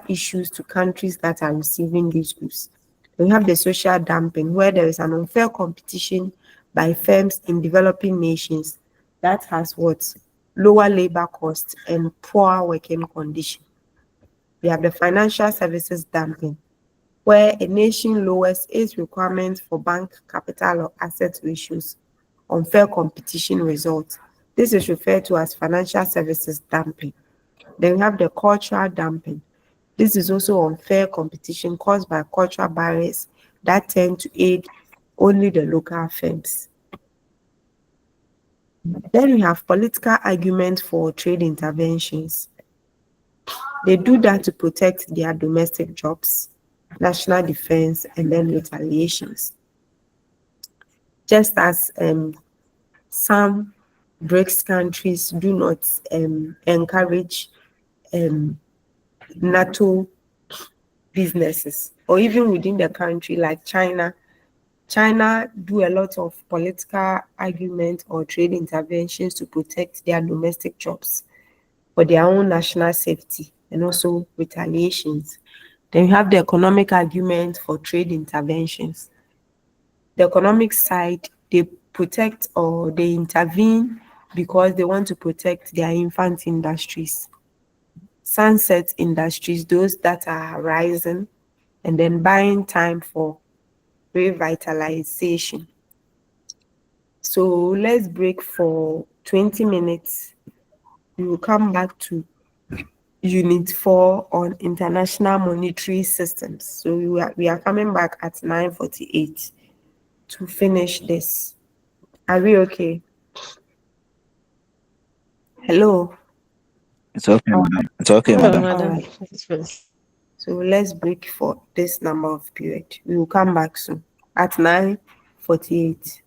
issues to countries that are receiving these goods. We have the social dumping, where there is an unfair competition by firms in developing nations that has what? Lower labor costs and poor working conditions. We have the financial services dumping, where a nation lowers its requirements for bank capital or asset ratios. Unfair competition results. This is referred to as financial services dumping. Then we have the cultural dumping. This is also unfair competition caused by cultural barriers that tend to aid only the local firms. Then we have political arguments for trade interventions. They do that to protect their domestic jobs, national defense, and then retaliations. Just as some BRICS countries do not encourage NATO businesses, or even within the country like China do a lot of political argument or trade interventions to protect their domestic jobs for their own national safety and also retaliations. Then you have the economic argument for trade interventions. The economic side, they protect or they intervene because they want to protect their infant industries, sunset industries, those that are rising, and then buying time for revitalization. So let's break for 20 minutes. We will come back to Unit 4 on international monetary systems. So we are coming back at 9:48 to finish this. Are we okay? Hello? It's okay, All madam. It's okay, Hello, madam. all madam. right. Yes, please. So let's break for this number of period. We will come back soon at 9:48.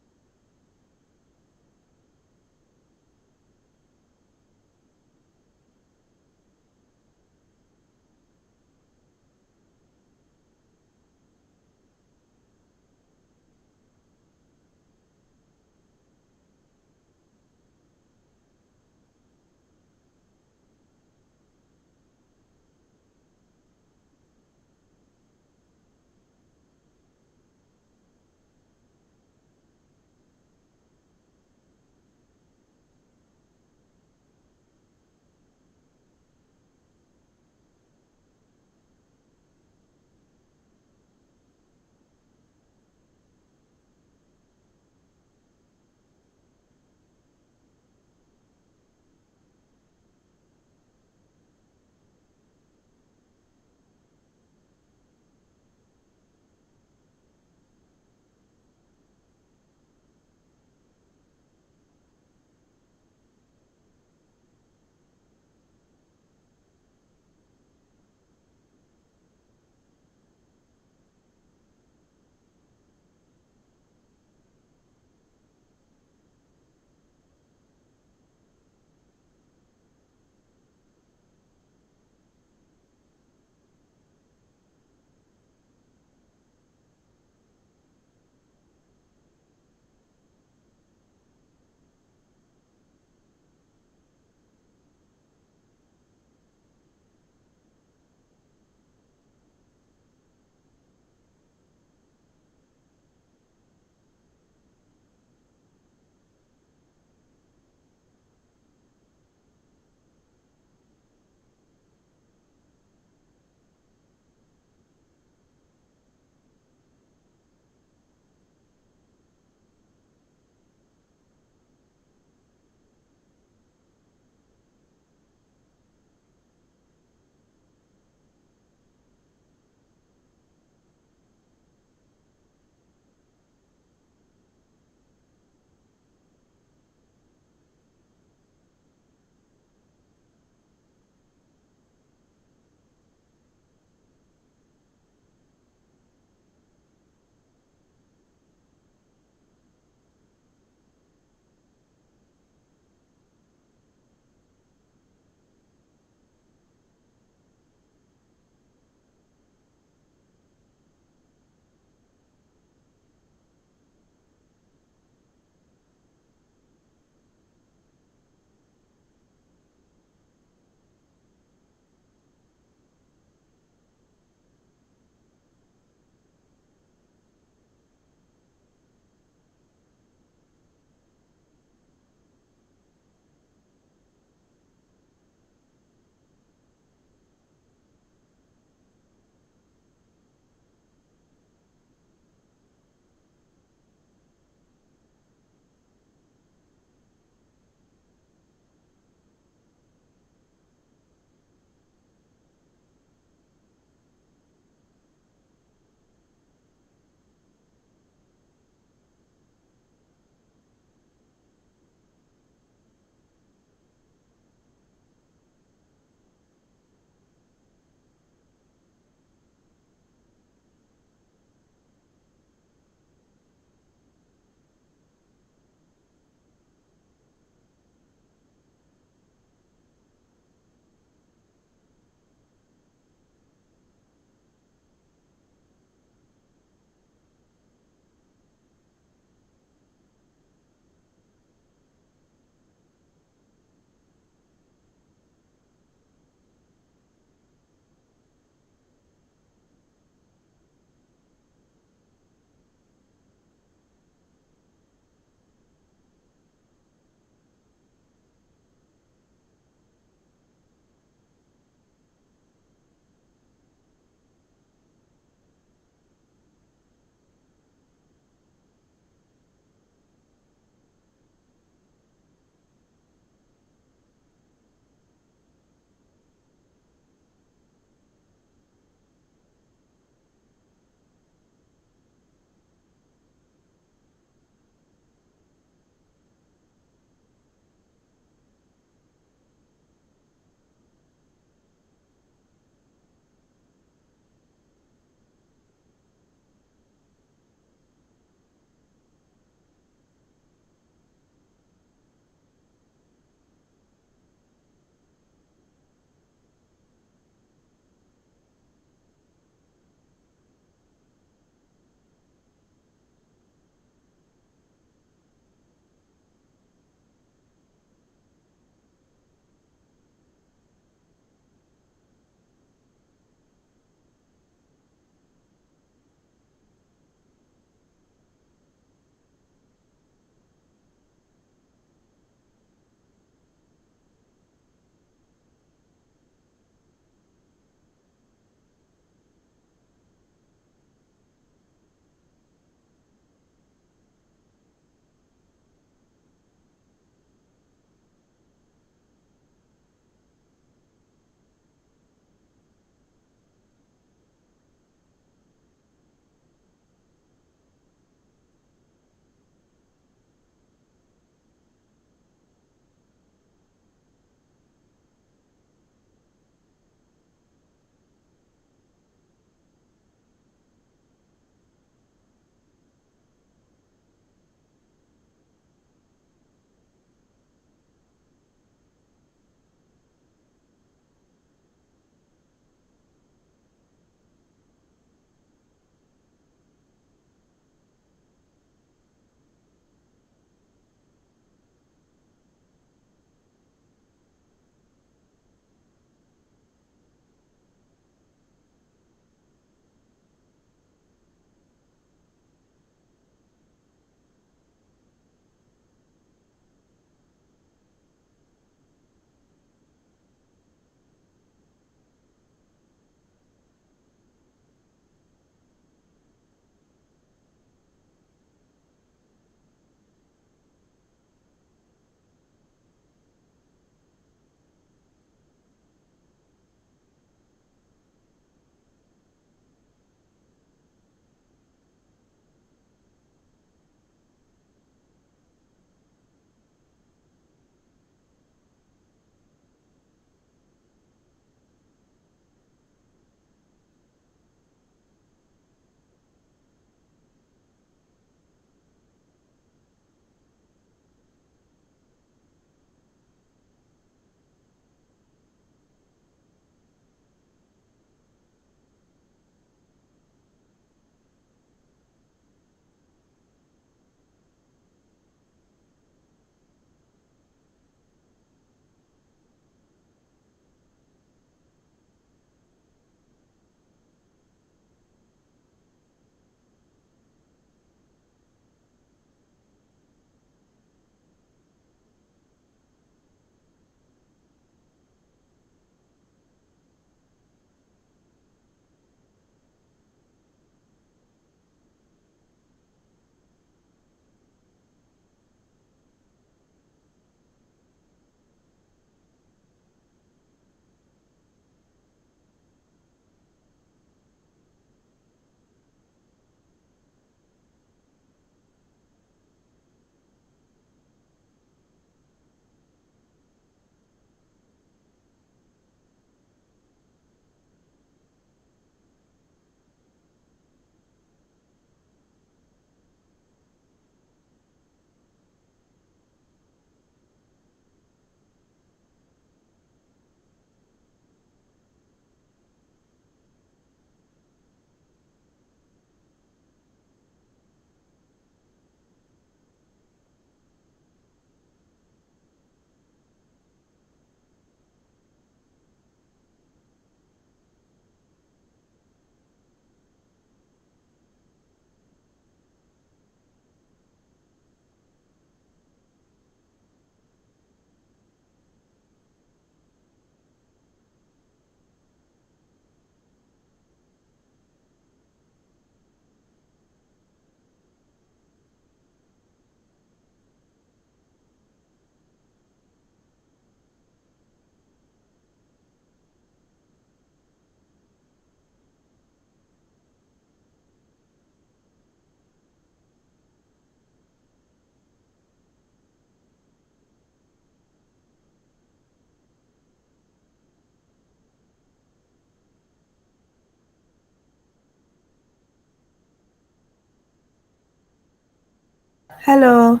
Hello.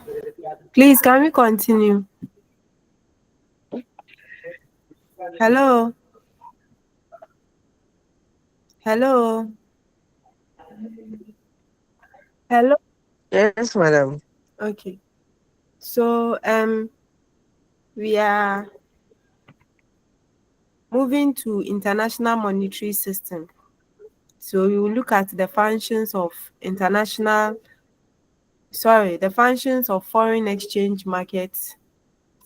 Please, can we continue? Hello. Hello. Hello. Yes, madam. Okay. So we are moving to international monetary system. So we will look at the functions of the functions of foreign exchange markets,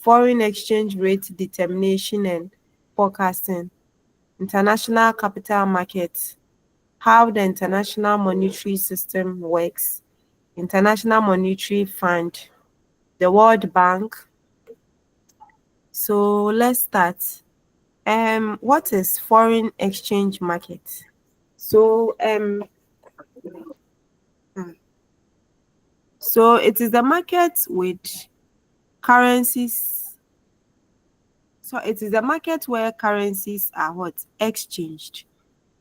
foreign exchange rate determination and forecasting, international capital markets, how the international monetary system works, International Monetary Fund, the World Bank. So let's start. What is foreign exchange market? So hmm, so it is the market with currencies. So it is the market where currencies are what exchanged.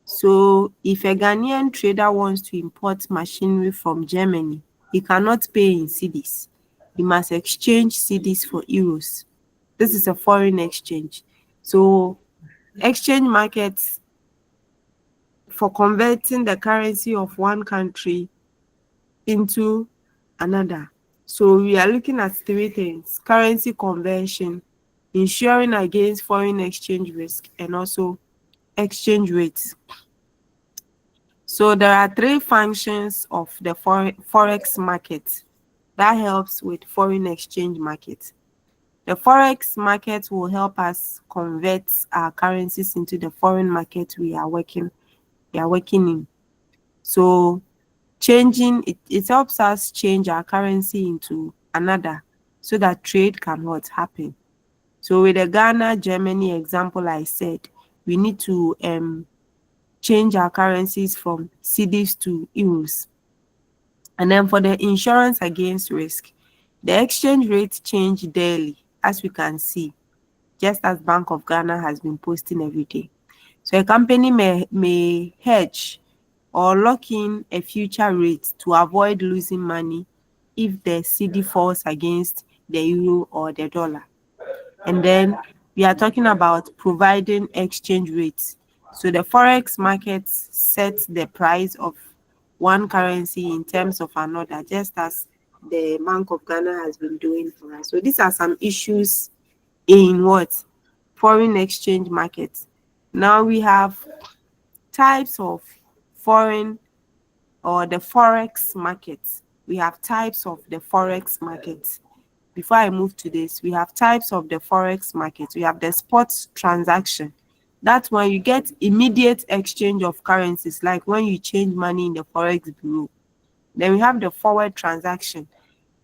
So if a Ghanaian trader wants to import machinery from Germany, he cannot pay in cedis. He must exchange cedis for euros. This is a foreign exchange. So exchange markets for converting the currency of one country into another. So we are looking at three things: currency conversion, ensuring against foreign exchange risk, and also exchange rates. So there are three functions of the forex market that helps with foreign exchange market. The forex market will help us convert our currencies into the foreign market we are working in. So changing it helps us change our currency into another so that trade can what happen. So with the Ghana Germany example I said, we need to change our currencies from cedis to euros. And then for the insurance against risk, the exchange rate change daily, as we can see, just as Bank of Ghana has been posting every day. So a company may hedge or lock in a future rate to avoid losing money if the cedi falls against the euro or the dollar. And then we are talking about providing exchange rates. So the forex market sets the price of one currency in terms of another, just as the Bank of Ghana has been doing for us. So these are some issues in what? Foreign exchange markets. Now we have types of foreign or the forex market. We have types of the forex market. Before I move to this, we have types of the forex market. We have the spot transaction. That's when you get immediate exchange of currencies, like when you change money in the forex bureau. Then we have the forward transaction.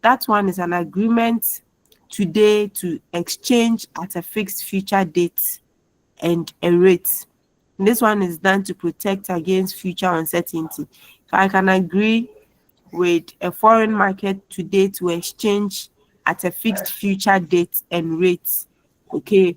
That one is an agreement today to exchange at a fixed future date and a rate. This one is done to protect against future uncertainty. So I can agree with a foreign market today to exchange at a fixed future date and rate. Okay,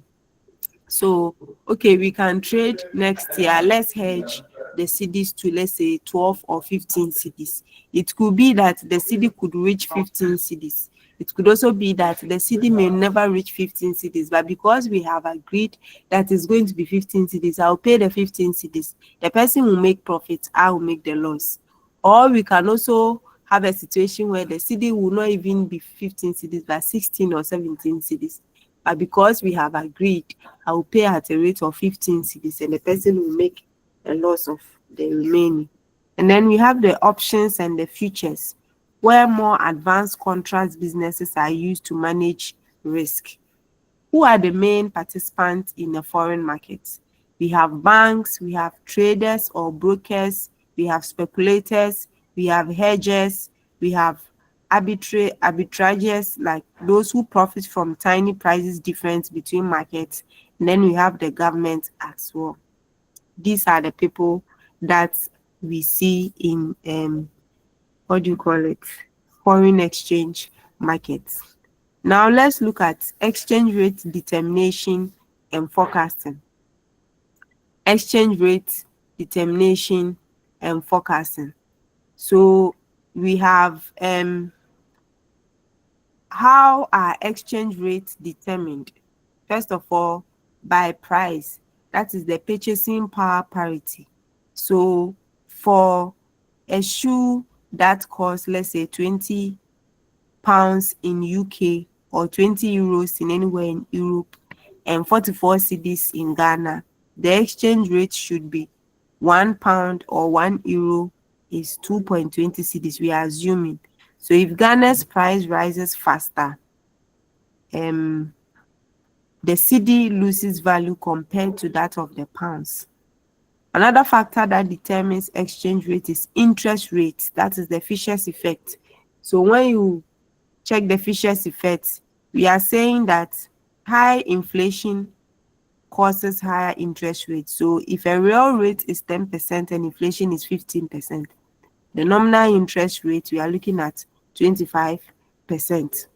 so, okay, we can trade next year. Let's hedge the cedis to, let's say, 12 or 15 cedis. It could be that the cedi could reach 15 cedis. It could also be that the cedi may never reach 15 cedis, but because we have agreed that it's going to be 15 cedis, I'll pay the 15 cedis. The person will make profit, I will make the loss. Or we can also have a situation where the cedi will not even be 15 cedis, but 16 or 17 cedis. But because we have agreed, I will pay at a rate of 15 cedis and the person will make a loss of the remaining. And then we have the options and the futures, where more advanced contract businesses are used to manage risk. Who are the main participants in the foreign market? We have banks, we have traders or brokers, we have speculators, we have hedgers, we have arbitragers, like those who profit from tiny prices difference between markets. And then we have the government as well. These are the people that we see in what do you call it? Foreign exchange markets. Now let's look at exchange rate determination and forecasting. Exchange rate determination and forecasting. So we have how are exchange rates determined? First of all, by price. That is the purchasing power parity. So for a shoe that costs, let's say, £20 in UK or €20 in anywhere in Europe and 44 cedis in Ghana, the exchange rate should be £1 or €1 is 2.20 cedis. We are assuming. So if Ghana's price rises faster, um the cedi loses value compared to that of the pounds. Another factor that determines exchange rate is interest rate. That is the Fisher's effect. So when you check the Fisher's effect, we are saying that high inflation causes higher interest rates. So if a real rate is 10% and inflation is 15%, the nominal interest rate we are looking at 25%.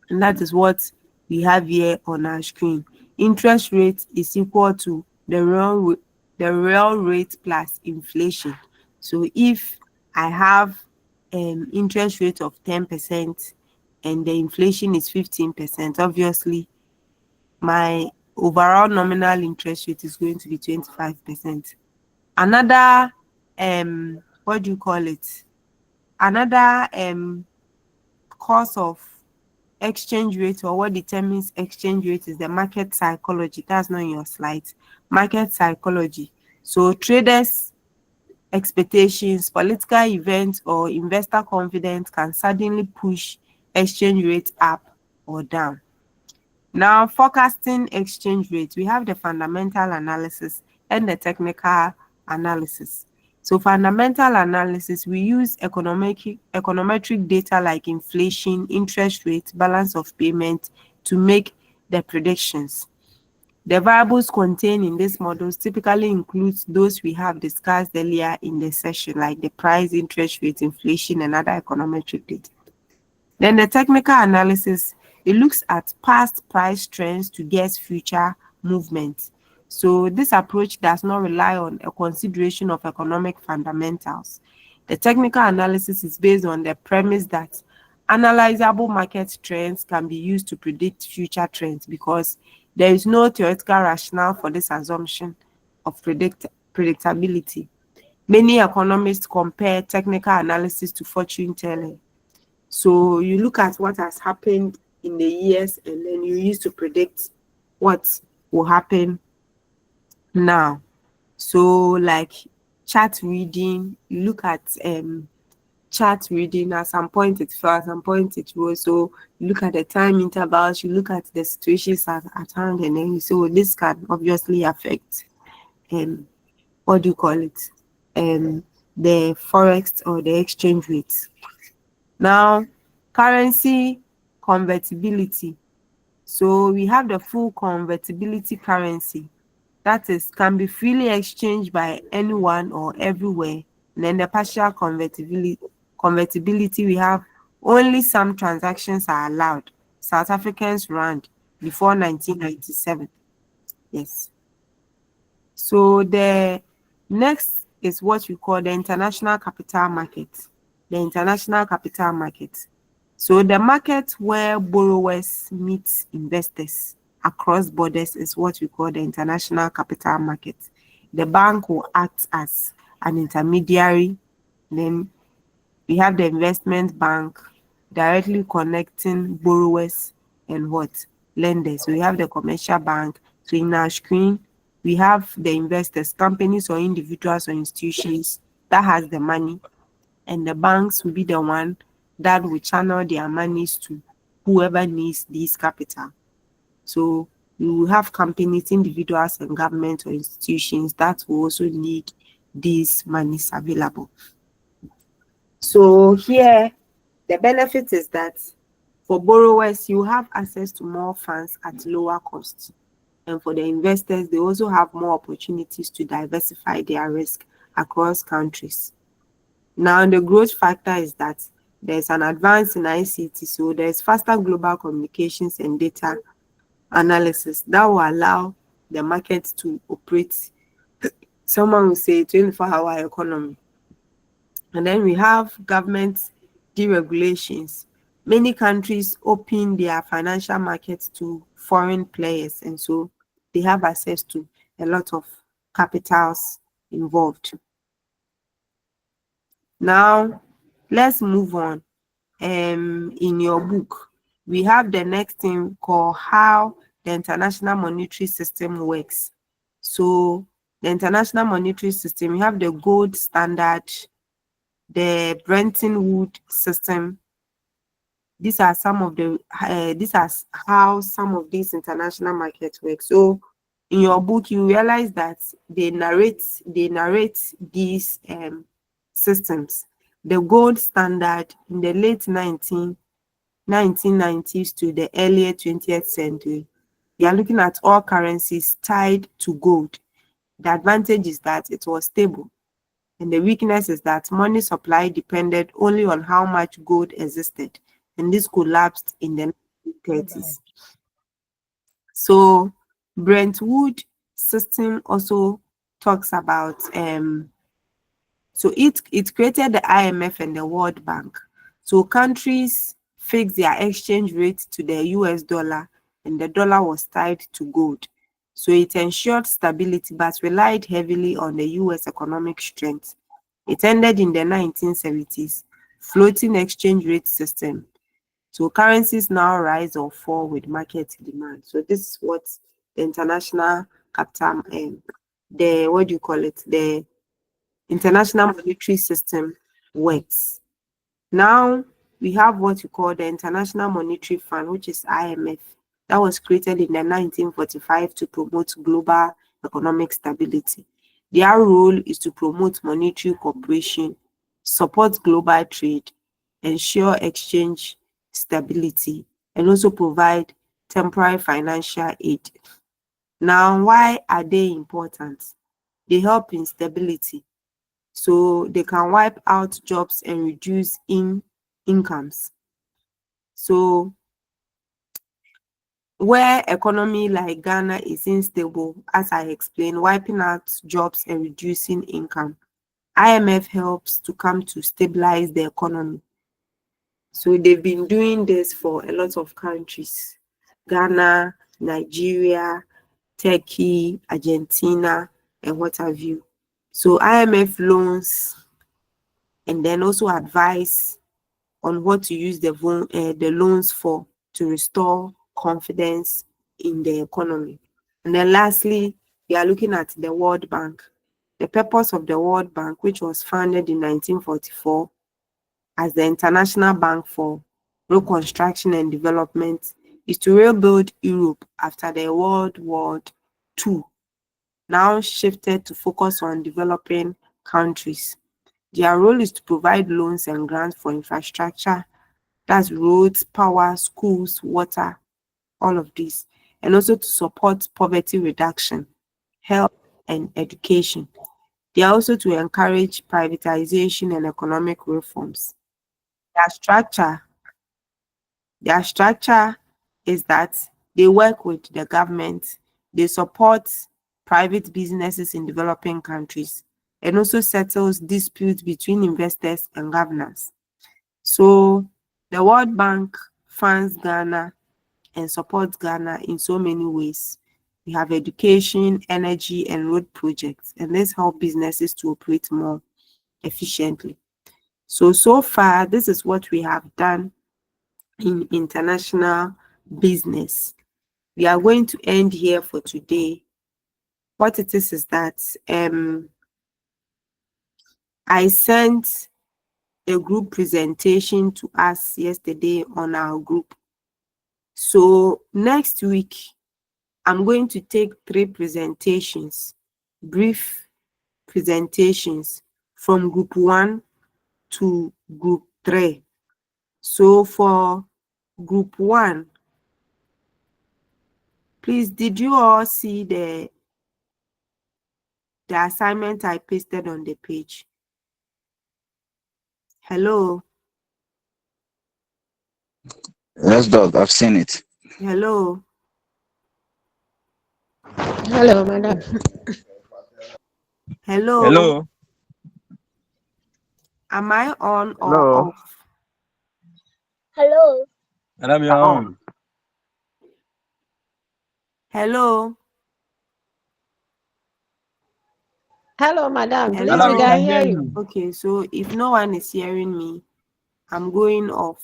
And that is what we have here on our screen. Interest rate is equal to the real rate plus inflation. So if I have interest rate of 10% and the inflation is 15%, obviously my overall nominal interest rate is going to be 25%. Another what do you call it? Another cause of exchange rate, or what determines exchange rate, is the market psychology. That's not in your slides. Market psychology. So traders expectations, political events, or investor confidence can suddenly push exchange rate up or down. Now, forecasting exchange rate, we have the fundamental analysis and the technical analysis. So fundamental analysis, we use econometric data like inflation, interest rate, balance of payment to make the predictions. The variables contained in these models typically includes those we have discussed earlier in the session, like the price, interest rate, inflation, and other econometric data. Then the technical analysis, it looks at past price trends to guess future movement. So this approach does not rely on a consideration of economic fundamentals. The technical analysis is based on the premise that analyzable market trends can be used to predict future trends, because there is no theoretical rationale for this assumption of predictability. Many economists compare technical analysis to fortune telling. So you look at what has happened in the years and then you use to predict what will happen now. So like chart reading, you look at chart reading, at some point it fell, at some point it rose. So you look at the time intervals, you look at the situations at hand, and then you say, well, this can obviously affect what do you call it? The forex or the exchange rate. Now, currency convertibility. So we have the full convertibility currency. That is, can be freely exchanged by anyone or everywhere. And then the partial convertibility, we have only some transactions are allowed. South Africans rand before 1997. Yes. So the next is what we call the international capital market. The international capital market. So the market where borrowers meet investors across borders is what we call the international capital market. The bank will act as an intermediary. Then we have the investment bank directly connecting borrowers and what? Lenders. So we have the commercial bank. So in our screen, we have the investors, companies or individuals or institutions that has the money, and the banks will be the one that will channel their monies to whoever needs this capital. So you will have companies, individuals, and government or institutions that will also need these monies available. So here, the benefit is that for borrowers, you have access to more funds at lower costs. And for the investors, they also have more opportunities to diversify their risk across countries. Now, the growth factor is that there's an advance in ICT, so there's faster global communications and data analysis that will allow the market to operate. Someone will say 24-hour economy. And then we have government deregulations. many countries open their financial markets to foreign players, and so they have access to a lot of capitals involved. Now, let's move on. In your book, we have the next thing called how the international monetary system works. So, the international monetary system, we have the gold standard, the Bretton Woods system. These are some of the these are how some of these international markets work. So in your book you realize that they narrate these systems. The gold standard in the late 1990s to the earlier 20th century, you are looking at all currencies tied to gold. The advantage is that it was stable, and the weakness is that money supply depended only on how much gold existed, and this collapsed in the 1930s. So Brentwood system also talks about so it created the IMF and the World Bank. So countries fixed their exchange rate to the US dollar, and the dollar was tied to gold. So it ensured stability but relied heavily on the US economic strength. It ended in the 1970s, floating exchange rate system. So currencies now rise or fall with market demand. So this is what the international capital, the what do you call it? The international monetary system works. Now we have what you call the International Monetary Fund, which is IMF. That was created in the 1945 to promote global economic stability. Their role is to promote monetary cooperation, support global trade, ensure exchange stability, and also provide temporary financial aid. Now, why are they important? They help in stability, so they can wipe out jobs and reduce incomes. So where economy like Ghana is unstable, as I explained, wiping out jobs and reducing income, IMF helps to come to stabilize the economy. So they've been doing this for a lot of countries: Ghana, Nigeria, Turkey, Argentina, and what have you. So IMF loans and then also advise on what to use the loans for to restore confidence in the economy. And then lastly, we are looking at the World Bank. The purpose of the World Bank, which was founded in 1944 as the International Bank for Reconstruction and Development, is to rebuild Europe after the World War II, now shifted to focus on developing countries. Their role is to provide loans and grants for infrastructure, that's roads, power, schools, water, all of this, and also to support poverty reduction, health, and education. They are also to encourage privatization and economic reforms. Their structure, their structure is that they work with the government, they support private businesses in developing countries, and also settles disputes between investors and governors. So the World Bank funds Ghana and supports Ghana in so many ways. We have education, energy, and road projects, and this help businesses to operate more efficiently. So far, this is what we have done in international business. We are going to end here for today. What it is that I sent a group presentation to us yesterday on our group. So next week, I'm going to take 3 presentations, brief presentations from group 1 to group 3. So for group 1, please, did you all see the assignment I pasted on the page? Hello? Yes, Doc, I've seen it. Hello? Hello, madam. Hello? Hello. Am I on or Hello. off? Hello. Madam, you're on. Hello. Hello, madam. Please, Madam, we we Hello. can can hear hear you. you. Okay, so if no one is hearing me, I'm going off.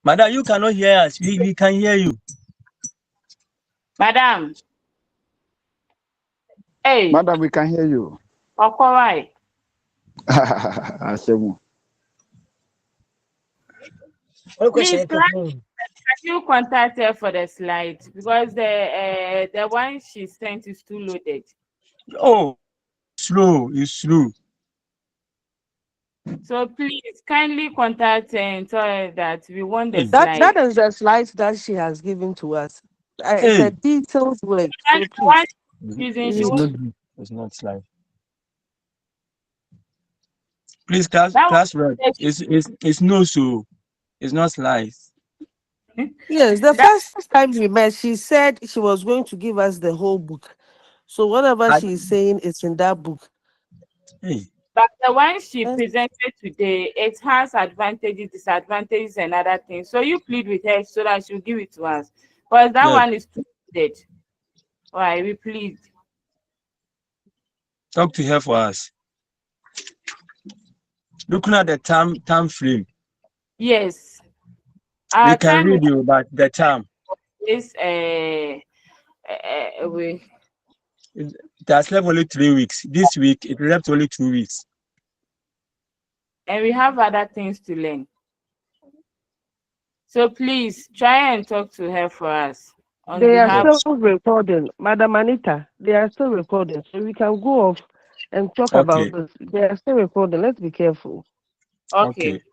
Madam, you cannot hear us. We can hear you. Madam. Hey, Madam, we can hear you. Okwai. Asemu. Please, can you contact her for the slide? Because the one she sent is too loaded. Oh, slow. It's slow. So please kindly contact her and tell her that we want the Hey. slide. That is the slides that she has given to us. It's Hey. a detailed work. And So the one please, using she It's won't. not good. It's not slide. Please, class That rep. It's no so. It's not slides. yes, the that first time we met, she said she was going to give us the whole book. So whatever I, she's saying is in that book. hey. but the one she Yes. presented today, it has advantages, disadvantages, and other things. So you plead with her so that she'll give it to us. Because that Yes. one is too loaded. Why we plead. Talk to her for us. Looking at the time frame, Yes. we Our can time read you, but the time is it has left only 3 weeks. This week it left only 2 weeks. and we have other things to learn. So please try and talk to her for us on They are behalf. still recording, Madam Anita. They are still recording, so we can go off and talk Okay. about this. They are still recording. Let's be careful. Okay. Okay.